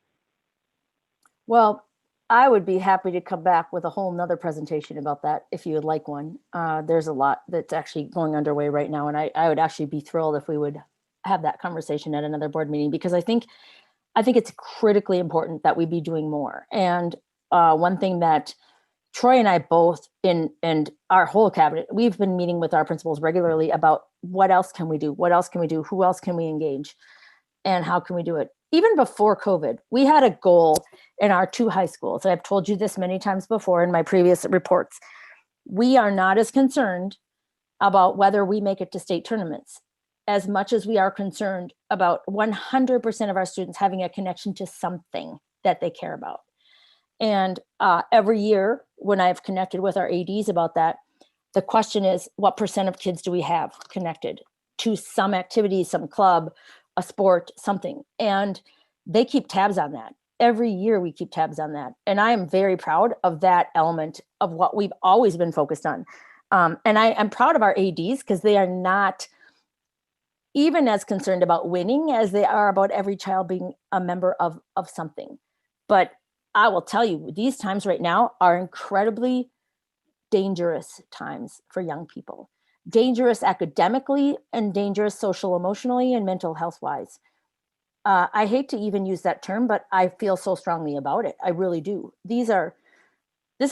Well, I would be happy to come back with a whole nother presentation about that if you would like one. There's a lot that's actually going underway right now, and I would actually be thrilled if we would have that conversation at another board meeting, because I think it's critically important that we be doing more. And one thing that Troy and I both, and our whole cabinet, we've been meeting with our principals regularly about what else can we do? What else can we do? Who else can we engage? And how can we do it? Even before COVID, we had a goal in our 2 high schools. I've told you this many times before in my previous reports. We are not as concerned about whether we make it to state tournaments as much as we are concerned about 100% of our students having a connection to something that they care about. And every year when I've connected with our ADs about that, the question is, what percent of kids do we have connected to some activity, some club, a sport, something? And they keep tabs on that. Every year we keep tabs on that. And I am very proud of that element of what we've always been focused on. And I'm proud of our ADs because they are not even as concerned about winning as they are about every child being a member of something. But I will tell you, these times right now are incredibly dangerous times for young people. Dangerous academically and dangerous social, emotionally, and mental health wise. I hate to even use that term, but I feel so strongly about it. I really do. This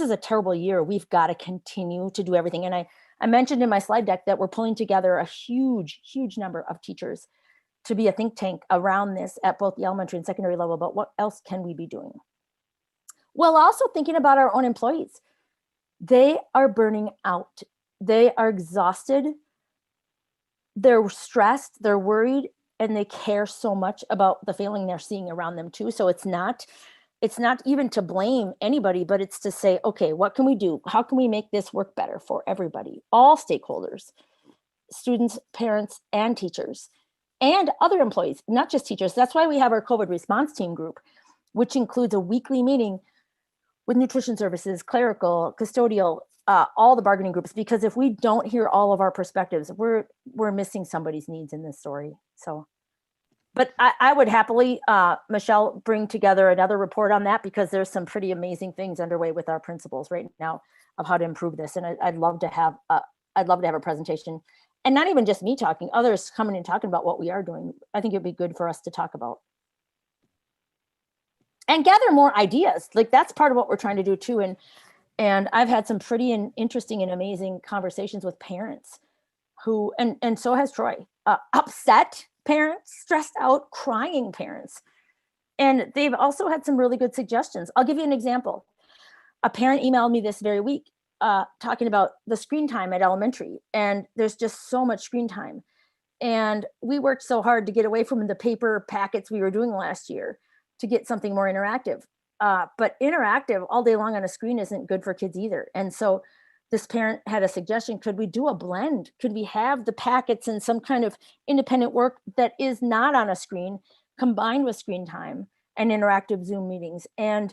is a terrible year. We've got to continue to do everything. And I mentioned in my slide deck that we're pulling together a huge, huge number of teachers to be a think tank around this at both the elementary and secondary level. But what else can we be doing? Well, also thinking about our own employees. They are burning out. They are exhausted. they're stressed, they're worried, and they care so much about the feeling they're seeing around them too. So it's not even to blame anybody, but it's to say, okay, what can we do? How can we make this work better for everybody, all stakeholders, students, parents, and teachers, and other employees, not just teachers. That's why we have our COVID response team group, which includes a weekly meeting with nutrition services, clerical, custodial, all the bargaining groups, because if we don't hear all of our perspectives, we're missing somebody's needs in this story. So, but I would happily, Michelle, bring together another report on that, because there's some pretty amazing things underway with our principals right now of how to improve this. And I'd love to have a presentation, and not even just me talking, others coming and talking about what we are doing. I think it'd be good for us to talk about and gather more ideas. Like, that's part of what we're trying to do too. And I've had some pretty interesting and amazing conversations with parents who, and so has Troy, upset parents, stressed out, crying parents. And they've also had some really good suggestions. I'll give you an example. A parent emailed me this very week talking about the screen time at elementary. And there's just so much screen time. And we worked so hard to get away from the paper packets we were doing last year to get something more interactive. But interactive all day long on a screen isn't good for kids either. And so this parent had a suggestion: could we do a blend? Could we have the packets and some kind of independent work that is not on a screen combined with screen time and interactive Zoom meetings? And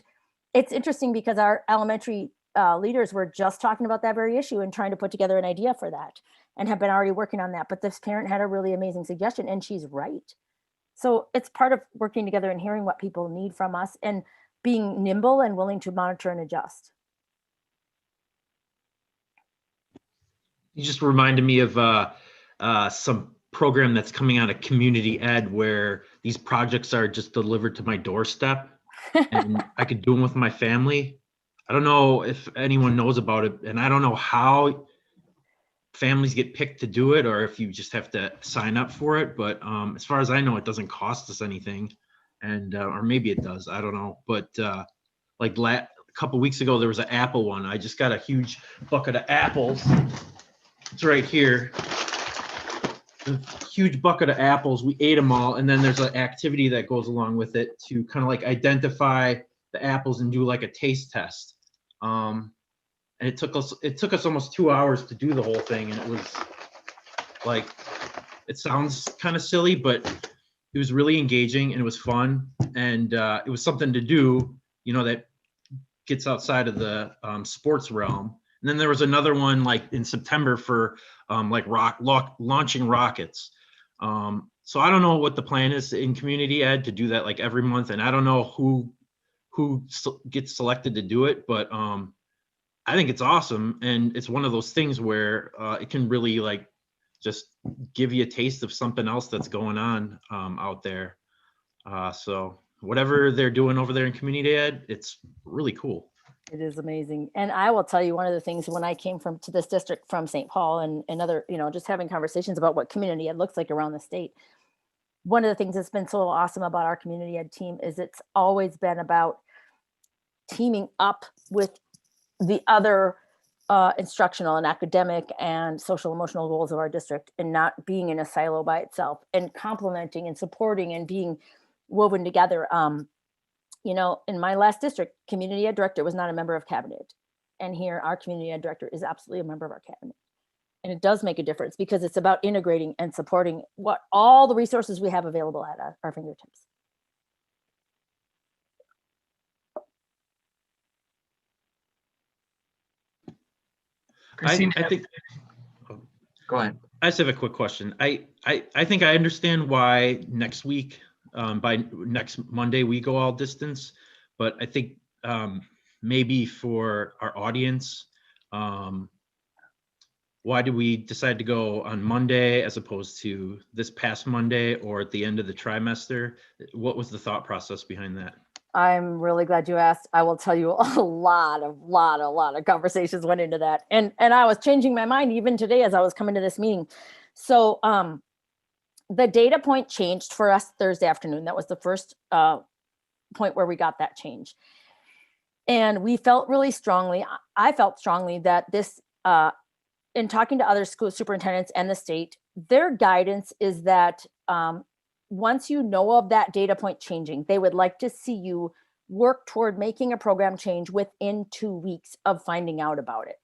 it's interesting because our elementary leaders were just talking about that very issue and trying to put together an idea for that, and have been already working on that. But this parent had a really amazing suggestion, and she's right. So it's part of working together and hearing what people need from us and being nimble and willing to monitor and adjust. You just reminded me of some program that's coming out of community ed where these projects are just delivered to my doorstep and I could do them with my family. I don't know if anyone knows about it, and I don't know how families get picked to do it or if you just have to sign up for it. But as far as I know, it doesn't cost us anything, and or maybe it does. I don't know. But like a couple weeks ago, there was an apple one. I just got a huge bucket of apples. It's right here. A huge bucket of apples. We ate them all, and then there's an activity that goes along with it to kind of like identify the apples and do like a taste test. And it took us almost 2 hours to do the whole thing, and it was like, it sounds kind of silly, but it was really engaging and it was fun, and it was something to do, you know, that gets outside of the sports realm. And then there was another one like in September for like launching rockets. So I don't know what the plan is in community ed to do that like every month, and I don't know who gets selected to do it, but I think it's awesome, and it's one of those things where it can really like just give you a taste of something else that's going on out there. So whatever they're doing over there in community ed, it's really cool. It is amazing. And I will tell you, one of the things when I came to this district from St. Paul and other, you know, just having conversations about what community ed looks like around the state. One of the things that's been so awesome about our community ed team is it's always been about teaming up with the other instructional and academic and social emotional goals of our district, and not being in a silo by itself, and complementing and supporting and being woven together. You know, in my last district, community ed director was not a member of cabinet. And here our community ed director is absolutely a member of our cabinet. And it does make a difference because it's about integrating and supporting what all the resources we have available at our fingertips. Christine, I think. Go ahead. I just have a quick question. I think I understand why next week, by next Monday, we go all distance, but I think maybe for our audience, why did we decide to go on Monday as opposed to this past Monday or at the end of the trimester? What was the thought process behind that? I'm really glad you asked. I will tell you a lot of conversations went into that. And I was changing my mind even today as I was coming to this meeting. So the data point changed for us Thursday afternoon. That was the first point where we got that change. And we felt really strongly, I felt strongly that this in talking to other school superintendents and the state, their guidance is that once you know of that data point changing, they would like to see you work toward making a program change within 2 weeks of finding out about it.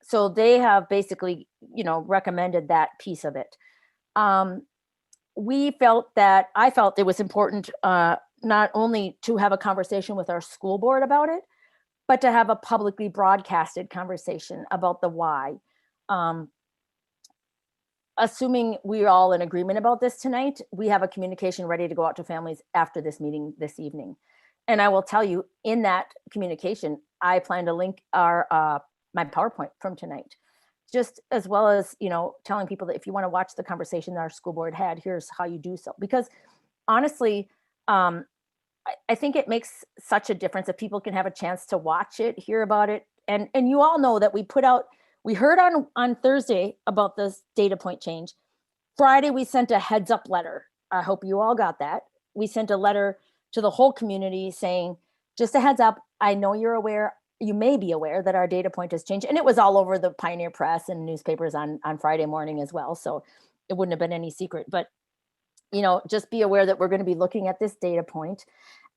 So they have basically, recommended that piece of it. I felt it was important not only to have a conversation with our school board about it, but to have a publicly broadcasted conversation about the why. Assuming we're all in agreement about this tonight, we have a communication ready to go out to families after this meeting this evening. And I will tell you, in that communication, I plan to link our my PowerPoint from tonight, just as well as, telling people that if you want to watch the conversation that our school board had, here's how you do so. Because honestly, I think it makes such a difference if people can have a chance to watch it, hear about it. And you all know that we heard on Thursday about this data point change. Friday, we sent a heads up letter. I hope you all got that. We sent a letter to the whole community saying, just a heads up, I know you're aware, you may be aware that our data point has changed. And it was all over the Pioneer Press and newspapers on Friday morning as well. So it wouldn't have been any secret, but just be aware that we're going to be looking at this data point.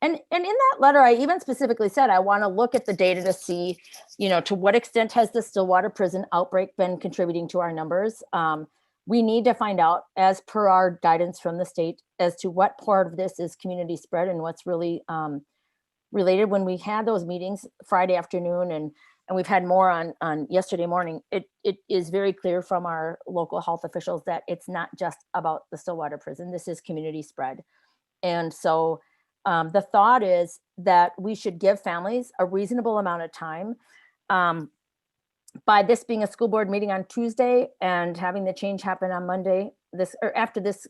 And in that letter, I even specifically said, I want to look at the data to see, to what extent has the Stillwater prison outbreak been contributing to our numbers? We need to find out, as per our guidance from the state, as to what part of this is community spread and what's really related. When we had those meetings Friday afternoon and we've had more on yesterday morning, it is very clear from our local health officials that it's not just about the Stillwater prison. This is community spread. And so the thought is that we should give families a reasonable amount of time. By this being a school board meeting on Tuesday and having the change happen on Monday, after this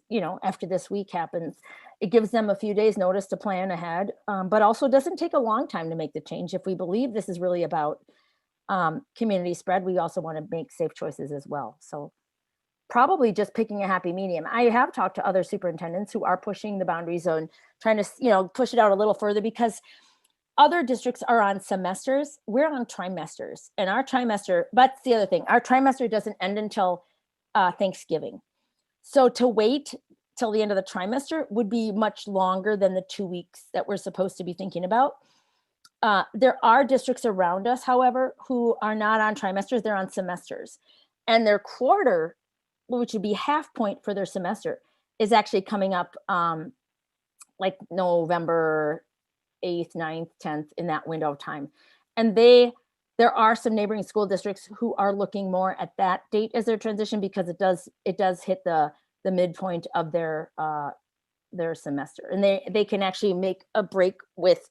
week happens, it gives them a few days notice to plan ahead, but also doesn't take a long time to make the change. If we believe this is really about community spread, we also want to make safe choices as well. So probably just picking a happy medium. I have talked to other superintendents who are pushing the boundaries on trying to, push it out a little further, because other districts are on semesters. We're on trimesters, and our trimester, that's the other thing. Our trimester doesn't end until Thanksgiving. So to wait till the end of the trimester would be much longer than the 2 weeks that we're supposed to be thinking about. There are districts around us, however, who are not on trimesters, they're on semesters. And their quarter, which would be half point for their semester, is actually coming up like November 8th, 9th, 10th, in that window of time. And there are some neighboring school districts who are looking more at that date as their transition, because it does hit the midpoint of their semester. And they can actually make a break with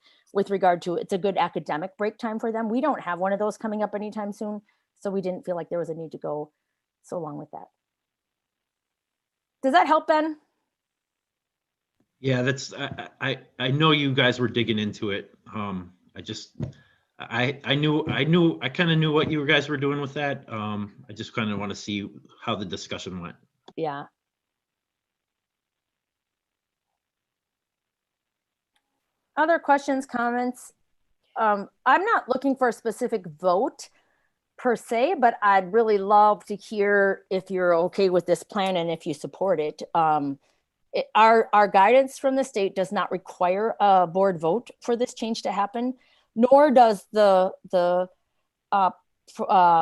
regard to, it's a good academic break time for them. We don't have one of those coming up anytime soon. So we didn't feel like there was a need to go so long with that. Does that help, Ben? Yeah, I know you guys were digging into it. I kind of knew what you guys were doing with that. I just kind of want to see how the discussion went. Yeah. Other questions, comments? I'm not looking for a specific vote per se, but I'd really love to hear if you're okay with this plan and if you support it. Our guidance from the state does not require a board vote for this change to happen, nor does the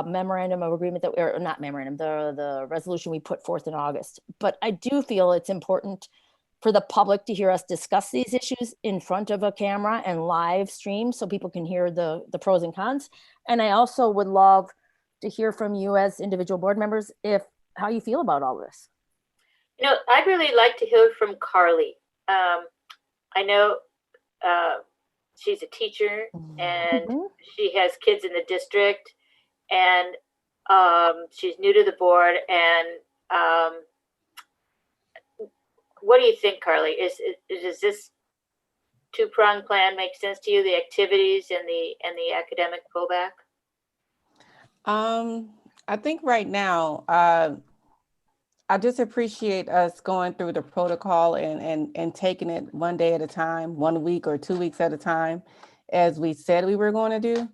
memorandum of agreement the resolution we put forth in August. But I do feel it's important for the public to hear us discuss these issues in front of a camera and live stream so people can hear the pros and cons. And I also would love to hear from you as individual board members how you feel about all this. I'd really like to hear from Carly. I know she's a teacher and she has kids in the district, and she's new to the board. And what do you think, Carly? Does this two-pronged plan make sense to you? The activities and the academic pullback? I think right now, I just appreciate us going through the protocol and taking it one day at a time, 1 week or 2 weeks at a time, as we said we were going to do.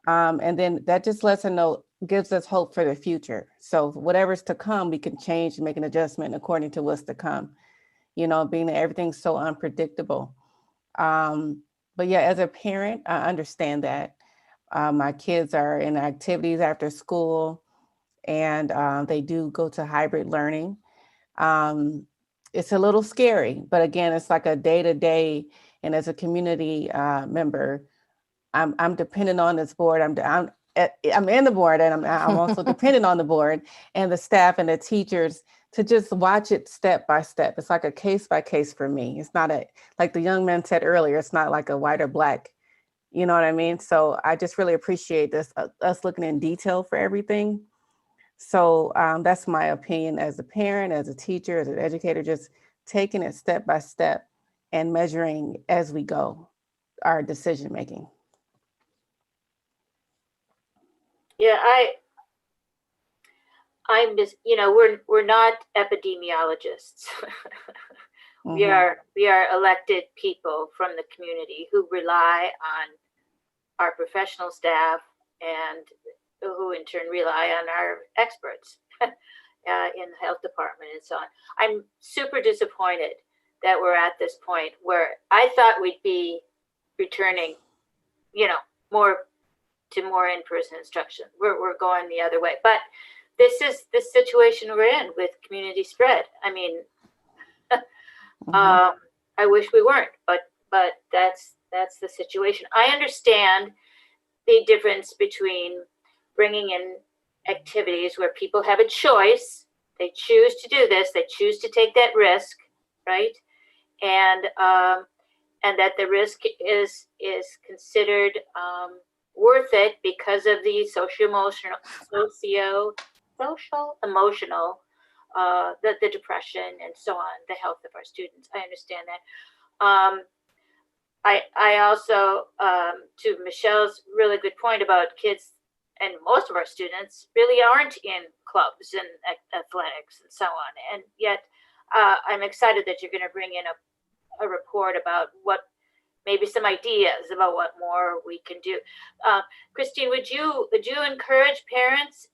And then that just lets us know, gives us hope for the future. So whatever's to come, we can change and make an adjustment according to what's to come, you know, being that everything's so unpredictable. But yeah, as a parent, I understand that. My kids are in activities after school, and they do go to hybrid learning. It's a little scary, but again, it's like a day-to-day, and as a community member, I'm dependent on this board. I'm in the board, and I'm also dependent on the board and the staff and the teachers to just watch it step by step. It's like a case by case for me. It's not like the young man said earlier, it's not like a white or black, you know what I mean? So I just really appreciate this, us looking in detail for everything. So that's my opinion as a parent, as a teacher, as an educator, just taking it step by step and measuring as we go our decision making. Yeah, I'm just, we're not epidemiologists. We are elected people from the community who rely on our professional staff and who in turn rely on our experts in the health department and so on. I'm super disappointed that we're at this point where I thought we'd be returning, more in-person instruction. We're going the other way. But this is the situation we're in with community spread. I mean, I wish we weren't, but that's the situation. I understand the difference between bringing in activities where people have a choice. They choose to do this. They choose to take that risk, right? And that the risk is considered worth it because of the social emotional, the depression and so on, the health of our students. I understand that. I also, to Michelle's really good point about kids, and most of our students really aren't in clubs and athletics and so on. And yet I'm excited that you're going to bring in a report about maybe some ideas about what more we can do. Christine, would you encourage parents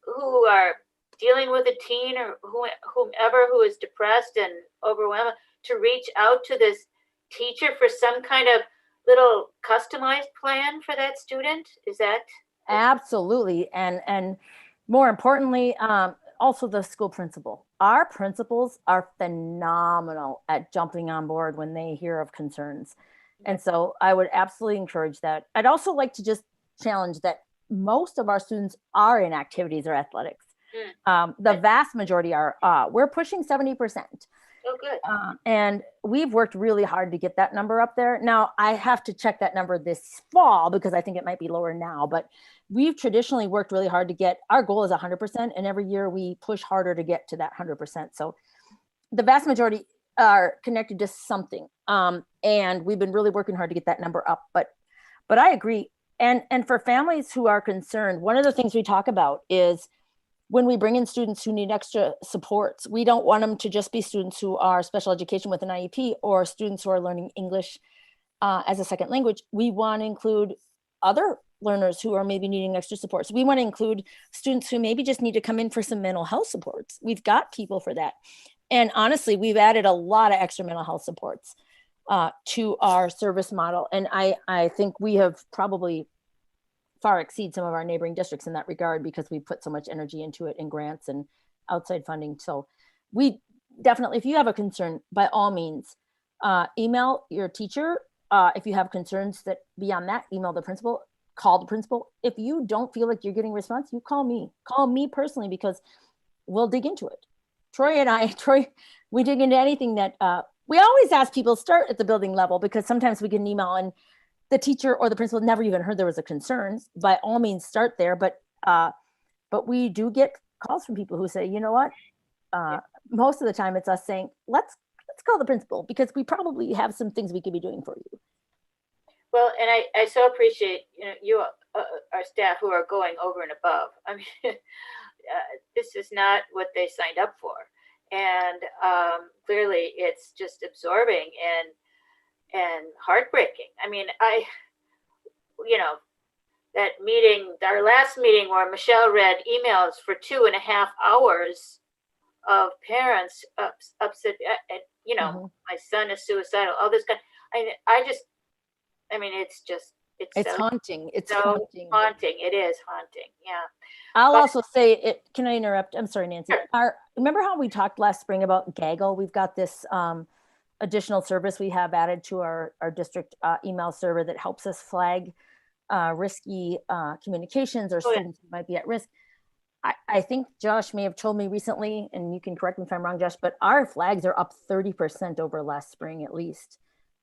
who are dealing with a teen or whomever who is depressed and overwhelmed to reach out to this teacher for some kind of little customized plan for that student? Is that? Absolutely. And more importantly, also the school principal. Our principals are phenomenal at jumping on board when they hear of concerns. And so I would absolutely encourage that. I'd also like to just challenge that most of our students are in activities or athletics. The vast majority are, we're pushing 70%. Oh, good. And we've worked really hard to get that number up there. Now, I have to check that number this fall because I think it might be lower now, but we've traditionally worked really hard to get, our goal is 100%, and every year we push harder to get to that 100%. So the vast majority are connected to something. And we've been really working hard to get that number up, but I agree. And for families who are concerned, one of the things we talk about is when we bring in students who need extra supports, we don't want them to just be students who are special education with an IEP or students who are learning English as a second language. We want to include other learners who are maybe needing extra supports. We want to include students who maybe just need to come in for some mental health supports. We've got people for that. And honestly, we've added a lot of extra mental health supports to our service model. And I think we have probably far exceed some of our neighboring districts in that regard because we put so much energy into it in grants and outside funding. So we definitely, if you have a concern, by all means, email your teacher. If you have concerns that beyond that, email the principal, call the principal. If you don't feel like you're getting a response, you call me personally, because we'll dig into it. Troy, we dig into anything that, we always ask people start at the building level, because sometimes we get an email and the teacher or the principal never even heard there was a concern. By all means, start there. But we do get calls from people who say, you know what? Most of the time it's us saying, let's call the principal, because we probably have some things we could be doing for you. Well, and I so appreciate you our staff who are going over and above. I mean, this is not what they signed up for, and clearly it's just absorbing and heartbreaking. I mean, that meeting, our last meeting where Michelle read emails for 2.5 hours of parents upset, you know, Mhm. my son is suicidal, all this kind. I mean, it's just, It's so, haunting. It's so haunting. haunting. It is haunting. Yeah. I'll But- also say it. Can I interrupt? I'm sorry, Nancy. Remember how we talked last spring about Gaggle? We've got this additional service we have added to our district email server that helps us flag risky communications or Oh, yeah. students who might be at risk. I think Josh may have told me recently, and you can correct me if I'm wrong, Josh, but our flags are up 30% over last spring at least.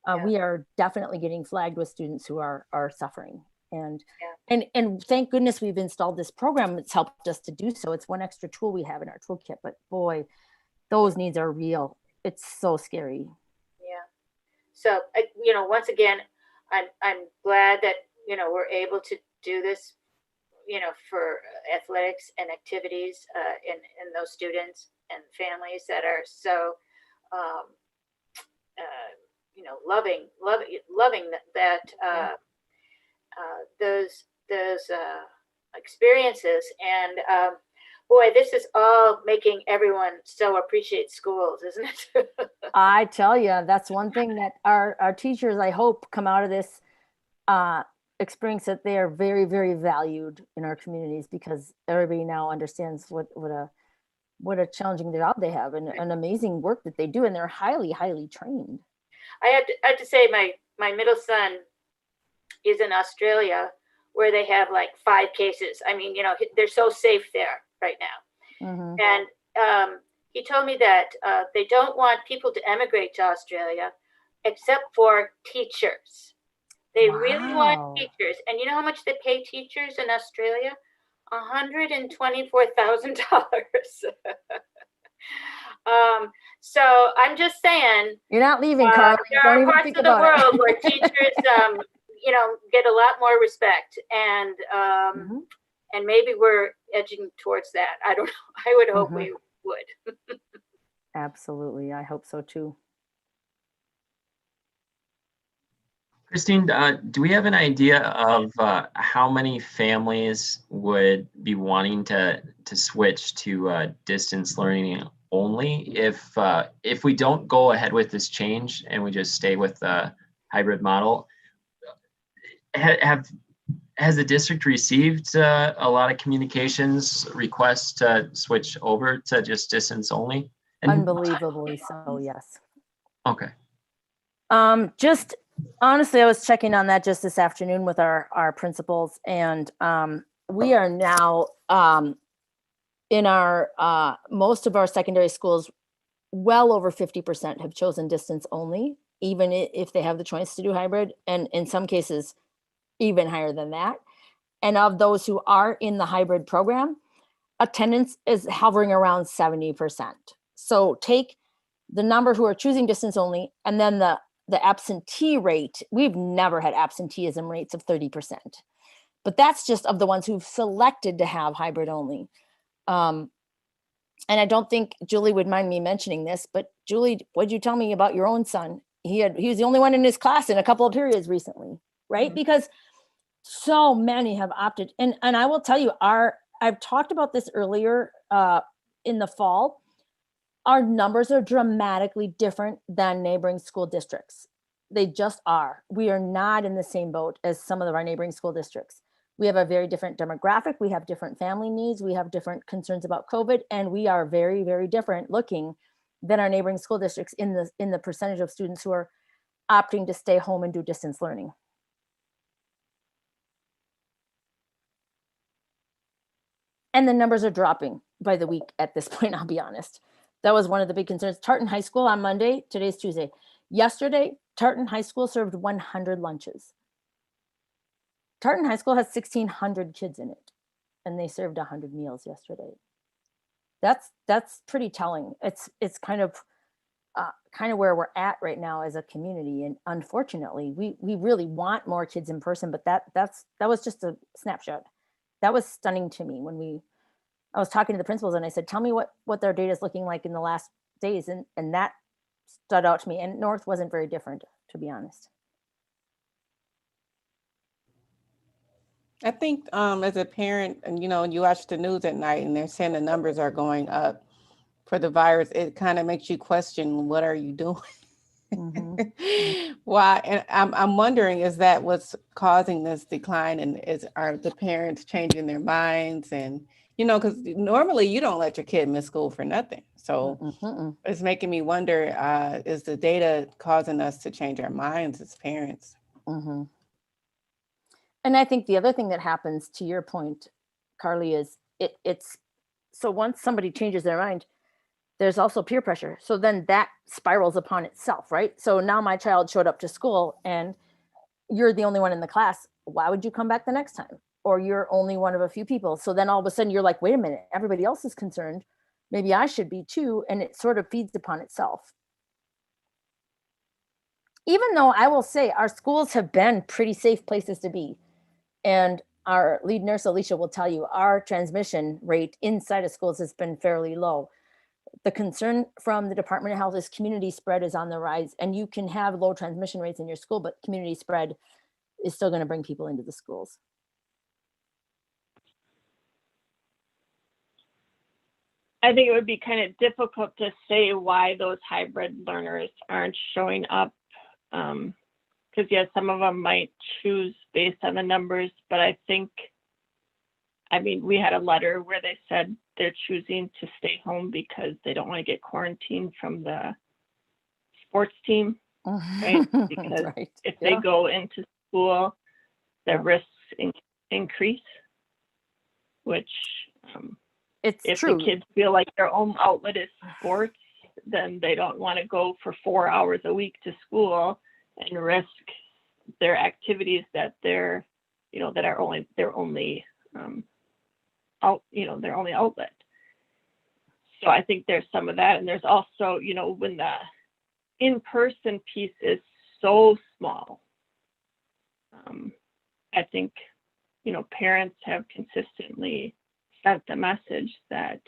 Yeah. We are definitely getting flagged with students who are suffering. And, Yeah. and thank goodness we've installed this program. It's helped us to do so. It's one extra tool we have in our toolkit, but boy, those needs are real. It's so scary. Yeah. So, you know, once again, I'm glad that, you know, we're able to do this, you know, for athletics and activities in those students and families that are so, you know, loving that those experiences. And boy, this is all making everyone so appreciate schools, isn't it? I tell you, that's one thing that our teachers, I hope, come out of this experience that they are very, very valued in our communities, because everybody now understands what a challenging job they have and an amazing work that they do, and they're highly, highly trained. I have to say my middle son is in Australia, where they have like 5 cases. I mean, you know, they're so safe there right now. Mhm. And he told me that they don't want people to emigrate to Australia except for teachers. They really want Wow. teachers. And you know how much they pay teachers in Australia? $124,000. So I'm just saying, You're not leaving, Carly. there Don't are even parts think of the about it. world where teachers, you know, get a lot more respect, and Mhm. and maybe we're edging towards that. I don't know. I would hope Mhm. we would. Absolutely. I hope so too. Christine, do we have an idea of how many families would be wanting to switch to distance learning only if we don't go ahead with this change and we just stay with the hybrid model? Has the district received a lot of communications requests to switch over to just distance only? And Unbelievably so, yes. okay. Just honestly, I was checking on that just this afternoon with our principals, and we are now in our most of our secondary schools, well over 50% have chosen distance only, even if they have the choice to do hybrid, and in some cases even higher than that. And of those who are in the hybrid program, attendance is hovering around 70%. So take the number who are choosing distance only, and then the absentee rate. We've never had absenteeism rates of 30%, but that's just of the ones who've selected to have hybrid only. And I don't think Julie would mind me mentioning this, but Julie, what'd you tell me about your own son? He was the only one in his class in a couple of periods recently, right? Mm-hmm. Because so many have opted. And I will tell you, I've talked about this earlier in the fall. Our numbers are dramatically different than neighboring school districts. They just are. We are not in the same boat as some of our neighboring school districts. We have a very different demographic. We have different family needs. We have different concerns about COVID, and we are very, very different looking than our neighboring school districts in the percentage of students who are opting to stay home and do distance learning. And the numbers are dropping by the week at this point, I'll be honest. That was one of the big concerns. Tartan High School on Monday, today's Tuesday. Yesterday, Tartan High School served 100 lunches. Tartan High School has 1,600 kids in it, and they served 100 meals yesterday. That's pretty telling. It's kind of where we're at right now as a community, and unfortunately, we really want more kids in person, but that was just a snapshot. That was stunning to me when I was talking to the principals and I said, tell me what their data is looking like in the last days. And that stood out to me. And North wasn't very different, to be honest. I think as a parent, and you watch the news at night and they're saying the numbers are going up for the virus, it kind of makes you question, what are you doing? Why? And I'm wondering, is that what's causing this decline? And are the parents changing their minds? And because normally you don't let your kid miss school for nothing. So it's making me wonder, is the data causing us to change our minds as parents? And I think the other thing that happens, to your point, Carly, is it's so once somebody changes their mind, there's also peer pressure. So then that spirals upon itself, right? So now my child showed up to school and you're the only one in the class. Why would you come back the next time? Or you're only one of a few people. So then all of a sudden you're like, wait a minute, everybody else is concerned. Maybe I should be too. And it sort of feeds upon itself. Even though I will say our schools have been pretty safe places to be. And our lead nurse, Alicia, will tell you our transmission rate inside of schools has been fairly low. The concern from the Department of Health is community spread is on the rise, and you can have low transmission rates in your school, but community spread is still going to bring people into the schools. I think it would be kind of difficult to say why those hybrid learners aren't showing up. Because yes, some of them might choose based on the numbers, but I mean, we had a letter where they said they're choosing to stay home because they don't want to get quarantined from the sports team, right? Because if they go into school, the risks increase, which if true. the kids feel like their own outlet is sports, then they don't want to go for 4 hours a week to school and risk their activities that they're, that are only their only their only outlet. So I think there's some of that. And there's also, when the in-person piece is so small, I think, parents have consistently sent the message that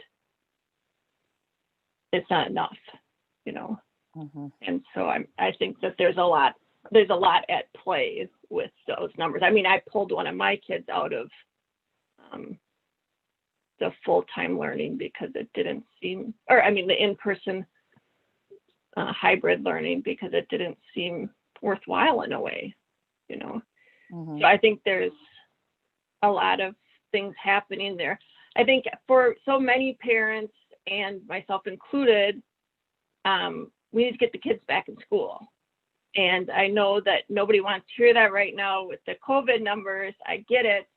it's not enough, and so I think that there's a lot at play with those numbers. I mean, I pulled one of my kids out of the full-time learning because it didn't seem, the in-person hybrid learning because it didn't seem worthwhile in a way, So I think there's a lot of things happening there. I think for so many parents, and myself included, we need to get the kids back in school. And I know that nobody wants to hear that right now with the COVID numbers. I get it.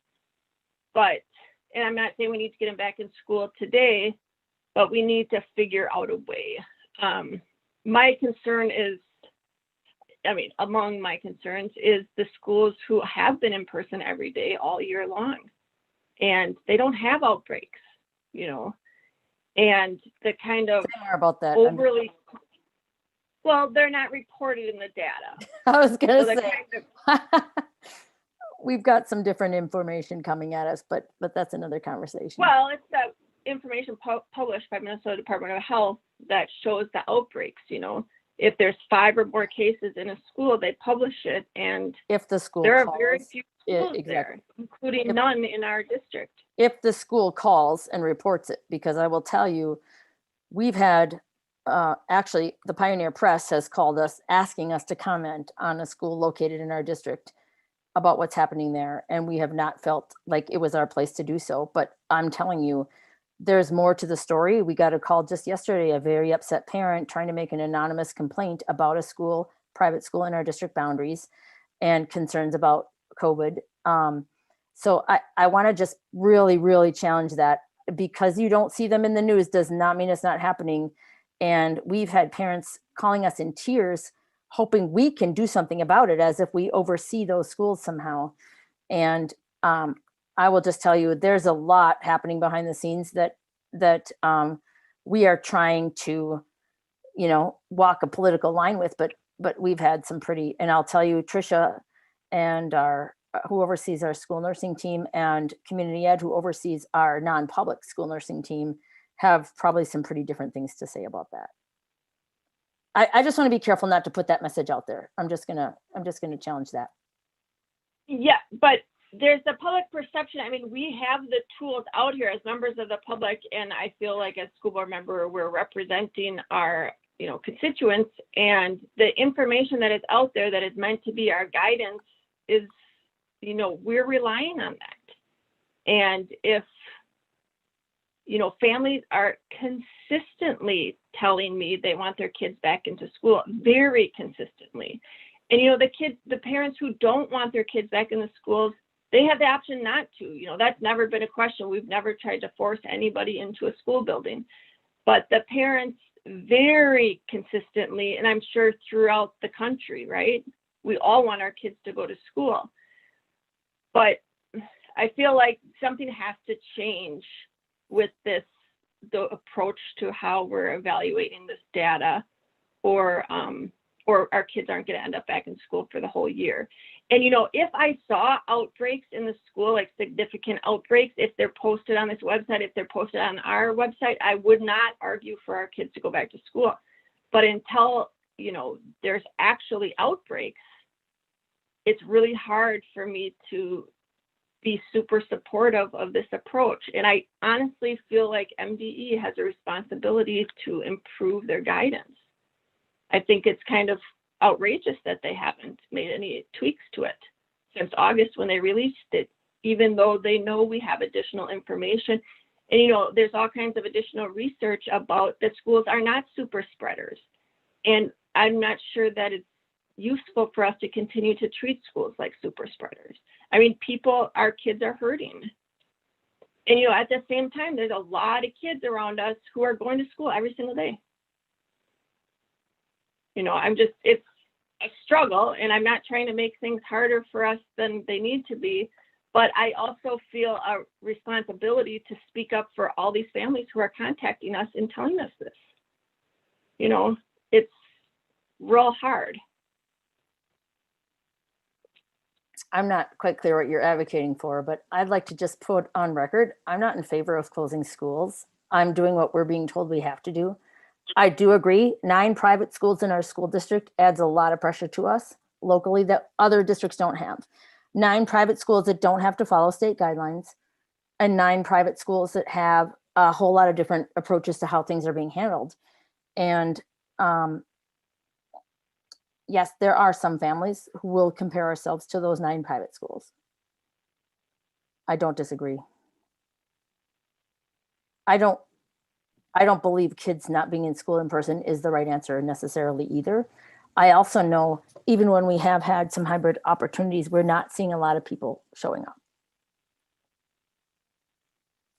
And I'm not saying we need to get them back in school today, but we need to figure out a way. My concern is, among my concerns is the schools who have been in person every day all year long, and they don't have outbreaks, and the kind of Say more about that. overly, well, they're not reported in the data. I was going So to say, we've got some different information coming at us, but that's another conversation. Well, it's the information published by Minnesota Department of Health that shows the outbreaks. If there's 5 or more cases in a school, they publish it, and if the school there calls, are very few schools there, including none in our district. If the school calls and reports it, because I will tell you, we've had actually the Pioneer Press has called us asking us to comment on a school located in our district about what's happening there, and we have not felt like it was our place to do so. But I'm telling you, there's more to the story. We got a call just yesterday, a very upset parent trying to make an anonymous complaint about a school, private school in our district boundaries, and concerns about COVID. So I want to just really, really challenge that. Because you don't see them in the news does not mean it's not happening. And we've had parents calling us in tears, hoping we can do something about it, as if we oversee those schools somehow. And I will just tell you, there's a lot happening behind the scenes that we are trying to, walk a political line with, but we've had some pretty, and I'll tell you, Tricia and who oversees our school nursing team, and community ed, who oversees our non-public school nursing team, have probably some pretty different things to say about that. I just want to be careful not to put that message out there. I'm just gonna challenge that. Yeah, but there's the public perception. I mean, we have the tools out here as members of the public, and I feel like as school board member, we're representing our, you know, constituents, and the information that is out there that is meant to be our guidance is, you know, we're relying on that. And if, you know, families are consistently telling me they want their kids back into school, very consistently. And, you know, the parents who don't want their kids back in the schools, they have the option not to. You know, that's never been a question. We've never tried to force anybody into a school building. But the parents very consistently, and I'm sure throughout the country, right? We all want our kids to go to school. But I feel like something has to change with this, the approach to how we're evaluating this data, or our kids aren't going to end up back in school for the whole year. And, you know, if I saw outbreaks in the school, like significant outbreaks, if they're posted on this website, if they're posted on our website, I would not argue for our kids to go back to school. But until, you know, there's actually outbreaks, it's really hard for me to be super supportive of this approach. And I honestly feel like MDE has a responsibility to improve their guidance. I think it's kind of outrageous that they haven't made any tweaks to it since August when they released it, even though they know we have additional information. And, you know, there's all kinds of additional research about that schools are not super spreaders. And I'm not sure that it's useful for us to continue to treat schools like super spreaders. I mean, our kids are hurting. And, you know, at the same time, there's a lot of kids around us who are going to school every single day. You know, it's a struggle, and I'm not trying to make things harder for us than they need to be, but I also feel a responsibility to speak up for all these families who are contacting us and telling us this. You know, it's real hard. I'm not quite clear what you're advocating for, but I'd like to just put on record, I'm not in favor of closing schools. I'm doing what we're being told we have to do. I do agree, 9 private schools in our school district adds a lot of pressure to us locally that other districts don't have. 9 private schools that don't have to follow state guidelines, and 9 private schools that have a whole lot of different approaches to how things are being handled. And yes, there are some families who will compare ourselves to those 9 private schools. I don't disagree. I don't believe kids not being in school in person is the right answer necessarily either. I also know even when we have had some hybrid opportunities, we're not seeing a lot of people showing up.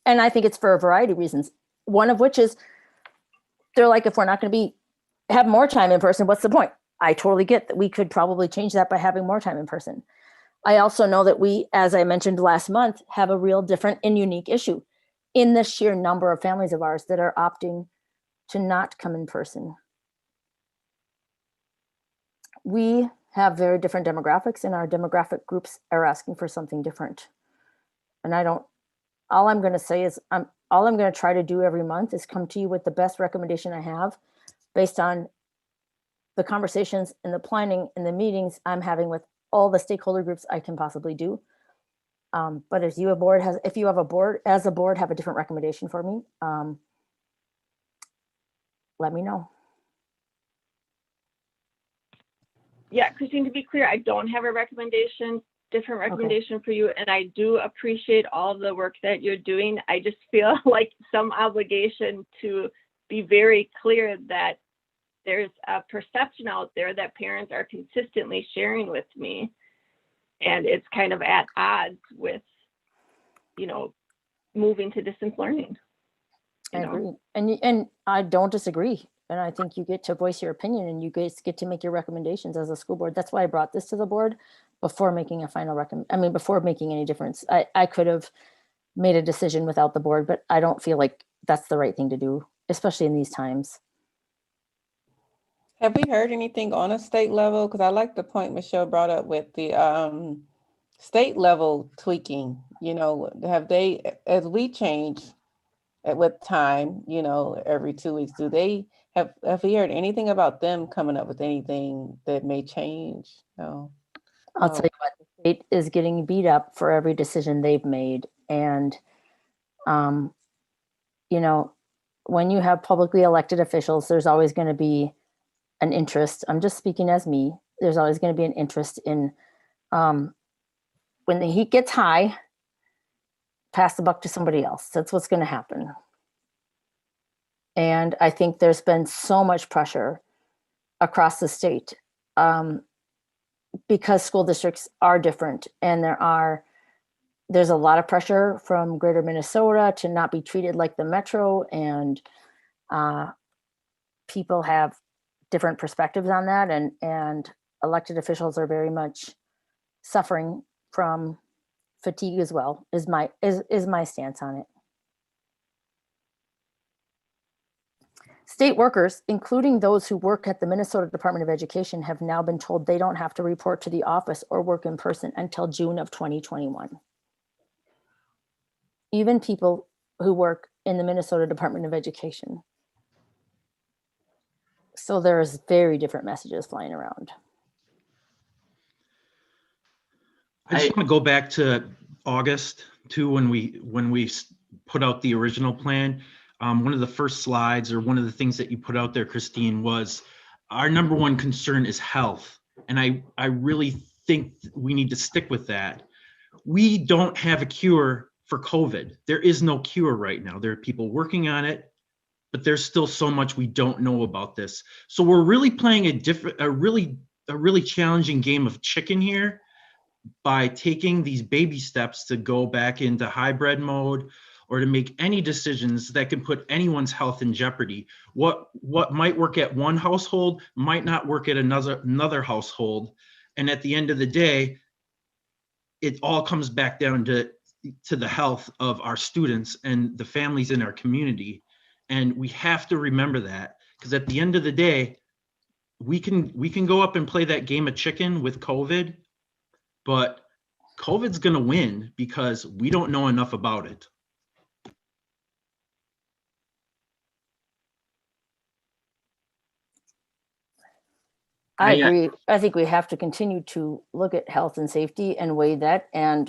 And I think it's for a variety of reasons. One of which is they're like, if we're not going to have more time in person, what's the point? I totally get that we could probably change that by having more time in person. I also know that we, as I mentioned last month, have a real different and unique issue in the sheer number of families of ours that are opting to not come in person. We have very different demographics, and our demographic groups are asking for something different. And all I'm going to say is, all I'm going to try to do every month is come to you with the best recommendation I have based on the conversations and the planning and the meetings I'm having with all the stakeholder groups I can possibly do. But if you have a board have a different recommendation for me, let me know. Yeah, Christine, to be clear, I don't have a different recommendation for you. And I do appreciate all the work that you're doing. I just feel like some obligation to be very clear that there's a perception out there that parents are consistently sharing with me. And it's kind of at odds with, you know, moving to distance learning. I agree. And I don't disagree. And I think you get to voice your opinion, and you guys get to make your recommendations as a school board. That's why I brought this to the board before making a final before making any difference. I could have made a decision without the board, but I don't feel like that's the right thing to do, especially in these times. Have we heard anything on a state level? Because I like the point Michelle brought up with the state level tweaking. You know, have they, as we change with time, you know, every 2 weeks, have we heard anything about them coming up with anything that may change? No. I'll tell you what, the state is getting beat up for every decision they've made. And, you know, when you have publicly elected officials, there's always going to be an interest. I'm just speaking as me. There's always going to be an interest in when the heat gets high, pass the buck to somebody else. That's what's going to happen. And I think there's been so much pressure across the state because school districts are different, and there's a lot of pressure from greater Minnesota to not be treated like the metro, and people have different perspectives on that, and elected officials are very much suffering from fatigue as well, is my stance on it. State workers, including those who work at the Minnesota Department of Education, have now been told they don't have to report to the office or work in person until June of 2021. Even people who work in the Minnesota Department of Education. So there's very different messages flying around. I just want to go back to August too, when we put out the original plan. One of the first slides, or one of the things that you put out there, Christine, was our number one concern is health. And I really think we need to stick with that. We don't have a cure for COVID. There is no cure right now. There are people working on it, but there's still so much we don't know about this. So we're really playing a really challenging game of chicken here by taking these baby steps to go back into hybrid mode, or to make any decisions that can put anyone's health in jeopardy. What might work at one household might not work at another household. And at the end of the day, it all comes back down to the health of our students and the families in our community. And we have to remember that, because at the end of the day, we can go up and play that game of chicken with COVID, but COVID's gonna win because we don't know enough about it. I agree. I think we have to continue to look at health and safety and weigh that. And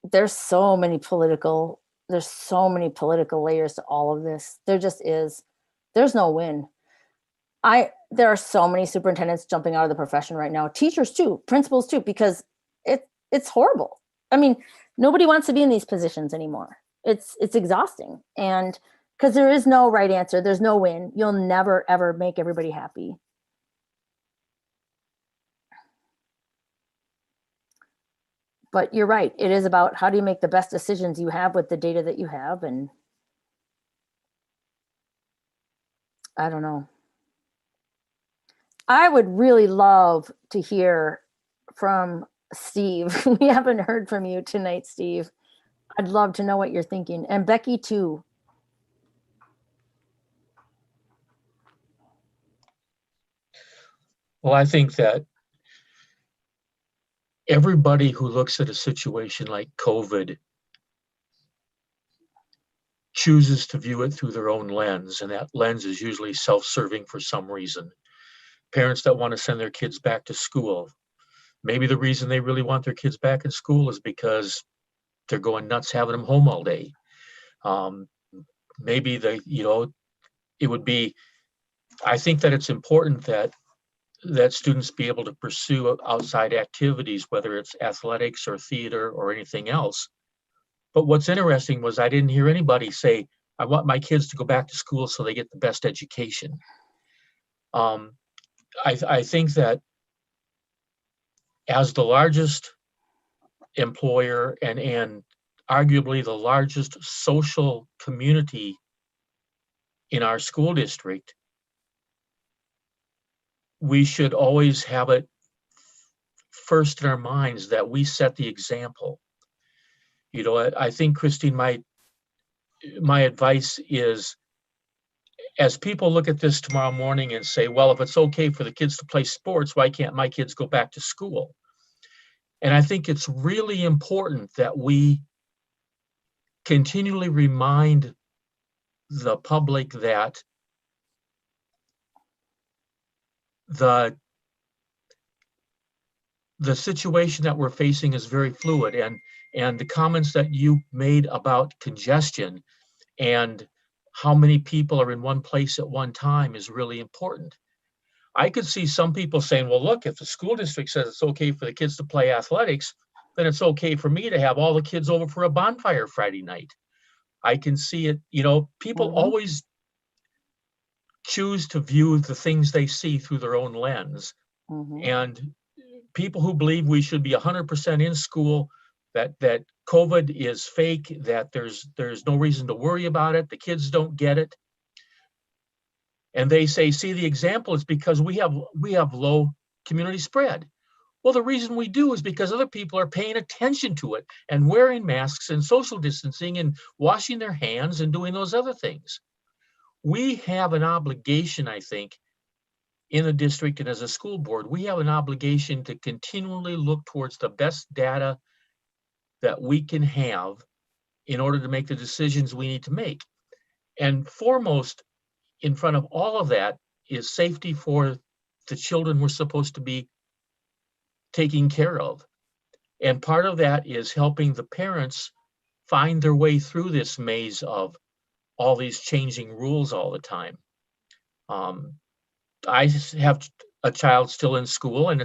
there's so many political layers to all of this. There just is. There's no win. There are so many superintendents jumping out of the profession right now, teachers too, principals too, because it's horrible. I mean, nobody wants to be in these positions anymore. It's exhausting. And because there is no right answer, there's no win. You'll never, ever make everybody happy. But you're right. It is about how do you make the best decisions you have with the data that you have. And I don't know. I would really love to hear from Steve. We haven't heard from you tonight, Steve. I'd love to know what you're thinking. And Becky too. Well, I think that everybody who looks at a situation like COVID chooses to view it through their own lens, and that lens is usually self-serving for some reason. Parents that want to send their kids back to school, maybe the reason they really want their kids back in school is because they're going nuts having them home all day. Maybe it would be, I think that it's important that students be able to pursue outside activities, whether it's athletics or theater or anything else. But what's interesting was I didn't hear anybody say, I want my kids to go back to school so they get the best education. I think that as the largest employer and arguably the largest social community in our school district, we should always have it first in our minds that we set the example. I think, Christine, my advice is, as people look at this tomorrow morning and say, well, if it's okay for the kids to play sports, why can't my kids go back to school? And I think it's really important that we continually remind the public that the the situation that we're facing is very fluid, and the comments that you made about congestion and how many people are in one place at one time is really important. I could see some people saying, well, look, if the school district says it's okay for the kids to play athletics, then it's okay for me to have all the kids over for a bonfire Friday night. I can see it, people always choose to view the things they see through their own lens. And people who believe we should be 100% in school, that COVID is fake, that there's no reason to worry about it, the kids don't get it. And they say, see, the example is because we have low community spread. Well, the reason we do is because other people are paying attention to it and wearing masks and social distancing and washing their hands and doing those other things. We have an obligation, I think, in the district and as a school board, we have an obligation to continually look towards the best data that we can have in order to make the decisions we need to make. And foremost, in front of all of that is safety for the children we're supposed to be taking care of. And part of that is helping the parents find their way through this maze of all these changing rules all the time. I have a child still in school, and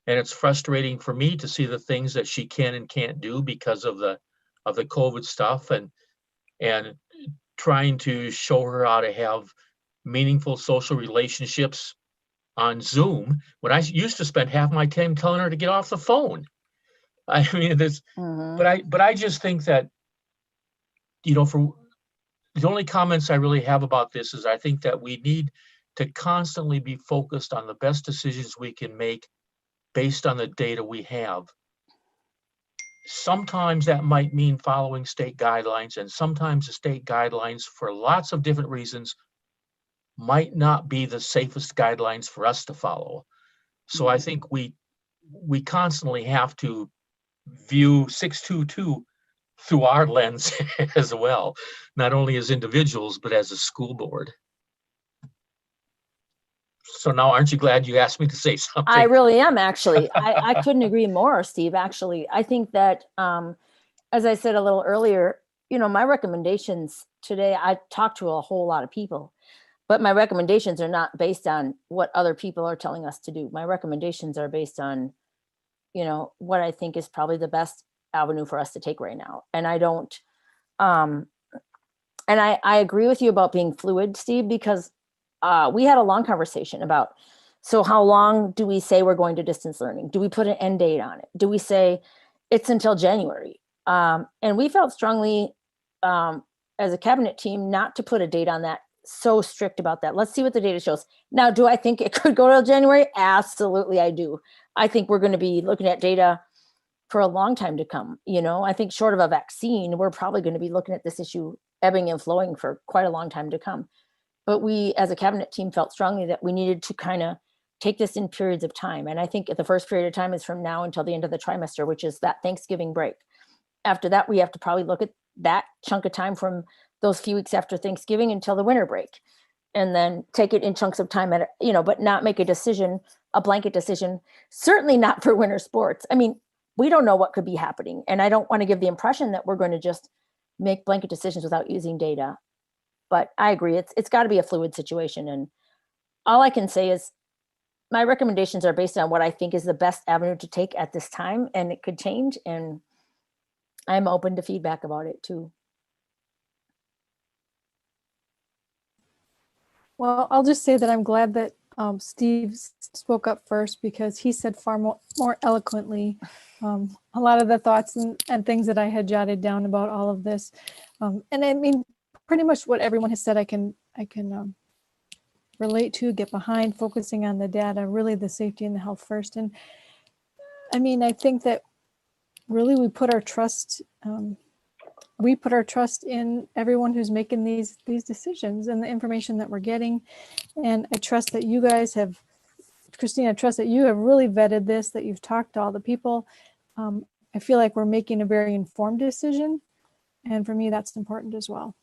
it's frustrating for me to see the things that she can and can't do because of the COVID stuff, and trying to show her how to have meaningful social relationships on Zoom when I used to spend half my time telling her to get off the phone. I mean, but I just think that, for the only comments I really have about this is I think that we need to constantly be focused on the best decisions we can make based on the data we have. Sometimes that might mean following state guidelines, and sometimes the state guidelines, for lots of different reasons, might not be the safest guidelines for us to follow. So I think we constantly have to view 622 through our lens as well, not only as individuals, but as a school board. So now, aren't you glad you asked me to say something? I really am, actually. I couldn't agree more, Steve, actually. I think that, as I said a little earlier, my recommendations today, I talked to a whole lot of people, but my recommendations are not based on what other people are telling us to do. My recommendations are based on, what I think is probably the best avenue for us to take right now. And I don't, and I agree with you about being fluid, Steve, because we had a long conversation about, so how long do we say we're going to distance learning? Do we put an end date on it? Do we say it's until January? And we felt strongly as a cabinet team not to put a date on that, so strict about that. Let's see what the data shows. Now, do I think it could go till January? Absolutely, I do. I think we're going to be looking at data for a long time to come. I think short of a vaccine, we're probably going to be looking at this issue ebbing and flowing for quite a long time to come. But we, as a cabinet team, felt strongly that we needed to kind of take this in periods of time. And I think the first period of time is from now until the end of the trimester, which is that Thanksgiving break. After that, we have to probably look at that chunk of time from those few weeks after Thanksgiving until the winter break. And then take it in chunks of time, but not make a decision, a blanket decision, certainly not for winter sports. I mean, we don't know what could be happening. And I don't want to give the impression that we're going to just make blanket decisions without using data. But I agree, it's got to be a fluid situation. And all I can say is my recommendations are based on what I think is the best avenue to take at this time, and it could change. And I'm open to feedback about it too. Well, I'll just say that I'm glad that Steve spoke up first, because he said far more eloquently a lot of the thoughts and things that I had jotted down about all of this. And I mean, pretty much what everyone has said, I can relate to, get behind, focusing on the data, really the safety and the health first. And I mean, I think that really we put our trust in everyone who's making these decisions and the information that we're getting. And I trust that you guys have, Christine, I trust that you have really vetted this, that you've talked to all the people. I feel like we're making a very informed decision. And for me, that's important as well.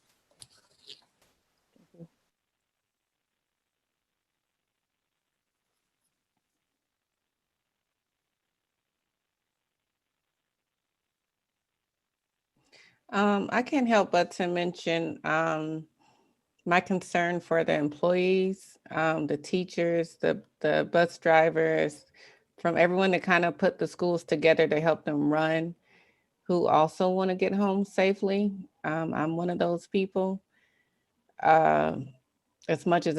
I can't help but to mention my concern for the employees, the teachers, the bus drivers, from everyone that kind of put the schools together to help them run, who also want to get home safely. I'm one of those people. As much as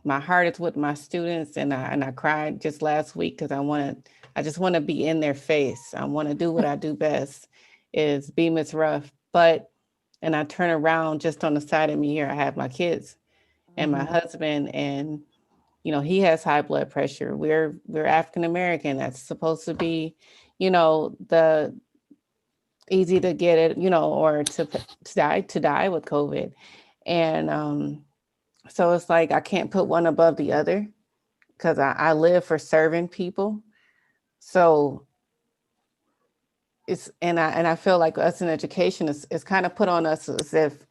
my heart is with my students, and I cried just last week because I just want to be in their face. I want to do what I do best, is be Miss Rough. And I turn around, just on the side of me here, I have my kids and my husband, and he has high blood pressure. We're African American. That's supposed to be, the easy to get it, or to die with COVID. And so it's like I can't put one above the other, because I live for serving people. So I feel like us in education is kind of put on us as if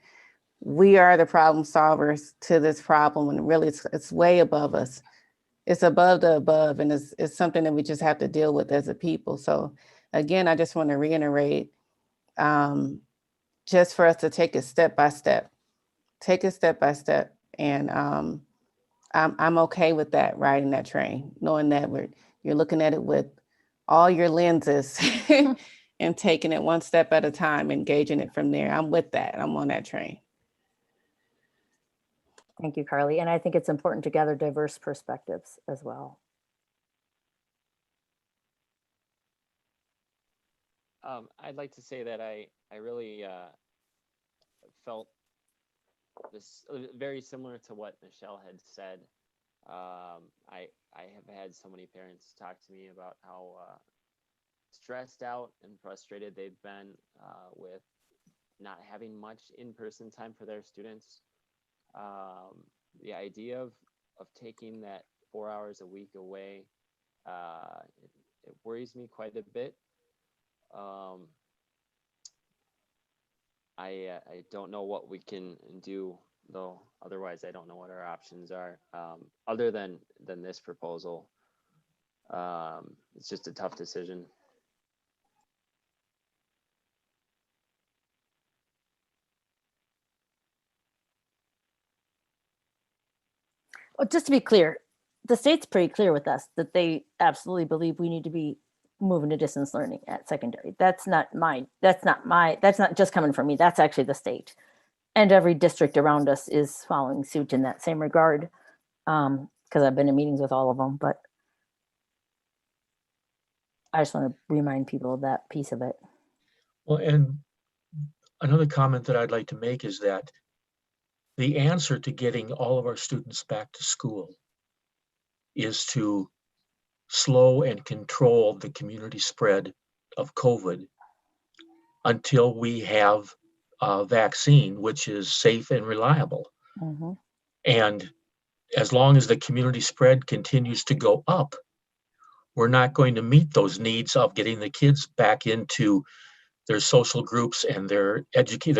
we are the problem solvers to this problem, and really it's way above us. It's above the above, and it's something that we just have to deal with as a people. So again, I just want to reiterate, just for us to take it step by step, and I'm okay with that, riding that train, knowing that you're looking at it with all your lenses and taking it one step at a time, engaging it from there. I'm with that. I'm on that train. Thank you, Carly. And I think it's important to gather diverse perspectives as well. I'd like to say that I really felt this very similar to what Michelle had said. I have had so many parents talk to me about how stressed out and frustrated they've been with not having much in-person time for their students. The idea of taking that 4 hours a week away, it worries me quite a bit. I don't know what we can do, though. Otherwise, I don't know what our options are, other than this proposal. It's just a tough decision. Well, just to be clear, the state's pretty clear with us that they absolutely believe we need to be moving to distance learning at secondary. That's not just coming from me. That's actually the state. And every district around us is following suit in that same regard. Because I've been in meetings with all of them, but I just want to remind people of that piece of it. Well, and another comment that I'd like to make is that the answer to getting all of our students back to school is to slow and control the community spread of COVID until we have a vaccine which is safe and reliable. Mm-hmm. And as long as the community spread continues to go up, we're not going to meet those needs of getting the kids back into their social groups and their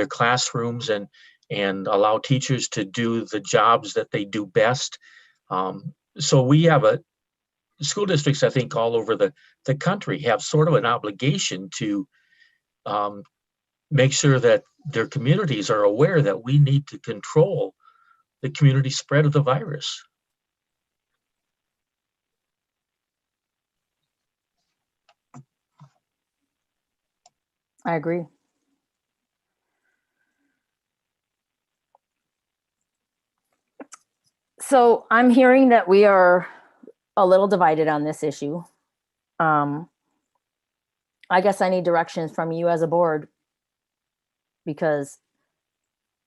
classrooms, and allow teachers to do the jobs that they do best. So we have school districts, I think, all over the country have sort of an obligation to make sure that their communities are aware that we need to control the community spread of the virus. I agree. So I'm hearing that we are a little divided on this issue. I guess I need directions from you as a board, because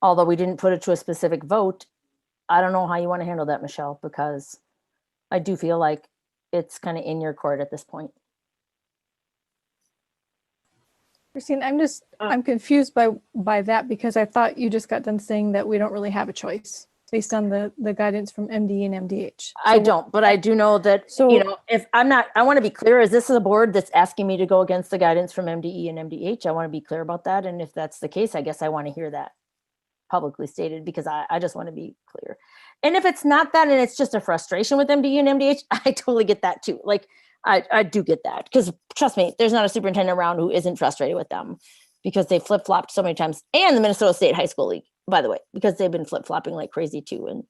although we didn't put it to a specific vote, I don't know how you want to handle that, Michelle, because I do feel like it's kind of in your court at this point. Christine, I'm confused by that, because I thought you just got done saying that we don't really have a choice based on the guidance from MD and MDH. I don't, but I do know that, if I want to be clear, is this a board that's asking me to go against the guidance from MDE and MDH? I want to be clear about that. And if that's the case, I guess I want to hear that publicly stated, because I just want to be clear. And if it's not that, and it's just a frustration with MDE and MDH, I totally get that too. Like, I do get that, because trust me, there's not a superintendent around who isn't frustrated with them. because they flip-flopped so many times, and the Minnesota State High School League, by the way, because they've been flip-flopping like crazy too.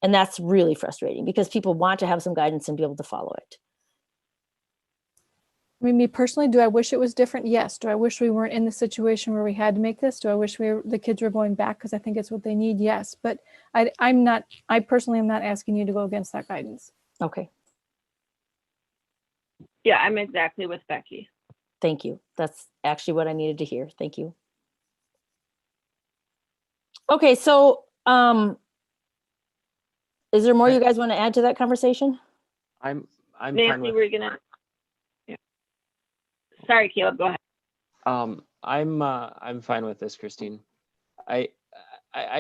And that's really frustrating because people want to have some guidance and be able to follow it. I mean, me personally, do I wish it was different? Yes. Do I wish we weren't in the situation where we had to make this? Do I wish the kids were going back because I think it's what they need? Yes. But I personally am not asking you to go against that guidance. Okay. Yeah, I'm exactly with Becky. Thank you. That's actually what I needed to hear. Thank you. Okay, so is there more you guys want to add to that conversation? I'm fine Nancy, with, we're gonna. Yeah. Sorry, Caleb. Go ahead. I'm fine with this, Christine. I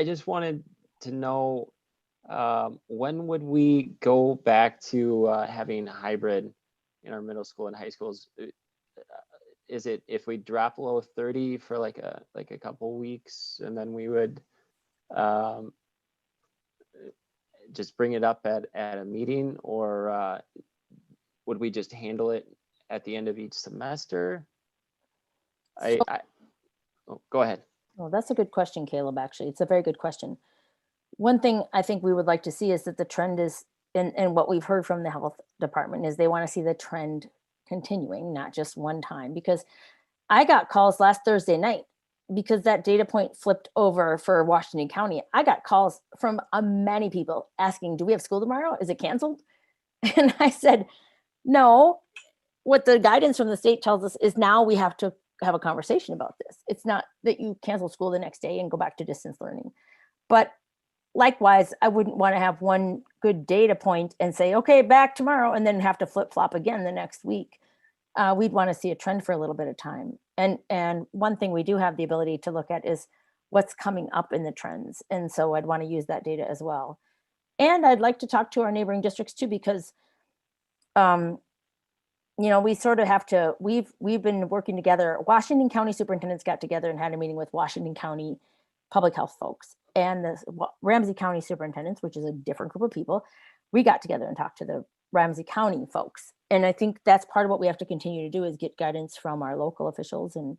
just wanted to know, when would we go back to having hybrid in our middle school and high schools? Is it if we drop below 30 for like a couple weeks, and then we would just bring it up at a meeting, or would we just handle it at the end of each semester? Oh, go ahead. Well, that's a good question, Caleb, actually. It's a very good question. One thing I think we would like to see is that the trend is, and what we've heard from the health department is they want to see the trend continuing, not just one time, because I got calls last Thursday night because that data point flipped over for Washington County. I got calls from many people asking, do we have school tomorrow? Is it canceled? And I said, no, what the guidance from the state tells us is now we have to have a conversation about this. It's not that you cancel school the next day and go back to distance learning. But likewise, I wouldn't want to have one good data point and say, okay, back tomorrow, and then have to flip flop again the next week. We'd want to see a trend for a little bit of time. And one thing we do have the ability to look at is what's coming up in the trends. And so I'd want to use that data as well. And I'd like to talk to our neighboring districts too, because we sort of have to, we've been working together. Washington County superintendents got together and had a meeting with Washington County public health folks and the Ramsey County superintendents, which is a different group of people. We got together and talked to the Ramsey County folks. And I think that's part of what we have to continue to do is get guidance from our local officials and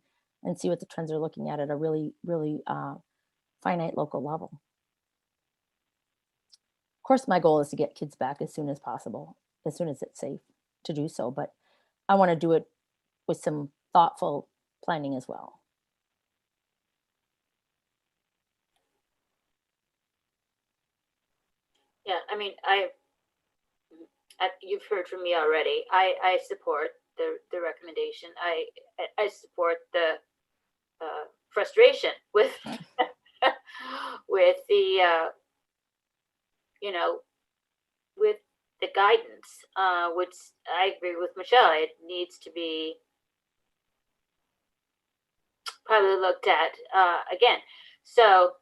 see what the trends are looking at a really, really finite local level. Of course, my goal is to get kids back as soon as possible, as soon as it's safe to do so. But I want to do it with some thoughtful planning as well. Yeah, I mean, you've heard from me already. I support the recommendation. I support the frustration with with the with the guidance, which I agree with Michelle. It needs to be probably looked at again. So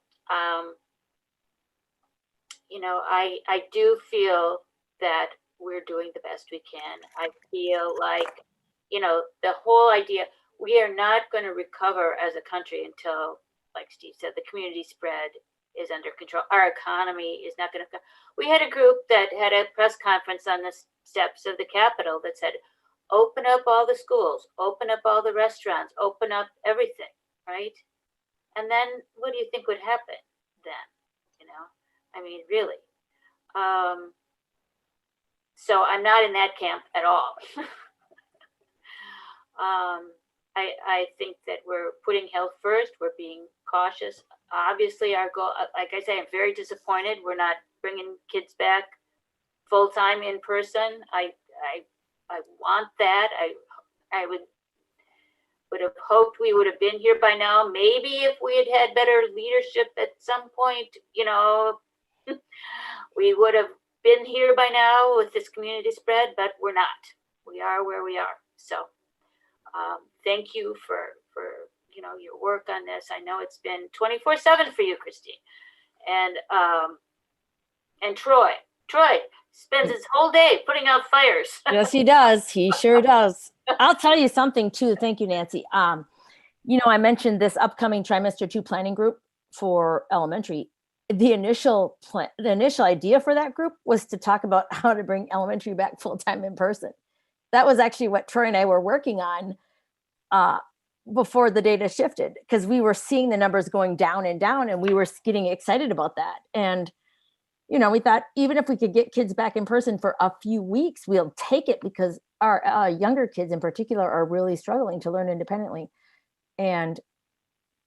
I do feel that we're doing the best we can. I feel like, the whole idea, we are not going to recover as a country until, like Steve said, the community spread is under control. Our economy is not going to. We had a group that had a press conference on the steps of the Capitol that said, open up all the schools, open up all the restaurants, open up everything, right? And then what do you think would happen then? I mean, really. So I'm not in that camp at all. I think that we're putting health first. We're being cautious. Obviously, our goal, like I say, I'm very disappointed. We're not bringing kids back full time in person. I want that. I would have hoped we would have been here by now. Maybe if we had had better leadership at some point, we would have been here by now with this community spread, but we're not. We are where we are. So thank you for your work on this. I know it's been 24/7 for you, Christine, and Troy spends his whole day putting out fires. Yes, he does. He sure does. I'll tell you something too. Thank you, Nancy. I mentioned this upcoming trimester 2 planning group for elementary. The initial idea for that group was to talk about how to bring elementary back full time in person. That was actually what Troy and I were working on before the data shifted, because we were seeing the numbers going down and down, and we were getting excited about that. And, you know, we thought even if we could get kids back in person for a few weeks, we'll take it, because our younger kids in particular are really struggling to learn independently. And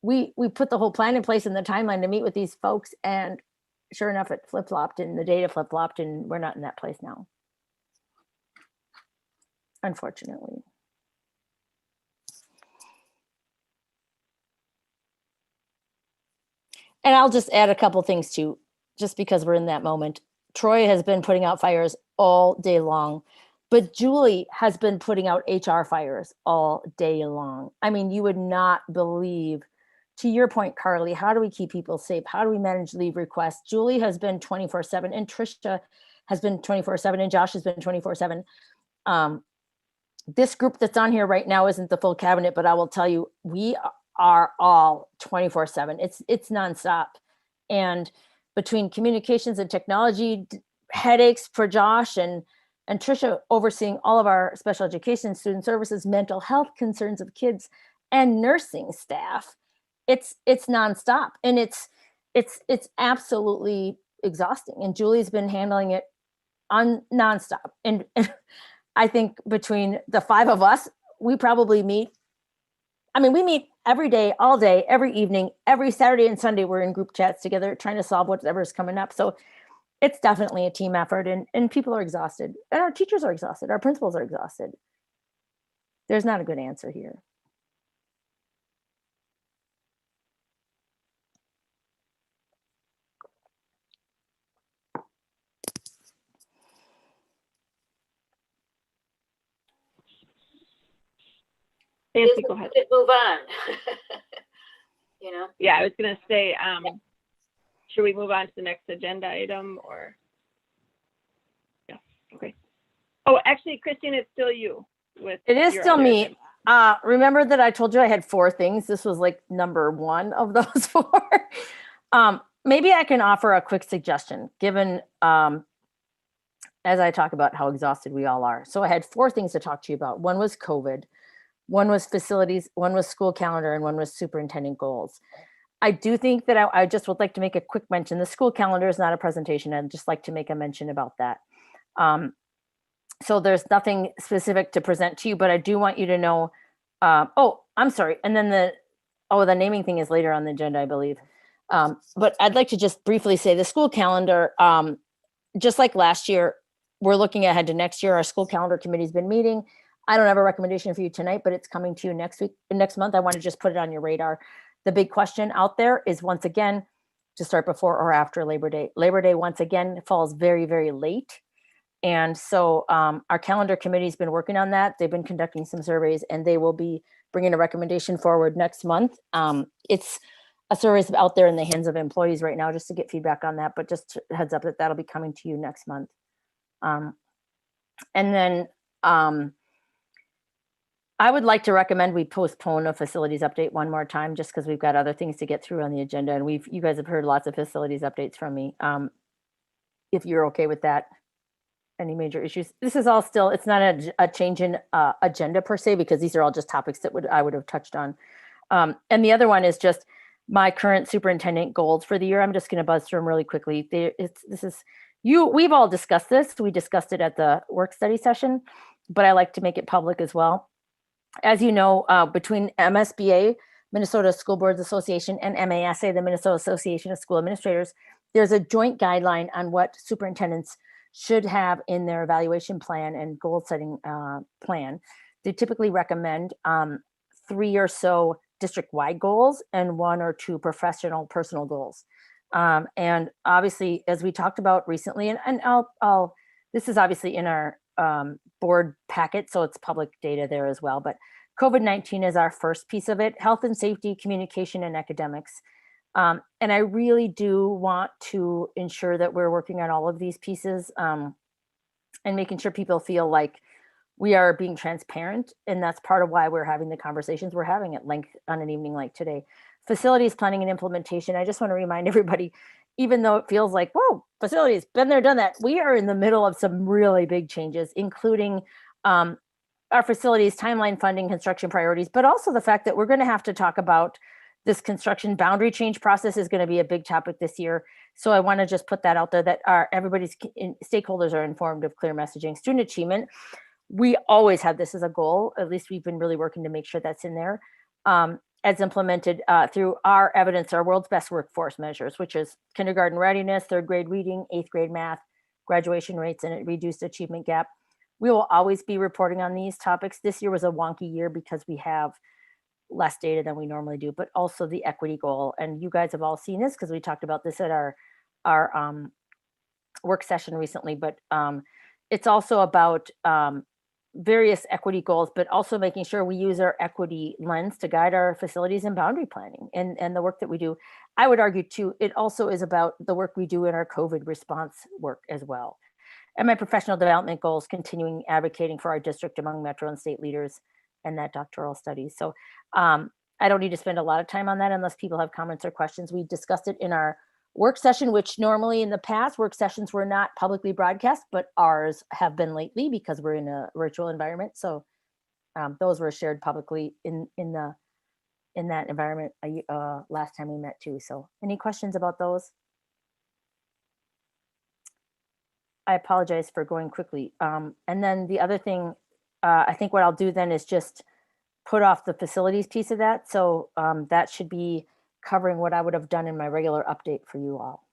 we put the whole plan in place and the timeline to meet with these folks, and sure enough, it flip-flopped and the data flip-flopped, and we're not in that place now, unfortunately. And I'll just add a couple things too, just because we're in that moment. Troy has been putting out fires all day long, but Julie has been putting out HR fires all day long. I mean, you would not believe, to your point, Carly, how do we keep people safe? How do we manage leave requests? Julie has been 24/7, and Trisha has been 24/7, and Josh has been 24/7. This group that's on here right now isn't the full cabinet, but I will tell you, we are all 24/7. It's nonstop. And between communications and technology, headaches for Josh and Trisha overseeing all of our special education, student services, mental health concerns of kids, and nursing staff, it's nonstop. And it's absolutely exhausting. And Julie's been handling it on nonstop. And I think between the five of us, we probably meet. I mean, we meet every day, all day, every evening, every Saturday and Sunday. We're in group chats together, trying to solve whatever's coming up. So it's definitely a team effort, and people are exhausted, and our teachers are exhausted. Our principals are exhausted. There's not a good answer here. Nancy, go ahead. Move on. You know? Yeah, I was going to say, should we move on to the next agenda item, or? Yeah, okay. Oh, actually, Christine, it's still you. It is your still other me. agenda. Remember that I told you I had 4 things. This was like number 1 of those 4. Maybe I can offer a quick suggestion, given as I talk about how exhausted we all are. So I had 4 things to talk to you about. One was COVID, one was facilities, one was school calendar, and one was superintendent goals. I do think that I just would like to make a quick mention. The school calendar is not a presentation. I'd just like to make a mention about that. So there's nothing specific to present to you, but I do want you to know, oh, I'm sorry. And then the naming thing is later on the agenda, I believe. But I'd like to just briefly say the school calendar, just like last year, we're looking ahead to next year. Our school calendar committee's been meeting. I don't have a recommendation for you tonight, but it's coming to you next month. I want to just put it on your radar. The big question out there is, once again, to start before or after Labor Day. Labor Day, once again, falls very, very late. And so our calendar committee's been working on that. They've been conducting some surveys, and they will be bringing a recommendation forward next month. It's a survey out there in the hands of employees right now, just to get feedback on that, but just heads up that that'll be coming to you next month. And then I would like to recommend we postpone a facilities update one more time, just because we've got other things to get through on the agenda, and you guys have heard lots of facilities updates from me. If you're okay with that. Any major issues? This is all still, it's not a change in agenda per se, because these are all just topics that I would have touched on. And the other one is just my current superintendent goals for the year. I'm just going to buzz through them really quickly. We've all discussed this. We discussed it at the work study session, but I like to make it public as well. As you know, between MSBA, Minnesota School Boards Association, and MASA, the Minnesota Association of School Administrators, there's a joint guideline on what superintendents should have in their evaluation plan and goal setting plan. They typically recommend 3 or so district-wide goals and 1 or 2 professional personal goals. And obviously, as we talked about recently, and this is obviously in our board packet, so it's public data there as well, but COVID-19 is our first piece of it: health and safety, communication, and academics. And I really do want to ensure that we're working on all of these pieces and making sure people feel like we are being transparent. And that's part of why we're having the conversations we're having at length on an evening like today. Facilities planning and implementation. I just want to remind everybody, even though it feels like, whoa, facilities, been there, done that, we are in the middle of some really big changes, including our facilities, timeline, funding, construction priorities, but also the fact that we're going to have to talk about this construction boundary change process is going to be a big topic this year. So I want to just put that out there that everybody's stakeholders are informed of clear messaging. Student achievement, we always have this as a goal. At least we've been really working to make sure that's in there, as implemented through our evidence, our world's best workforce measures, which is kindergarten readiness, third grade reading, eighth grade math, graduation rates, and a reduced achievement gap. We will always be reporting on these topics. This year was a wonky year because we have less data than we normally do, but also the equity goal. And you guys have all seen this because we talked about this at our work session recently, but it's also about various equity goals, but also making sure we use our equity lens to guide our facilities and boundary planning and the work that we do. I would argue too, it also is about the work we do in our COVID response work as well. And my professional development goals, continuing advocating for our district among metro and state leaders and that doctoral studies. So I don't need to spend a lot of time on that unless people have comments or questions. We discussed it in our work session, which normally in the past work sessions were not publicly broadcast, but ours have been lately because we're in a virtual environment. So those were shared publicly in that environment last time we met too. So any questions about those? I apologize for going quickly. And then the other thing, I think what I'll do then is just put off the facilities piece of that. So that should be covering what I would have done in my regular update for you all.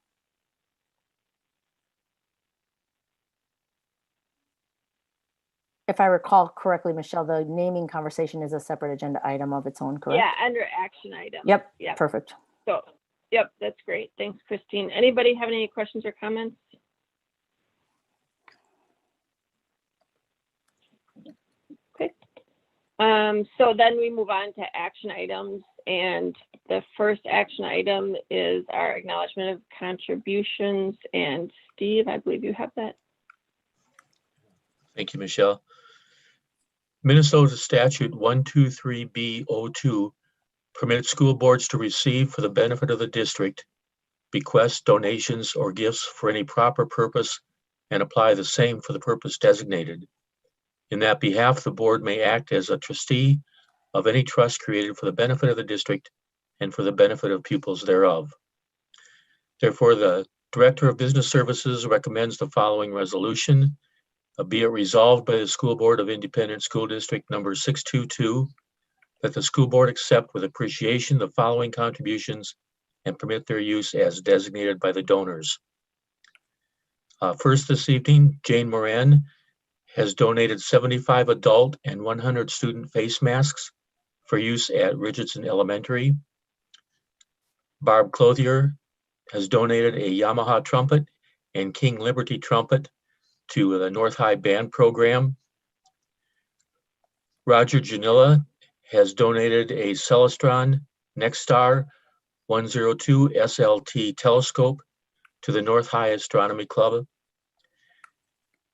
If I recall correctly, Michelle, the naming conversation is a separate agenda item of its own, correct? Yeah, under action item. Yep, Yeah. perfect. So, yep, that's great. Thanks, Christine. Anybody have any questions or comments? Okay. So then we move on to action items, and the first action item is our acknowledgement of contributions. And Steve, I believe you have that. Thank you, Michelle. Minnesota Statute 123B02 permits school boards to receive for the benefit of the district bequests, donations, or gifts for any proper purpose and apply the same for the purpose designated. In that behalf, the board may act as a trustee of any trust created for the benefit of the district and for the benefit of pupils thereof. Therefore, the Director of Business Services recommends the following resolution. Be it resolved by the School Board of Independent School District number 622 that the school board accept with appreciation the following contributions and permit their use as designated by the donors. First this evening, Jane Moran has donated 75 adult and 100 student face masks for use at Richardson Elementary. Barb Clothier has donated a Yamaha trumpet and King Liberty trumpet to the North High Band Program. Roger Janilla has donated a Celestron Nexstar 102 SLT telescope to the North High Astronomy Club.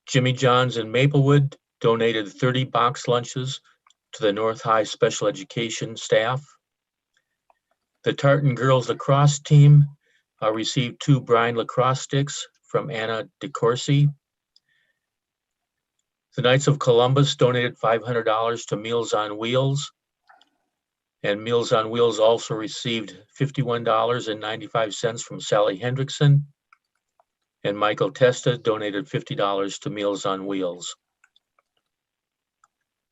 Jimmy Johns in Maplewood donated 30 box lunches to the North High Special Education staff. The Tartan Girls Lacrosse team received 2 Brine lacrosse sticks from Anna DeCourcy. The Knights of Columbus donated $500 to Meals on Wheels. And Meals on Wheels also received $51.95 from Sally Hendrickson. And Michael Testa donated $50 to Meals on Wheels.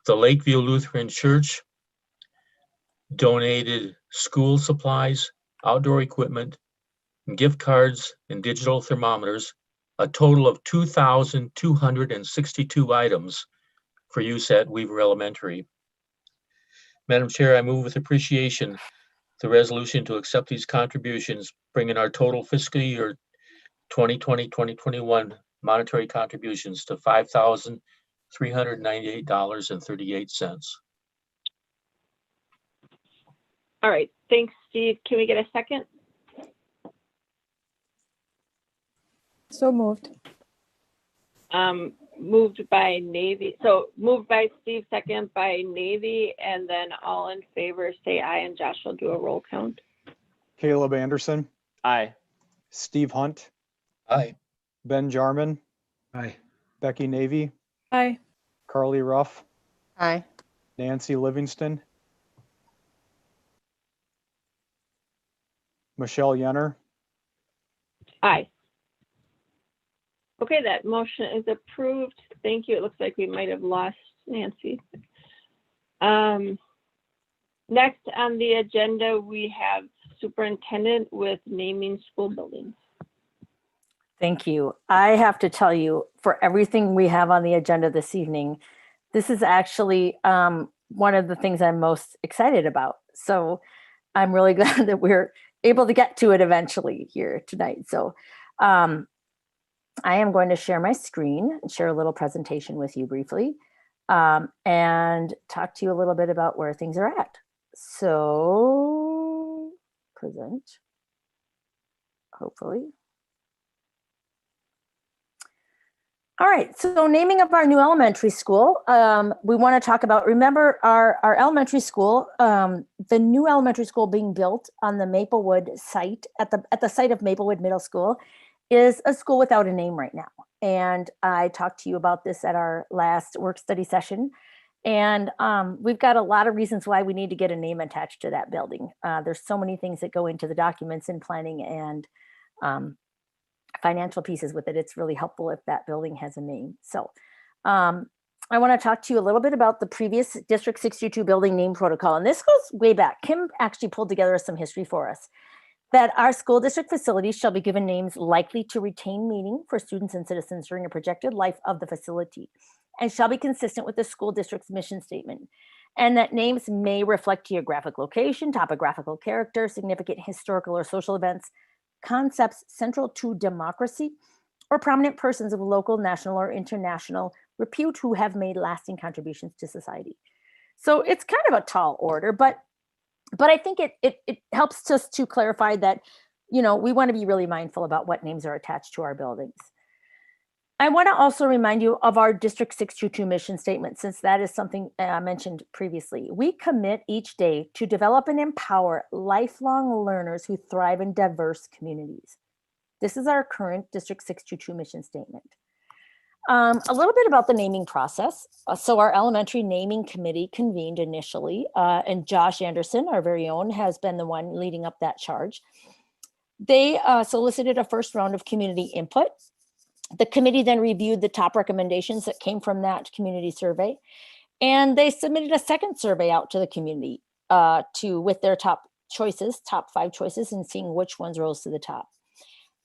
The Lakeview Lutheran Church donated school supplies, outdoor equipment, gift cards, and digital thermometers, a total of 2,262 items for use at Weaver Elementary. Madam Chair, I move with appreciation the resolution to accept these contributions, bringing our total fiscal year 2020-2021 monetary contributions to $5,398.38. All right, thanks, Steve. Can we get a second? So moved. Moved by Navy. So moved by Steve, second by Navy, and then all in favor say aye, and Josh will do a roll count. Caleb Anderson, Aye. Steve Hunt, Aye. Ben Jarman, Aye. Becky Navy, Aye. Carly Ruff, Aye. Nancy Livingston, Michelle Yenner, Aye. Okay, that motion is approved. Thank you. It looks like we might have lost Nancy. Next on the agenda, we have superintendent with naming school buildings. Thank you. I have to tell you, for everything we have on the agenda this evening, this is actually one of the things I'm most excited about. So I'm really glad that we're able to get to it eventually here tonight. So I am going to share my screen and share a little presentation with you briefly and talk to you a little bit about where things are at. So present, hopefully. All right, so naming of our new elementary school, we want to talk about, remember our elementary school, the new elementary school being built on the Maplewood site, at the site of Maplewood Middle School, is a school without a name right now. And I talked to you about this at our last work study session. And we've got a lot of reasons why we need to get a name attached to that building. There's so many things that go into the documents and planning and financial pieces with it. It's really helpful if that building has a name. So I want to talk to you a little bit about the previous District 622 building name protocol. And this goes way back. Kim actually pulled together some history for us. That our school district facilities shall be given names likely to retain meaning for students and citizens during a projected life of the facility, and shall be consistent with the school district's mission statement. And that names may reflect geographic location, topographical character, significant historical or social events, concepts central to democracy, or prominent persons of local, national, or international repute who have made lasting contributions to society. So it's kind of a tall order, but I think it helps us to clarify that, you know, we want to be really mindful about what names are attached to our buildings. I want to also remind you of our District 622 mission statement, since that is something I mentioned previously. We commit each day to develop and empower lifelong learners who thrive in diverse communities. This is our current District 622 mission statement. A little bit about the naming process. So our elementary naming committee convened initially, and Josh Anderson, our very own, has been the one leading up that charge. They solicited a first round of community input. The committee then reviewed the top recommendations that came from that community survey, and they submitted a second survey out to the community with their top 5 choices, and seeing which ones rose to the top.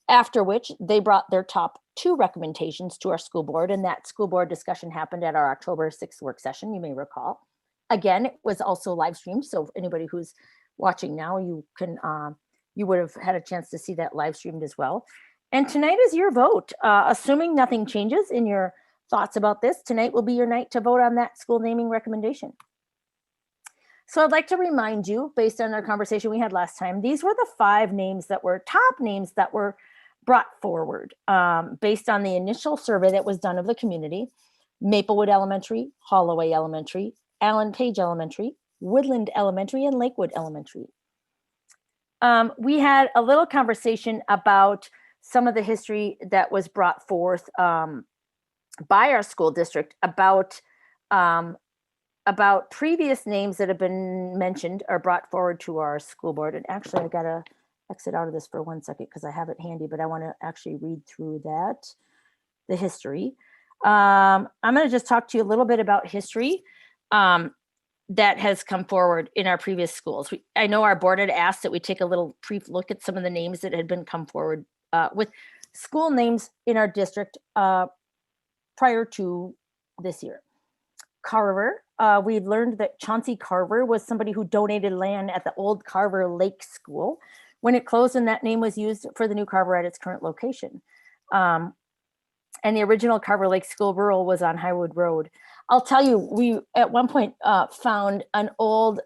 After which they brought their top 2 recommendations to our school board, and that school board discussion happened at our October 6th work session, you may recall. Again, it was also live streamed, so anybody who's watching now, you would have had a chance to see that live streamed as well. And tonight is your vote. Assuming nothing changes in your thoughts about this, tonight will be your night to vote on that school naming recommendation. So I'd like to remind you, based on our conversation we had last time, these were the 5 names that were top names that were brought forward based on the initial survey that was done of the community: Maplewood Elementary, Holloway Elementary, Allen Page Elementary, Woodland Elementary, and Lakewood Elementary. We had a little conversation about some of the history that was brought forth by our school district about previous names that have been mentioned or brought forward to our school board. And actually, I gotta exit out of this for 1 second because I have it handy, but I want to actually read through the history. I'm going to just talk to you a little bit about history that has come forward in our previous schools. I know our board had asked that we take a little brief look at some of the names that had been come forward with school names in our district prior to this year. Carver, we learned that Chauncey Carver was somebody who donated land at the old Carver Lake School when it closed, and that name was used for the new Carver at its current location. And the original Carver Lake School rural was on Highwood Road. I'll tell you, we at one point found an old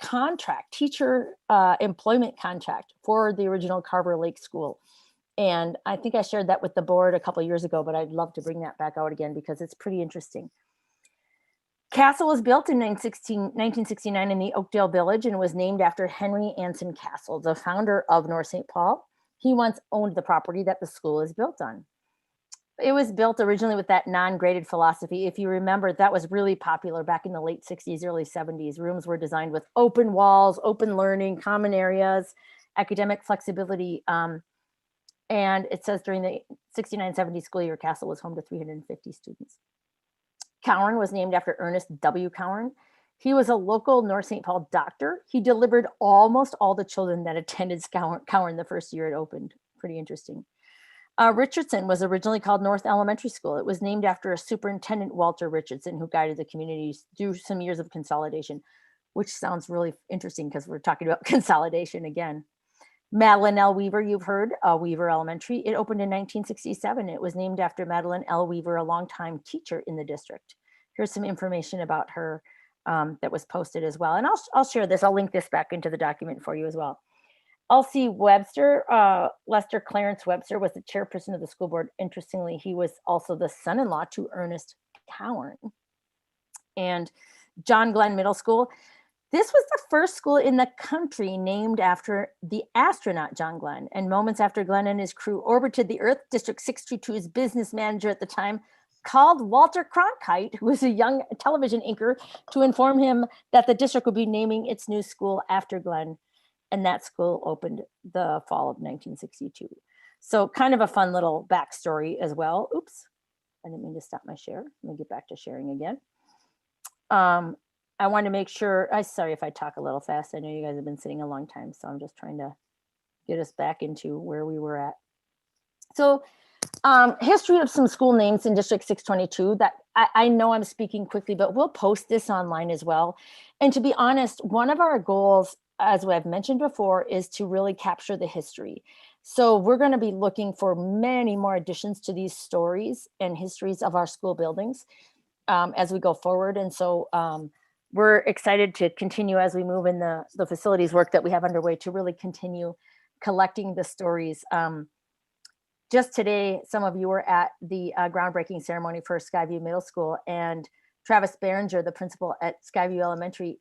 contract, teacher employment contract for the original Carver Lake School. And I think I shared that with the board a couple of years ago, but I'd love to bring that back out again because it's pretty interesting. Castle was built in 1969 in the Oakdale Village and was named after Henry Anson Castle, the founder of North St. Paul. He once owned the property that the school is built on. It was built originally with that non-graded philosophy. If you remember, that was really popular back in the late 60s, early 70s. Rooms were designed with open walls, open learning, common areas, academic flexibility. And it says during the 69-70 school year, Castle was home to 350 students. Cowan was named after Ernest W. Cowan. He was a local North St. Paul doctor. He delivered almost all the children that attended Cowan the first year it opened. Pretty interesting. Richardson was originally called North Elementary School. It was named after a superintendent, Walter Richardson, who guided the community through some years of consolidation, which sounds really interesting because we're talking about consolidation again. Madeline L. Weaver, you've heard, Weaver Elementary. It opened in 1967. It was named after Madeline L. Weaver, a longtime teacher in the district. Here's some information about her that was posted as well. And I'll share this. I'll link this back into the document for you as well. L.C. Webster, Lester Clarence Webster was the chairperson of the school board. Interestingly, he was also the son-in-law to Ernest Cowan. And John Glenn Middle School. This was the first school in the country named after the astronaut John Glenn. And moments after Glenn and his crew orbited the Earth, District 622's business manager at the time called Walter Cronkite, who was a young television anchor, to inform him that the district would be naming its new school after Glenn. And that school opened the fall of 1962. So kind of a fun little backstory as well. Oops, I didn't mean to stop my share. Let me get back to sharing again. I want to make sure, sorry if I talk a little fast. I know you guys have been sitting a long time, so I'm just trying to get us back into where we were at. So history of some school names in District 622 that I know I'm speaking quickly, but we'll post this online as well. And to be honest, one of our goals, as I've mentioned before, is to really capture the history. So we're going to be looking for many more additions to these stories and histories of our school buildings as we go forward. And so we're excited to continue as we move in the facilities work that we have underway to really continue collecting the stories. Just today, some of you were at the groundbreaking ceremony for Skyview Middle School, and Travis Behringer, the principal at Skyview Elementary,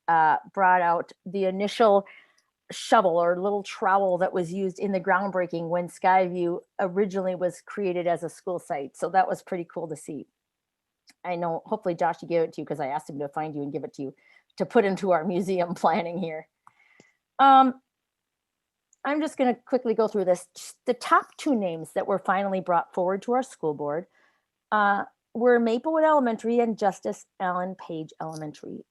brought out the initial shovel or little trowel that was used in the groundbreaking when Skyview originally was created as a school site. So that was pretty cool to see. I know, hopefully Josh, he gave it to you because I asked him to find you and give it to you to put into our museum planning here. I'm just going to quickly go through this. The top two names that were finally brought forward to our school board were Maplewood Elementary and Justice Allen Page Elementary.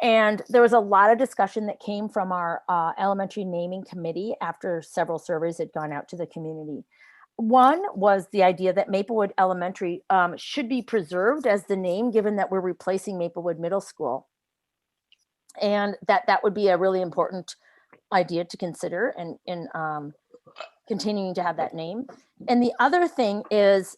And there was a lot of discussion that came from our elementary naming committee after several surveys had gone out to the community. One was the idea that Maplewood Elementary should be preserved as the name, given that we're replacing Maplewood Middle School. And that would be a really important idea to consider in continuing to have that name. And the other thing is,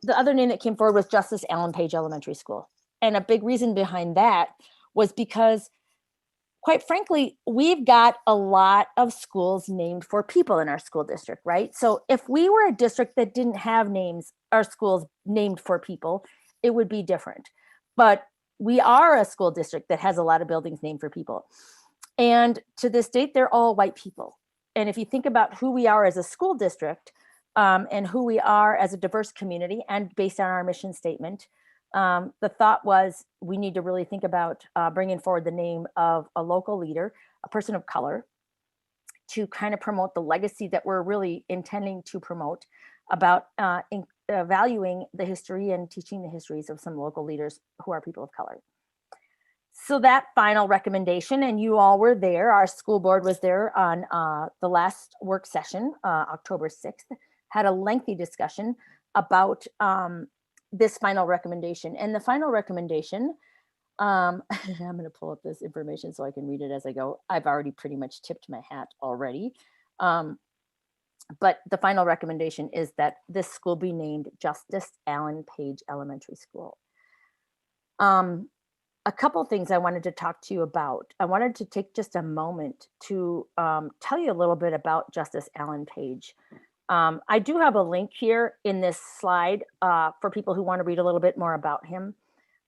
the other name that came forward was Justice Allen Page Elementary School. And a big reason behind that was because, quite frankly, we've got a lot of schools named for people in our school district, right? So if we were a district that didn't have names, our schools named for people, it would be different. But we are a school district that has a lot of buildings named for people. And to this date, they're all white people. And if you think about who we are as a school district and who we are as a diverse community, and based on our mission statement, the thought was we need to really think about bringing forward the name of a local leader, a person of color, to kind of promote the legacy that we're really intending to promote about valuing the history and teaching the histories of some local leaders who are people of color. So that final recommendation, and you all were there, our school board was there on the last work session, October 6th, had a lengthy discussion about this final recommendation. And the final recommendation, I'm going to pull up this information so I can read it as I go. I've already pretty much tipped my hat already. But the final recommendation is that this school be named Justice Allen Page Elementary School. A couple of things I wanted to talk to you about. I wanted to take just a moment to tell you a little bit about Justice Allen Page. I do have a link here in this slide for people who want to read a little bit more about him,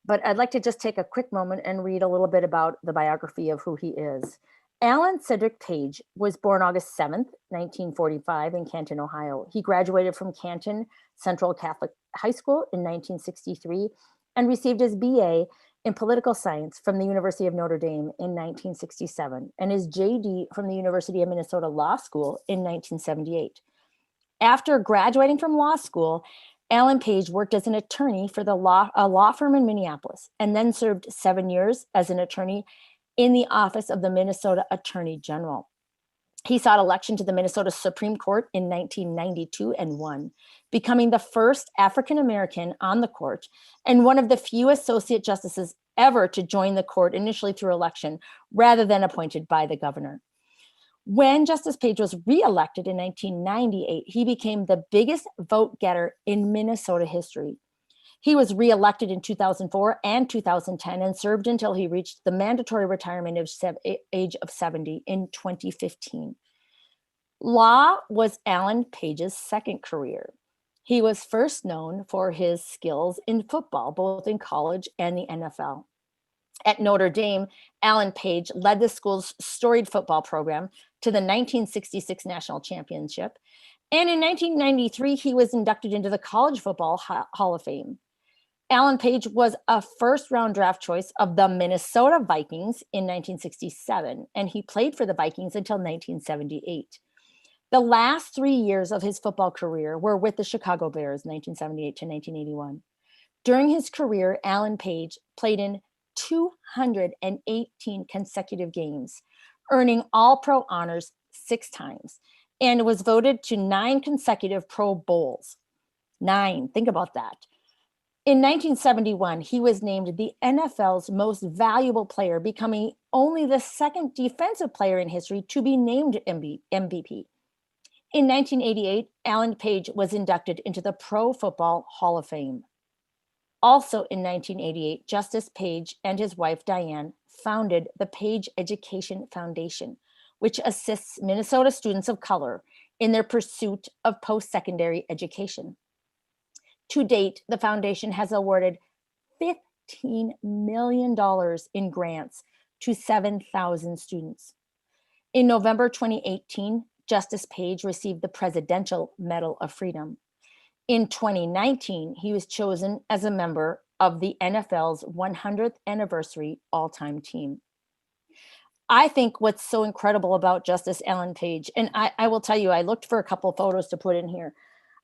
but I'd like to just take a quick moment and read a little bit about the biography of who he is. Alan Cedric Page was born August 7th, 1945 in Canton, Ohio. He graduated from Canton Central Catholic High School in 1963 and received his BA in political science from the University of Notre Dame in 1967 and his JD from the University of Minnesota Law School in 1978. After graduating from law school, Alan Page worked as an attorney for a law firm in Minneapolis and then served 7 years as an attorney in the office of the Minnesota Attorney General. He sought election to the Minnesota Supreme Court in 1992 and won, becoming the first African-American on the court and one of the few associate justices ever to join the court initially through election rather than appointed by the governor. When Justice Page was reelected in 1998, he became the biggest vote getter in Minnesota history. He was reelected in 2004 and 2010 and served until he reached the mandatory retirement age of 70 in 2015. Law was Alan Page's second career. He was first known for his skills in football, both in college and the NFL. At Notre Dame, Alan Page led the school's storied football program to the 1966 national championship. And in 1993, he was inducted into the College Football Hall of Fame. Alan Page was a first-round draft choice of the Minnesota Vikings in 1967, and he played for the Vikings until 1978. The last 3 years of his football career were with the Chicago Bears, 1978 to 1981. During his career, Alan Page played in 218 consecutive games, earning All-Pro honors 6 times, and was voted to 9 consecutive Pro Bowls. 9, think about that. In 1971, he was named the NFL's most valuable player, becoming only the second defensive player in history to be named MVP. In 1988, Alan Page was inducted into the Pro Football Hall of Fame. Also in 1988, Justice Page and his wife, Diane, founded the Page Education Foundation, which assists Minnesota students of color in their pursuit of post-secondary education. To date, the foundation has awarded $15 million in grants to 7,000 students. In November 2018, Justice Page received the Presidential Medal of Freedom. In 2019, he was chosen as a member of the NFL's 100th anniversary all-time team. I think what's so incredible about Justice Alan Page, and I will tell you, I looked for a couple photos to put in here.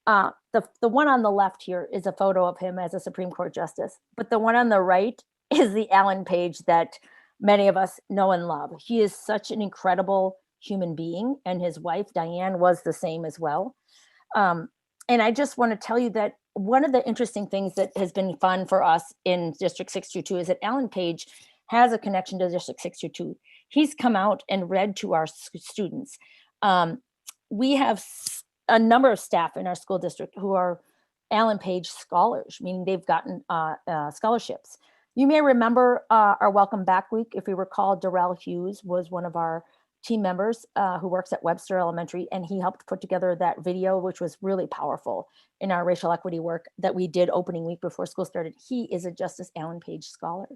The one on the left here is a photo of him as a Supreme Court justice, but the one on the right is the Alan Page that many of us know and love. He is such an incredible human being, and his wife, Diane, was the same as well. And I just want to tell you that one of the interesting things that has been fun for us in District 622 is that Alan Page has a connection to District 622. He's come out and read to our students. We have a number of staff in our school district who are Alan Page scholars, meaning they've gotten scholarships. You may remember our Welcome Back Week. If you recall, Darrell Hughes was one of our team members who works at Webster Elementary, and he helped put together that video, which was really powerful in our racial equity work that we did opening week before school started. He is a Justice Alan Page scholar.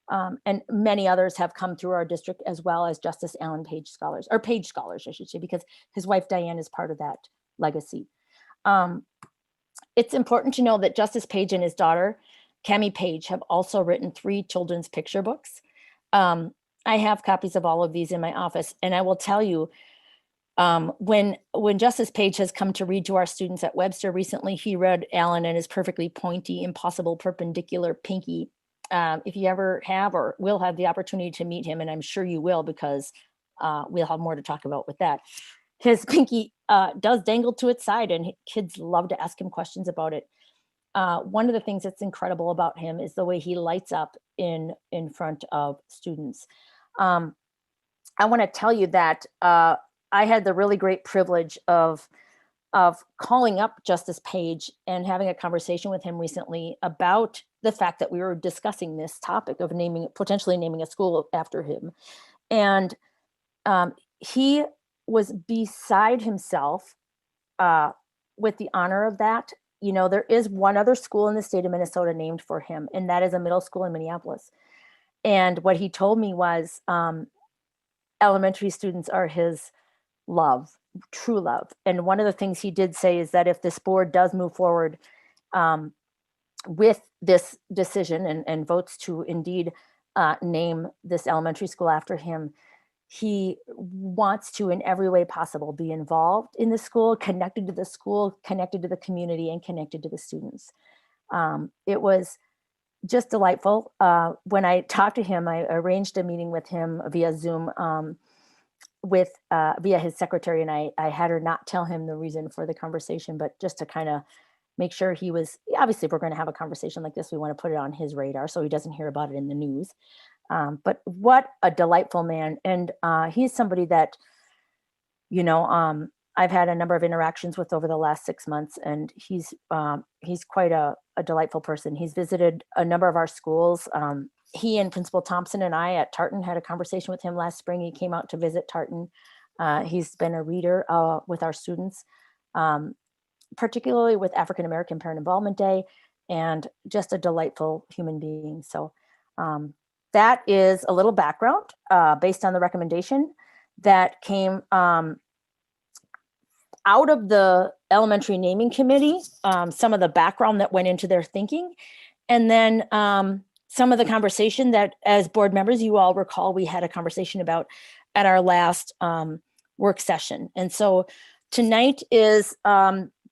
And many others have come through our district as well as Justice Alan Page scholars, or Page scholars, I should say, because his wife Diane is part of that legacy. It's important to know that Justice Page and his daughter, Cammie Page, have also written 3 children's picture books. I have copies of all of these in my office, and I will tell you, when Justice Page has come to read to our students at Webster recently, he read Alan and his perfectly pointy, impossible perpendicular pinky. If you ever have or will have the opportunity to meet him, and I'm sure you will, because we'll have more to talk about with that. His pinky does dangle to its side, and kids love to ask him questions about it. One of the things that's incredible about him is the way he lights up in front of students. I want to tell you that I had the really great privilege of calling up Justice Page and having a conversation with him recently about the fact that we were discussing this topic of potentially naming a school after him. And he was beside himself with the honor of that. You know, there is one other school in the state of Minnesota named for him, and that is a middle school in Minneapolis. And what he told me was elementary students are his love, true love. And one of the things he did say is that if this board does move forward with this decision and votes to indeed name this elementary school after him, he wants to, in every way possible, be involved in the school, connected to the school, connected to the community, and connected to the students. It was just delightful. When I talked to him, I arranged a meeting with him via Zoom via his secretary, and I had her not tell him the reason for the conversation, but just to kind of make sure he was, obviously if we're going to have a conversation like this, we want to put it on his radar so he doesn't hear about it in the news. But what a delightful man. And he's somebody that, I've had a number of interactions with over the last 6 months, and he's quite a delightful person. He's visited a number of our schools. He and Principal Thompson and I at Tartan had a conversation with him last spring. He came out to visit Tartan. He's been a reader with our students, particularly with African American Parent Involvement Day, and just a delightful human being. So that is a little background based on the recommendation that came out of the elementary naming committee, some of the background that went into their thinking, and then some of the conversation that as board members, you all recall, we had a conversation about at our last work session. And so tonight is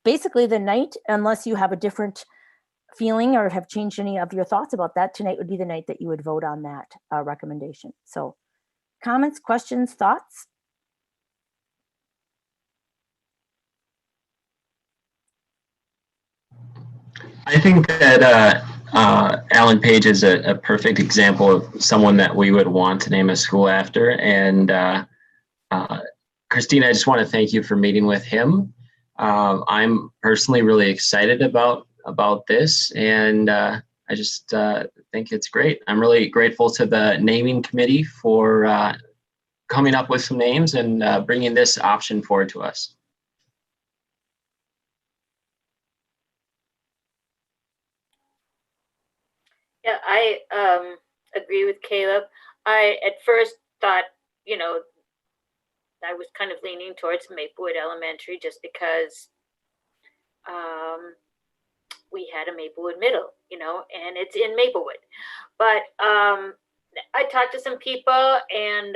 basically the night, unless you have a different feeling or have changed any of your thoughts about that, tonight would be the night that you would vote on that recommendation. So comments, questions, thoughts? I think that Alan Page is a perfect example of someone that we would want to name a school after. And Christine, I just want to thank you for meeting with him. I'm personally really excited about this, and I just think it's great. I'm really grateful to the naming committee for coming up with some names and bringing this option forward to us. Yeah, I agree with Caleb. I at first thought, I was kind of leaning towards Maplewood Elementary just because we had a Maplewood Middle, and it's in Maplewood. But I talked to some people and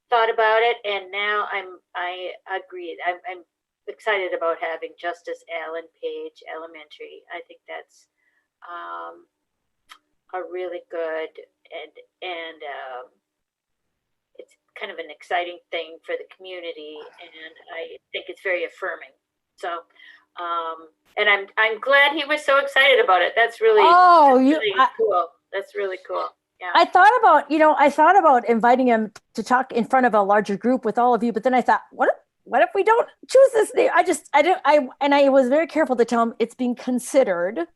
thought about it, and now I agreed. I'm excited about having Justice Alan Page Elementary. I think that's a really good and it's kind of an exciting thing for the community, and I think it's very affirming. So and I'm glad he was so excited about it. That's really cool. That's really cool. Yeah. I thought about inviting him to talk in front of a larger group with all of you, but then I thought, what if we don't choose this name? I was very careful to tell him it's being considered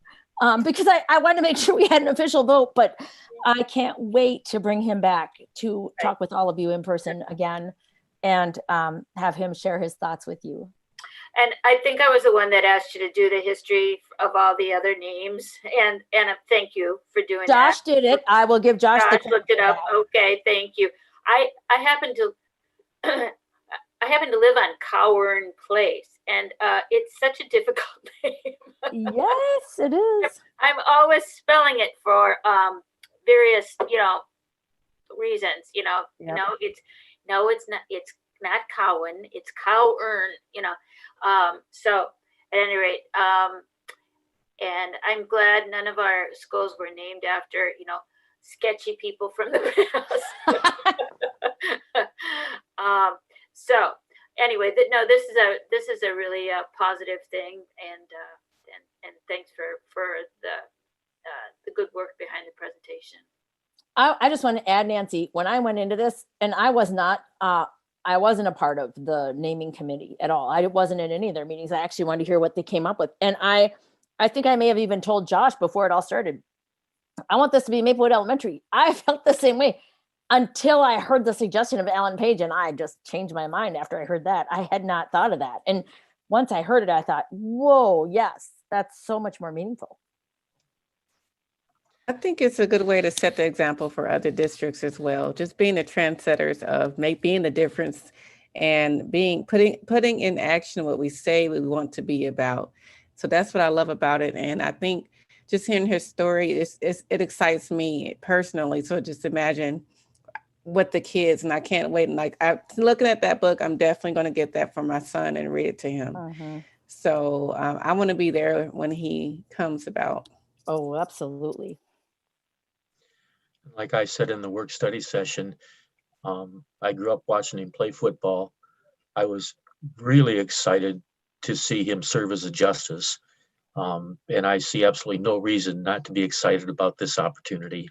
because I wanted to make sure we had an official vote, but I can't wait to bring him back to talk with all of you in person again and have him share his thoughts with you. And I think I was the one that asked you to do the history of all the other names, and thank you for doing that. Josh did it. I will give Josh the looked it up. Okay, thank you. I happen to I happen to live on Cowern Place, and it's such a difficult name. Yes, it is. I'm always spelling it for various reasons. It's not Cowan, it's Cowern. So at any rate, and I'm glad none of our schools were named after sketchy people from the past. So anyway, this is a really positive thing, and thanks for the good work behind the presentation. I just want to add, Nancy, when I went into this, and I wasn't a part of the naming committee at all. I wasn't in any of their meetings. I actually wanted to hear what they came up with. And I think I may have even told Josh before it all started, I want this to be Maplewood Elementary. I felt the same way until I heard the suggestion of Alan Page, and I just changed my mind after I heard that. I had not thought of that. And once I heard it, I thought, whoa, yes, that's so much more meaningful. I think it's a good way to set the example for other districts as well. Just being the trendsetters of being the difference and putting in action what we say we want to be about. So that's what I love about it. And I think just hearing his story, it excites me personally. So just imagine what the kids, and I can't wait. And looking at that book, I'm definitely going to get that for my son and read it to him. So I want to be there when he comes about. Oh, absolutely. Like I said in the work study session, I grew up watching him play football. I was really excited to see him serve as a justice. And I see absolutely no reason not to be excited about this opportunity.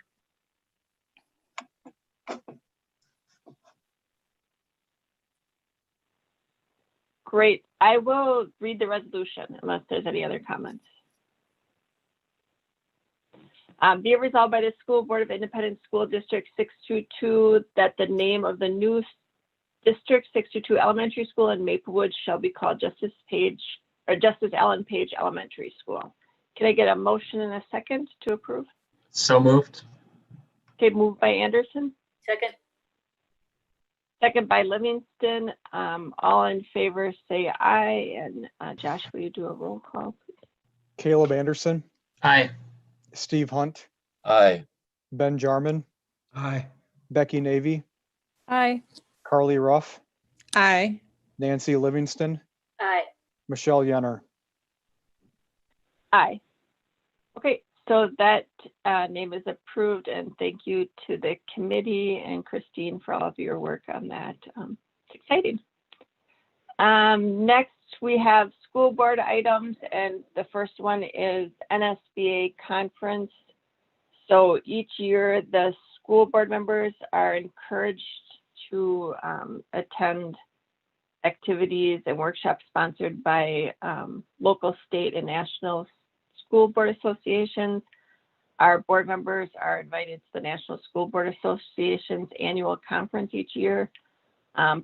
Great. I will read the resolution unless there's any other comments. Be it resolved by the School Board of Independent School District 622 that the name of the new District 622 Elementary School in Maplewood shall be called Justice Allen Page Elementary School. Can I get a motion and a second to approve? So moved. Okay, moved by Anderson. Second. Second by Livingston. All in favor say aye. And Josh, will you do a roll call, please? Caleb Anderson, Aye. Steve Hunt, Aye. Ben Jarman, Aye. Becky Navy, Aye. Carly Ruff, Aye. Nancy Livingston, Aye. Michelle Yenner. Aye. Okay, so that name is approved, and thank you to the committee and Christine for all of your work on that. It's exciting. Next, we have school board items, and the first one is NSBA conference. So each year, the school board members are encouraged to attend activities and workshops sponsored by local, state, and national school board associations. Our board members are invited to the National School Board Association's annual conference each year.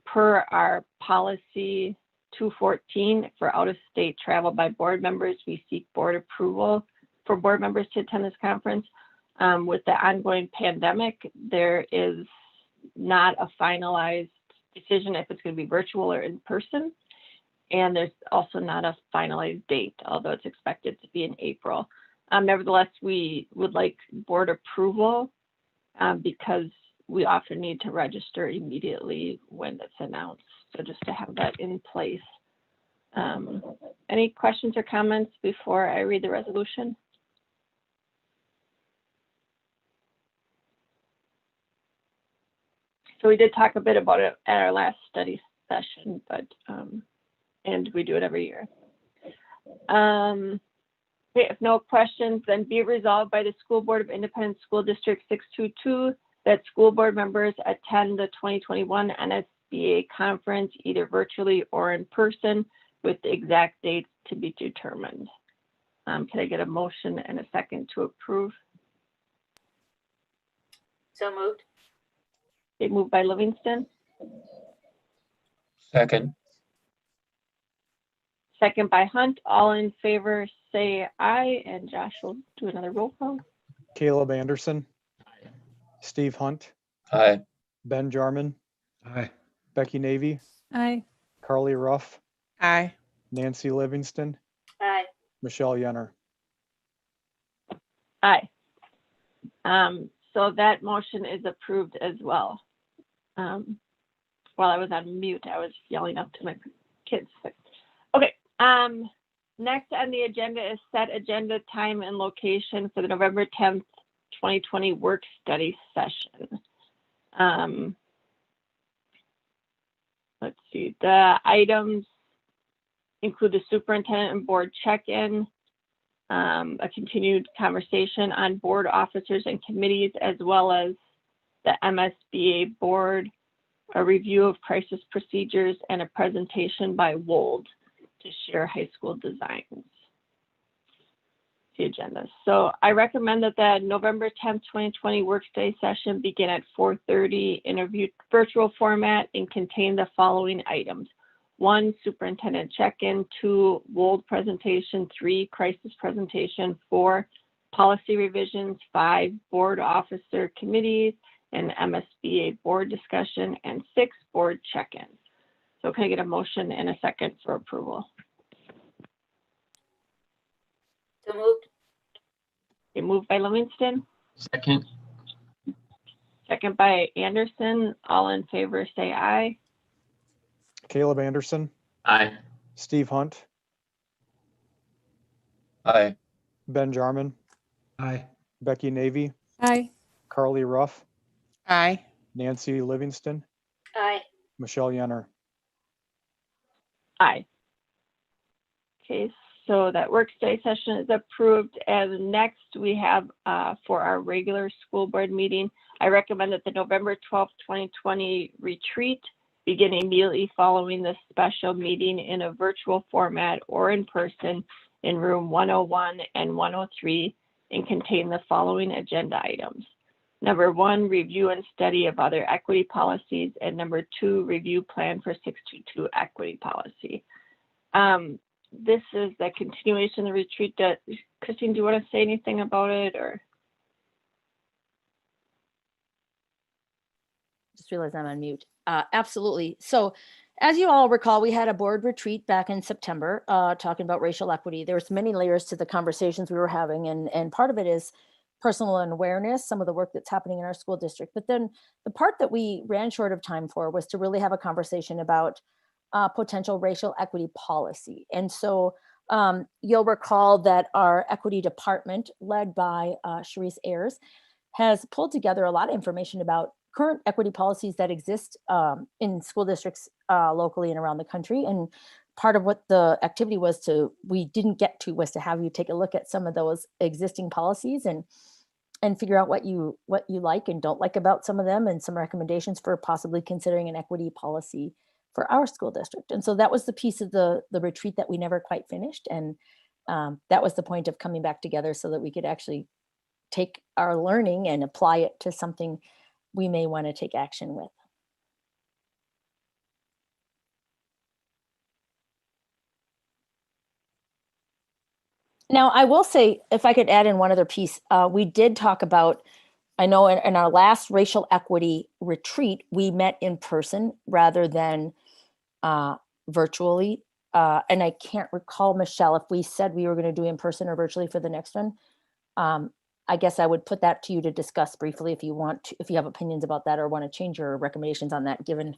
Per our policy 214 for out-of-state travel by board members, we seek board approval for board members to attend this conference. With the ongoing pandemic, there is not a finalized decision if it's going to be virtual or in person. And there's also not a finalized date, although it's expected to be in April. Nevertheless, we would like board approval because we often need to register immediately when it's announced. So just to have that in place. Any questions or comments before I read the resolution? So we did talk a bit about it at our last study session, but and we do it every year. Okay, if no questions, then be it resolved by the School Board of Independent School District 622 that school board members attend the 2021 NSBA conference either virtually or in person with the exact dates to be determined. Can I get a motion and a second to approve? So moved. Okay, moved by Livingston. Second. Second by Hunt. All in favor say aye, and Josh will do another roll call. Caleb Anderson, Steve Hunt, Aye. Ben Jarman, Aye. Becky Navy, Aye. Carly Ruff, Aye. Nancy Livingston, Aye. Michelle Yenner. Aye. So that motion is approved as well. While I was on mute, I was yelling up to my kids. Okay. Next on the agenda is set agenda time and location for the November 10th, 2020 work study session. Let's see, the items include the superintendent and board check-in, a continued conversation on board officers and committees, as well as the MSBA board, a review of crisis procedures, and a presentation by Wold to share high school designs. The agenda. So I recommend that the November 10th, 2020 work study session begin at 4:30 in a virtual format and contain the following items. 1, superintendent check-in. 2, Wold presentation. 3, crisis presentation. 4, policy revisions, 5 board officer committees, and MSBA board discussion, and 6 board check-ins. So can I get a motion and a second for approval? So moved. Okay, moved by Livingston, Second. second by Anderson. All in favor, say aye. Caleb Anderson, Aye. Steve Hunt, Aye. Ben Jarman, Aye. Becky Navy, Aye. Carly Ruff, Aye. Nancy Livingston, Aye. Michelle Yenner. Aye. Okay, so that work study session is approved. And next we have for our regular school board meeting, I recommend that the November 12th, 2020 retreat begin immediately following this special meeting in a virtual format or in person in room 101 and 103 and contain the following agenda items. Number 1, review and study of other equity policies. And number 2, review plan for 622 equity policy. This is the continuation of the retreat. Christine, do you want to say anything about it or? Just realized I'm on mute. Absolutely. So as you all recall, we had a board retreat back in September talking about racial equity. There's many layers to the conversations we were having, and part of it is personal awareness, some of the work that's happening in our school district. But then the part that we ran short of time for was to really have a conversation about potential racial equity policy. And so you'll recall that our equity department, led by Sharice Ayers, has pulled together a lot of information about current equity policies that exist in school districts locally and around the country. And part of what the activity we didn't get to was to have you take a look at some of those existing policies and figure out what you like and don't like about some of them, and some recommendations for possibly considering an equity policy for our school district. And so that was the piece of the retreat that we never quite finished. And that was the point of coming back together so that we could actually take our learning and apply it to something we may want to take action with. Now, I will say, if I could add in one other piece, we did talk about, I know in our last racial equity retreat, we met in person rather than virtually. And I can't recall, Michelle, if we said we were going to do in person or virtually for the next one. I guess I would put that to you to discuss briefly if you want to, if you have opinions about that or want to change your recommendations on that, given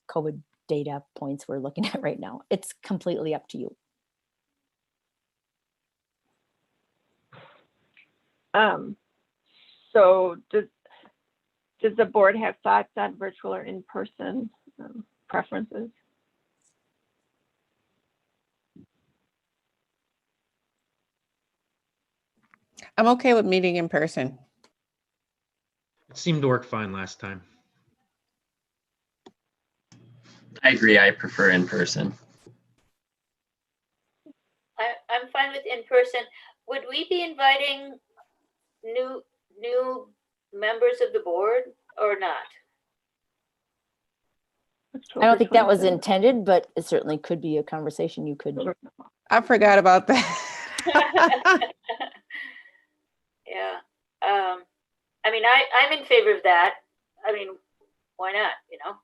COVID data points we're looking at right now. It's completely up to you. So does the board have thoughts on virtual or in-person preferences? I'm okay with meeting in person. It seemed to work fine last time. I agree. I prefer in person. I'm fine with in person. Would we be inviting new members of the board or not? I don't think that was intended, but it certainly could be a conversation you could. I forgot about that. Yeah. I mean, I'm in favor of that. I mean, why not, you know?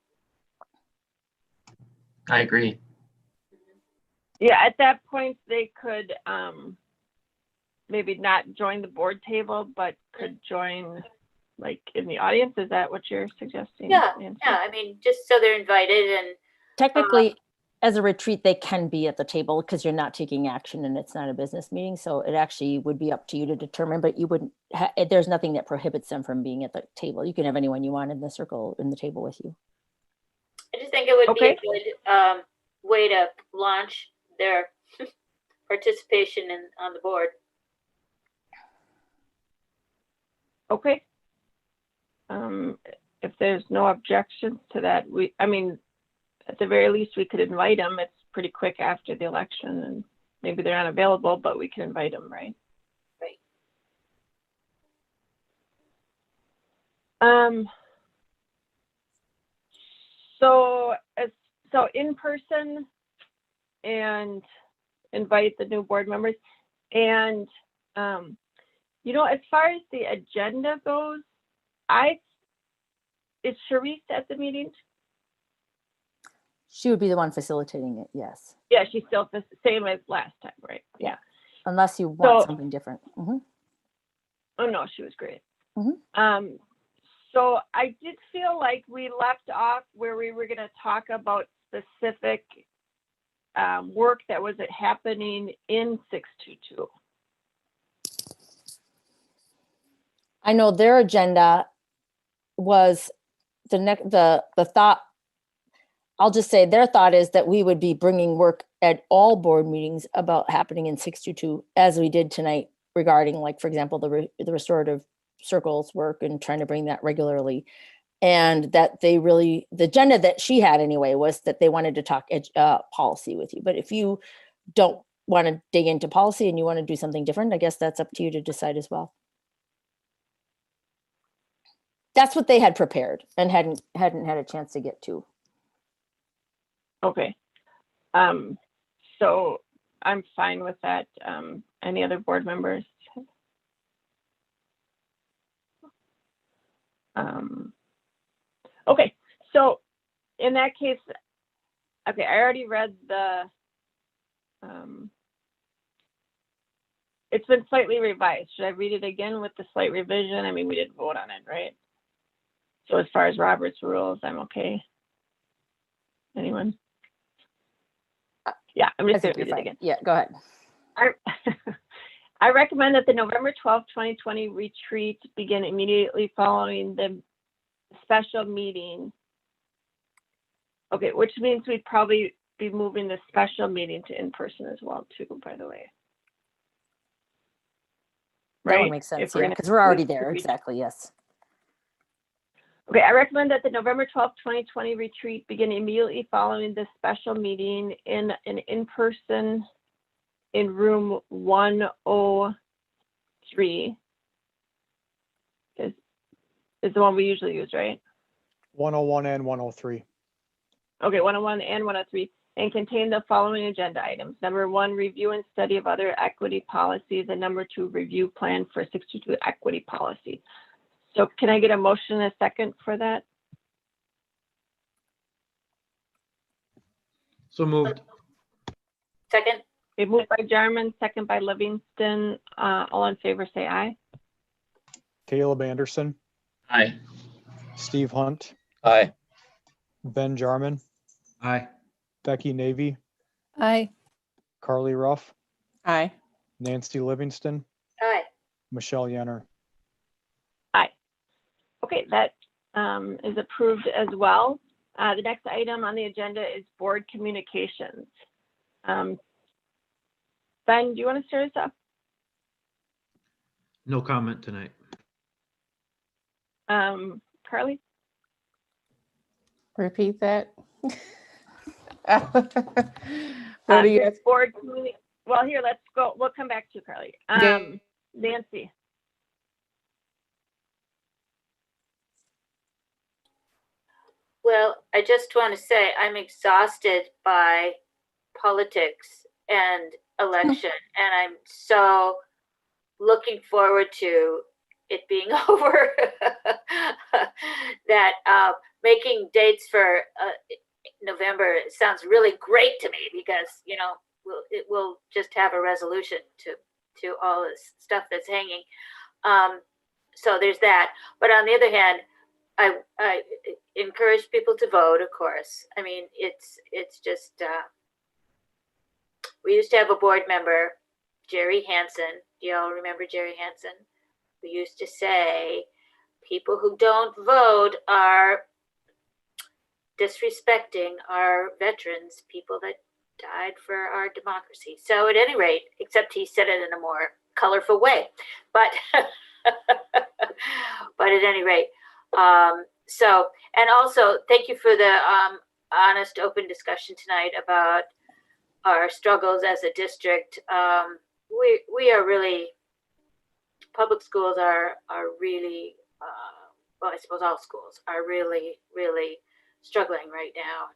I agree. Yeah, at that point, they could maybe not join the board table, but could join like in the audience. Is that what you're suggesting? Yeah, Nancy? yeah. I mean, just so they're invited and Technically, as a retreat, they can be at the table because you're not taking action and it's not a business meeting. So it actually would be up to you to determine, but you wouldn't, there's nothing that prohibits them from being at the table. You can have anyone you want in the circle, in the table with you. I just think it would Okay. be a good way to launch their participation on the board. Okay. If there's no objections to that, I mean, at the very least, we could invite them. It's pretty quick after the election, and maybe they're not available, but we can invite them, right? Right. So in person and invite the new board members, and As far as the agenda goes, is Sharice at the meeting? She would be the one facilitating it, yes. Yeah, she's still the same as last time, right? Yeah. Unless you want So- something different. Mhm. Oh, no, she was great. Mhm. So I did feel like we left off where we were going to talk about specific work that was happening in 622. I know their agenda was the thought, I'll just say their thought is that we would be bringing work at all board meetings about happening in 622 as we did tonight regarding, like, for example, the restorative circles work and trying to bring that regularly. And that the agenda that she had anyway was that they wanted to talk policy with you. But if you don't want to dig into policy and you want to do something different, I guess that's up to you to decide as well. That's what they had prepared and hadn't had a chance to get to. Okay. So I'm fine with that. Any other board members? Okay, so in that case, okay, I already read the, it's been slightly revised. Should I read it again with the slight revision? I mean, we didn't vote on it, right? So as far as Robert's rules, I'm okay. Anyone? Yeah, I'm just going to read it again. Yeah, go ahead. I recommend that the November 12th, 2020 retreat begin immediately following the special meeting. Okay, which means we'd probably be moving the special meeting to in-person as well too, by the way. That Right? would make sense, If yeah, gonna because we're already move the there, retreat. exactly, yes. Okay, I recommend that the November 12th, 2020 retreat begin immediately following the special meeting in an in-person in room 103. Is the one we usually use, right? 101 and 103. Okay, 101 and 103, and contain the following agenda items. Number 1, review and study of other equity policies, and number 2, review plan for 622 equity policy. So can I get a motion and a second for that? So moved. Second. Okay, moved by Jarman, second by Livingston. All in favor, say aye. Caleb Anderson, Aye. Steve Hunt, Aye. Ben Jarman, Aye. Becky Navy, Aye. Carly Ruff, Aye. Nancy Livingston, Aye. Michelle Yenner. Aye. Okay, that is approved as well. The next item on the agenda is board communications. Ben, do you want to start us up? No comment tonight. Carly? Repeat that. What do you This board well, here, let's go. We'll come back to you, Carly. Nancy. Well, I just want to say I'm exhausted by politics and election, and I'm so looking forward to it being over. That making dates for November sounds really great to me because it will just have a resolution to all this stuff that's hanging. So there's that. But on the other hand, I encourage people to vote, of course. I mean, it's just, we used to have a board member, Jerry Hansen. Do y'all remember Jerry Hansen? We used to say, people who don't vote are disrespecting our veterans, people that died for our democracy. So at any rate, except he said it in a more colorful way, but but at any rate, so, and also thank you for the honest, open discussion tonight about our struggles as a district. We are really, public schools are really, well, I suppose all schools are really, really struggling right now,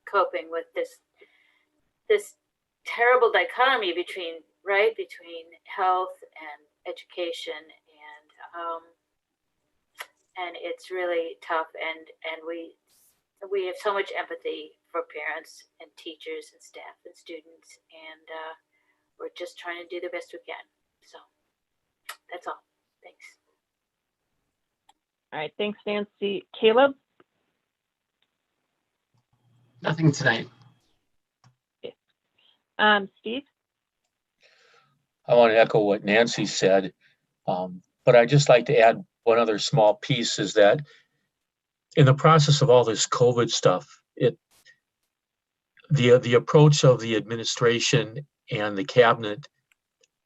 coping with this terrible dichotomy between right, between health and education, and it's really tough. And we have so much empathy for parents and teachers and staff and students, and we're just trying to do the best we can. So that's all. Thanks. All right, thanks, Nancy. Caleb? Nothing tonight. Steve? I want to echo what Nancy said, but I'd just like to add one other small piece is that in the process of all this COVID stuff, the approach of the administration and the cabinet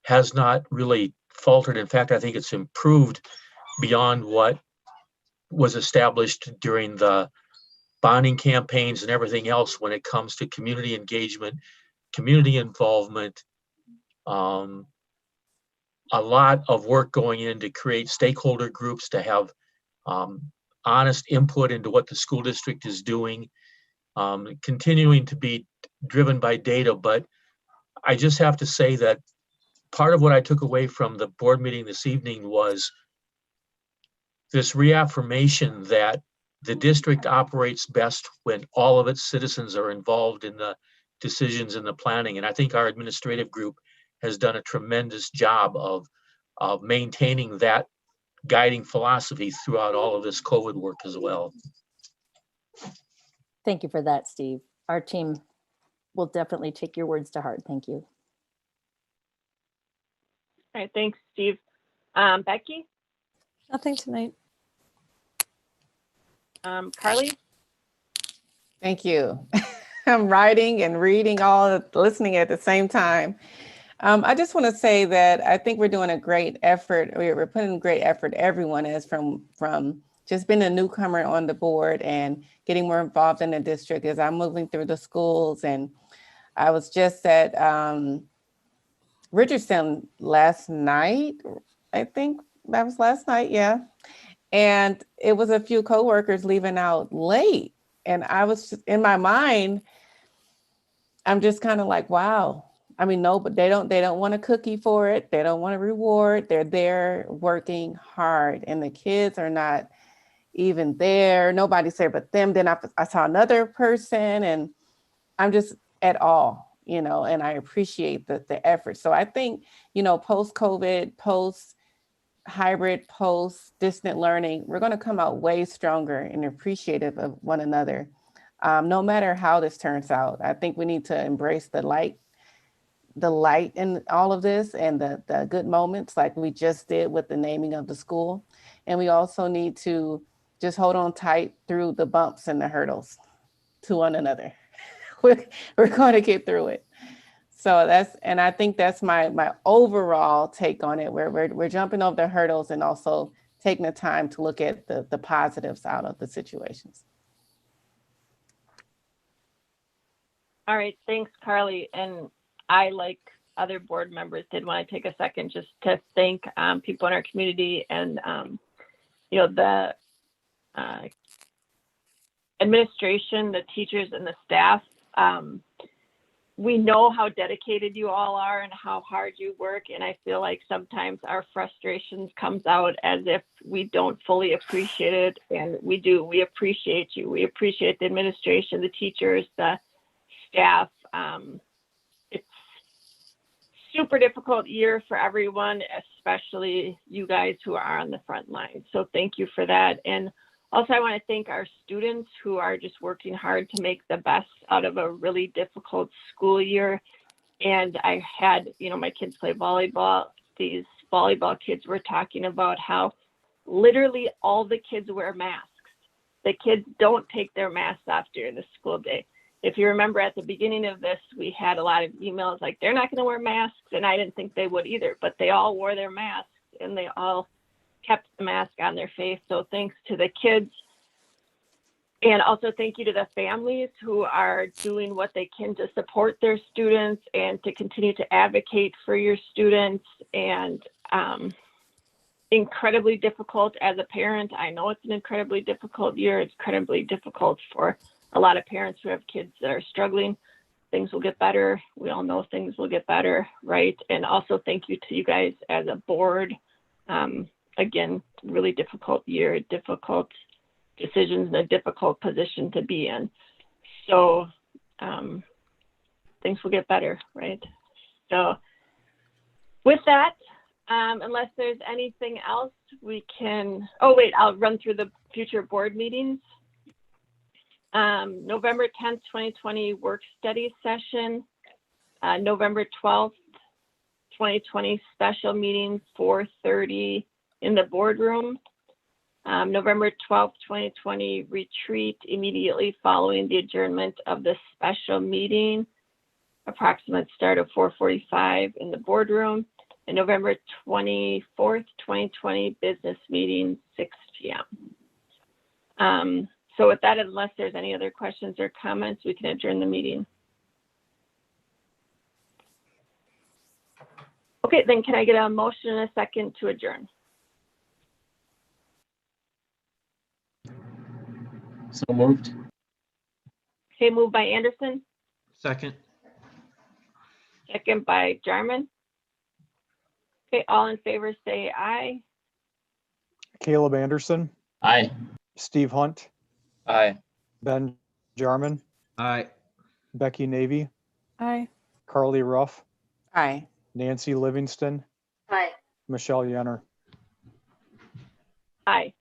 has not really faltered. In fact, I think it's improved beyond what was established during the bonding campaigns and everything else when it comes to community engagement, community involvement, a lot of work going in to create stakeholder groups to have honest input into what the school district is doing, continuing to be driven by data. But I just have to say that part of what I took away from the board meeting this evening was this reaffirmation that the district operates best when all of its citizens are involved in the decisions and the planning. And I think our administrative group has done a tremendous job of maintaining that guiding philosophy throughout all of this COVID work as well. Thank you for that, Steve. Our team will definitely take your words to heart. Thank you. All right, thanks, Steve. Becky? Nothing tonight. Carly? Thank you. I'm writing and reading listening at the same time. I just want to say that I think we're doing a great effort. We're putting great effort. Everyone is from just being a newcomer on the board and getting more involved in the district as I'm moving through the schools. And I was just at Richardson last night. I think that was last night. Yeah. And it was a few coworkers leaving out late. And I was just, in my mind, I'm just kind of like, wow. I mean, no, but they don't want a cookie for it. They don't want a reward. They're there working hard and the kids are not even there. Nobody's there but them. Then I saw another person and I'm just at all, and I appreciate the effort. So I think, post-COVID, post-hybrid, post-distant learning, we're going to come out way stronger and appreciative of one another. No matter how this turns out, I think we need to embrace the light in all of this and the good moments like we just did with the naming of the school. And we also need to just hold on tight through the bumps and the hurdles to one another. We're going to get through it. So I think that's my overall take on it. We're jumping over the hurdles and also taking the time to look at the positives out of the situations. All right, thanks, Carly. And I, like other board members, did want to take a second just to thank people in our community and, the administration, the teachers and the staff. We know how dedicated you all are and how hard you work. And I feel like sometimes our frustrations comes out as if we don't fully appreciate it. And we do. We appreciate you. We appreciate the administration, the teachers, the staff. It's super difficult year for everyone, especially you guys who are on the front line. So thank you for that. And also I want to thank our students who are just working hard to make the best out of a really difficult school year. And I had, my kids play volleyball. These volleyball kids were talking about how literally all the kids wear masks. The kids don't take their masks off during the school day. If you remember at the beginning of this, we had a lot of emails like they're not going to wear masks, and I didn't think they would either, but they all wore their masks and they all kept the mask on their face. So thanks to the kids. And also thank you to the families who are doing what they can to support their students and to continue to advocate for your students. And incredibly difficult as a parent. I know it's an incredibly difficult year. It's incredibly difficult for a lot of parents who have kids that are struggling. things will get better. We all know things will get better, right? And also thank you to you guys as a board. Again, really difficult year, difficult decisions, and a difficult position to be in. So things will get better, right? So with that, unless there's anything else, we can, oh wait, I'll run through the future board meetings. November 10th, 2020 work study session, November 12th, 2020 special meeting, 4:30 in the boardroom. November 12th, 2020 retreat immediately following the adjournment of the special meeting, approximate start of 4:45 in the boardroom. And November 24th, 2020 business meeting, 6 p.m. So with that, unless there's any other questions or comments, we can adjourn the meeting. Okay, then can I get a motion and a second to adjourn? So moved. Okay, moved by Anderson, Second. second by Jarman. Okay, all in favor say aye. Caleb Anderson, Aye. Steve Hunt, Aye. Ben Jarman, Aye. Becky Navy, Aye. Carly Ruff, Aye. Nancy Livingston, Aye. Michelle Yenner. Aye.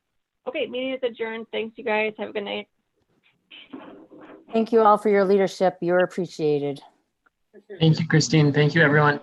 Okay, meeting is adjourned. Thanks, you guys. Have a good night. Thank you all for your leadership. You're appreciated. Thank you, Christine. Thank you, everyone.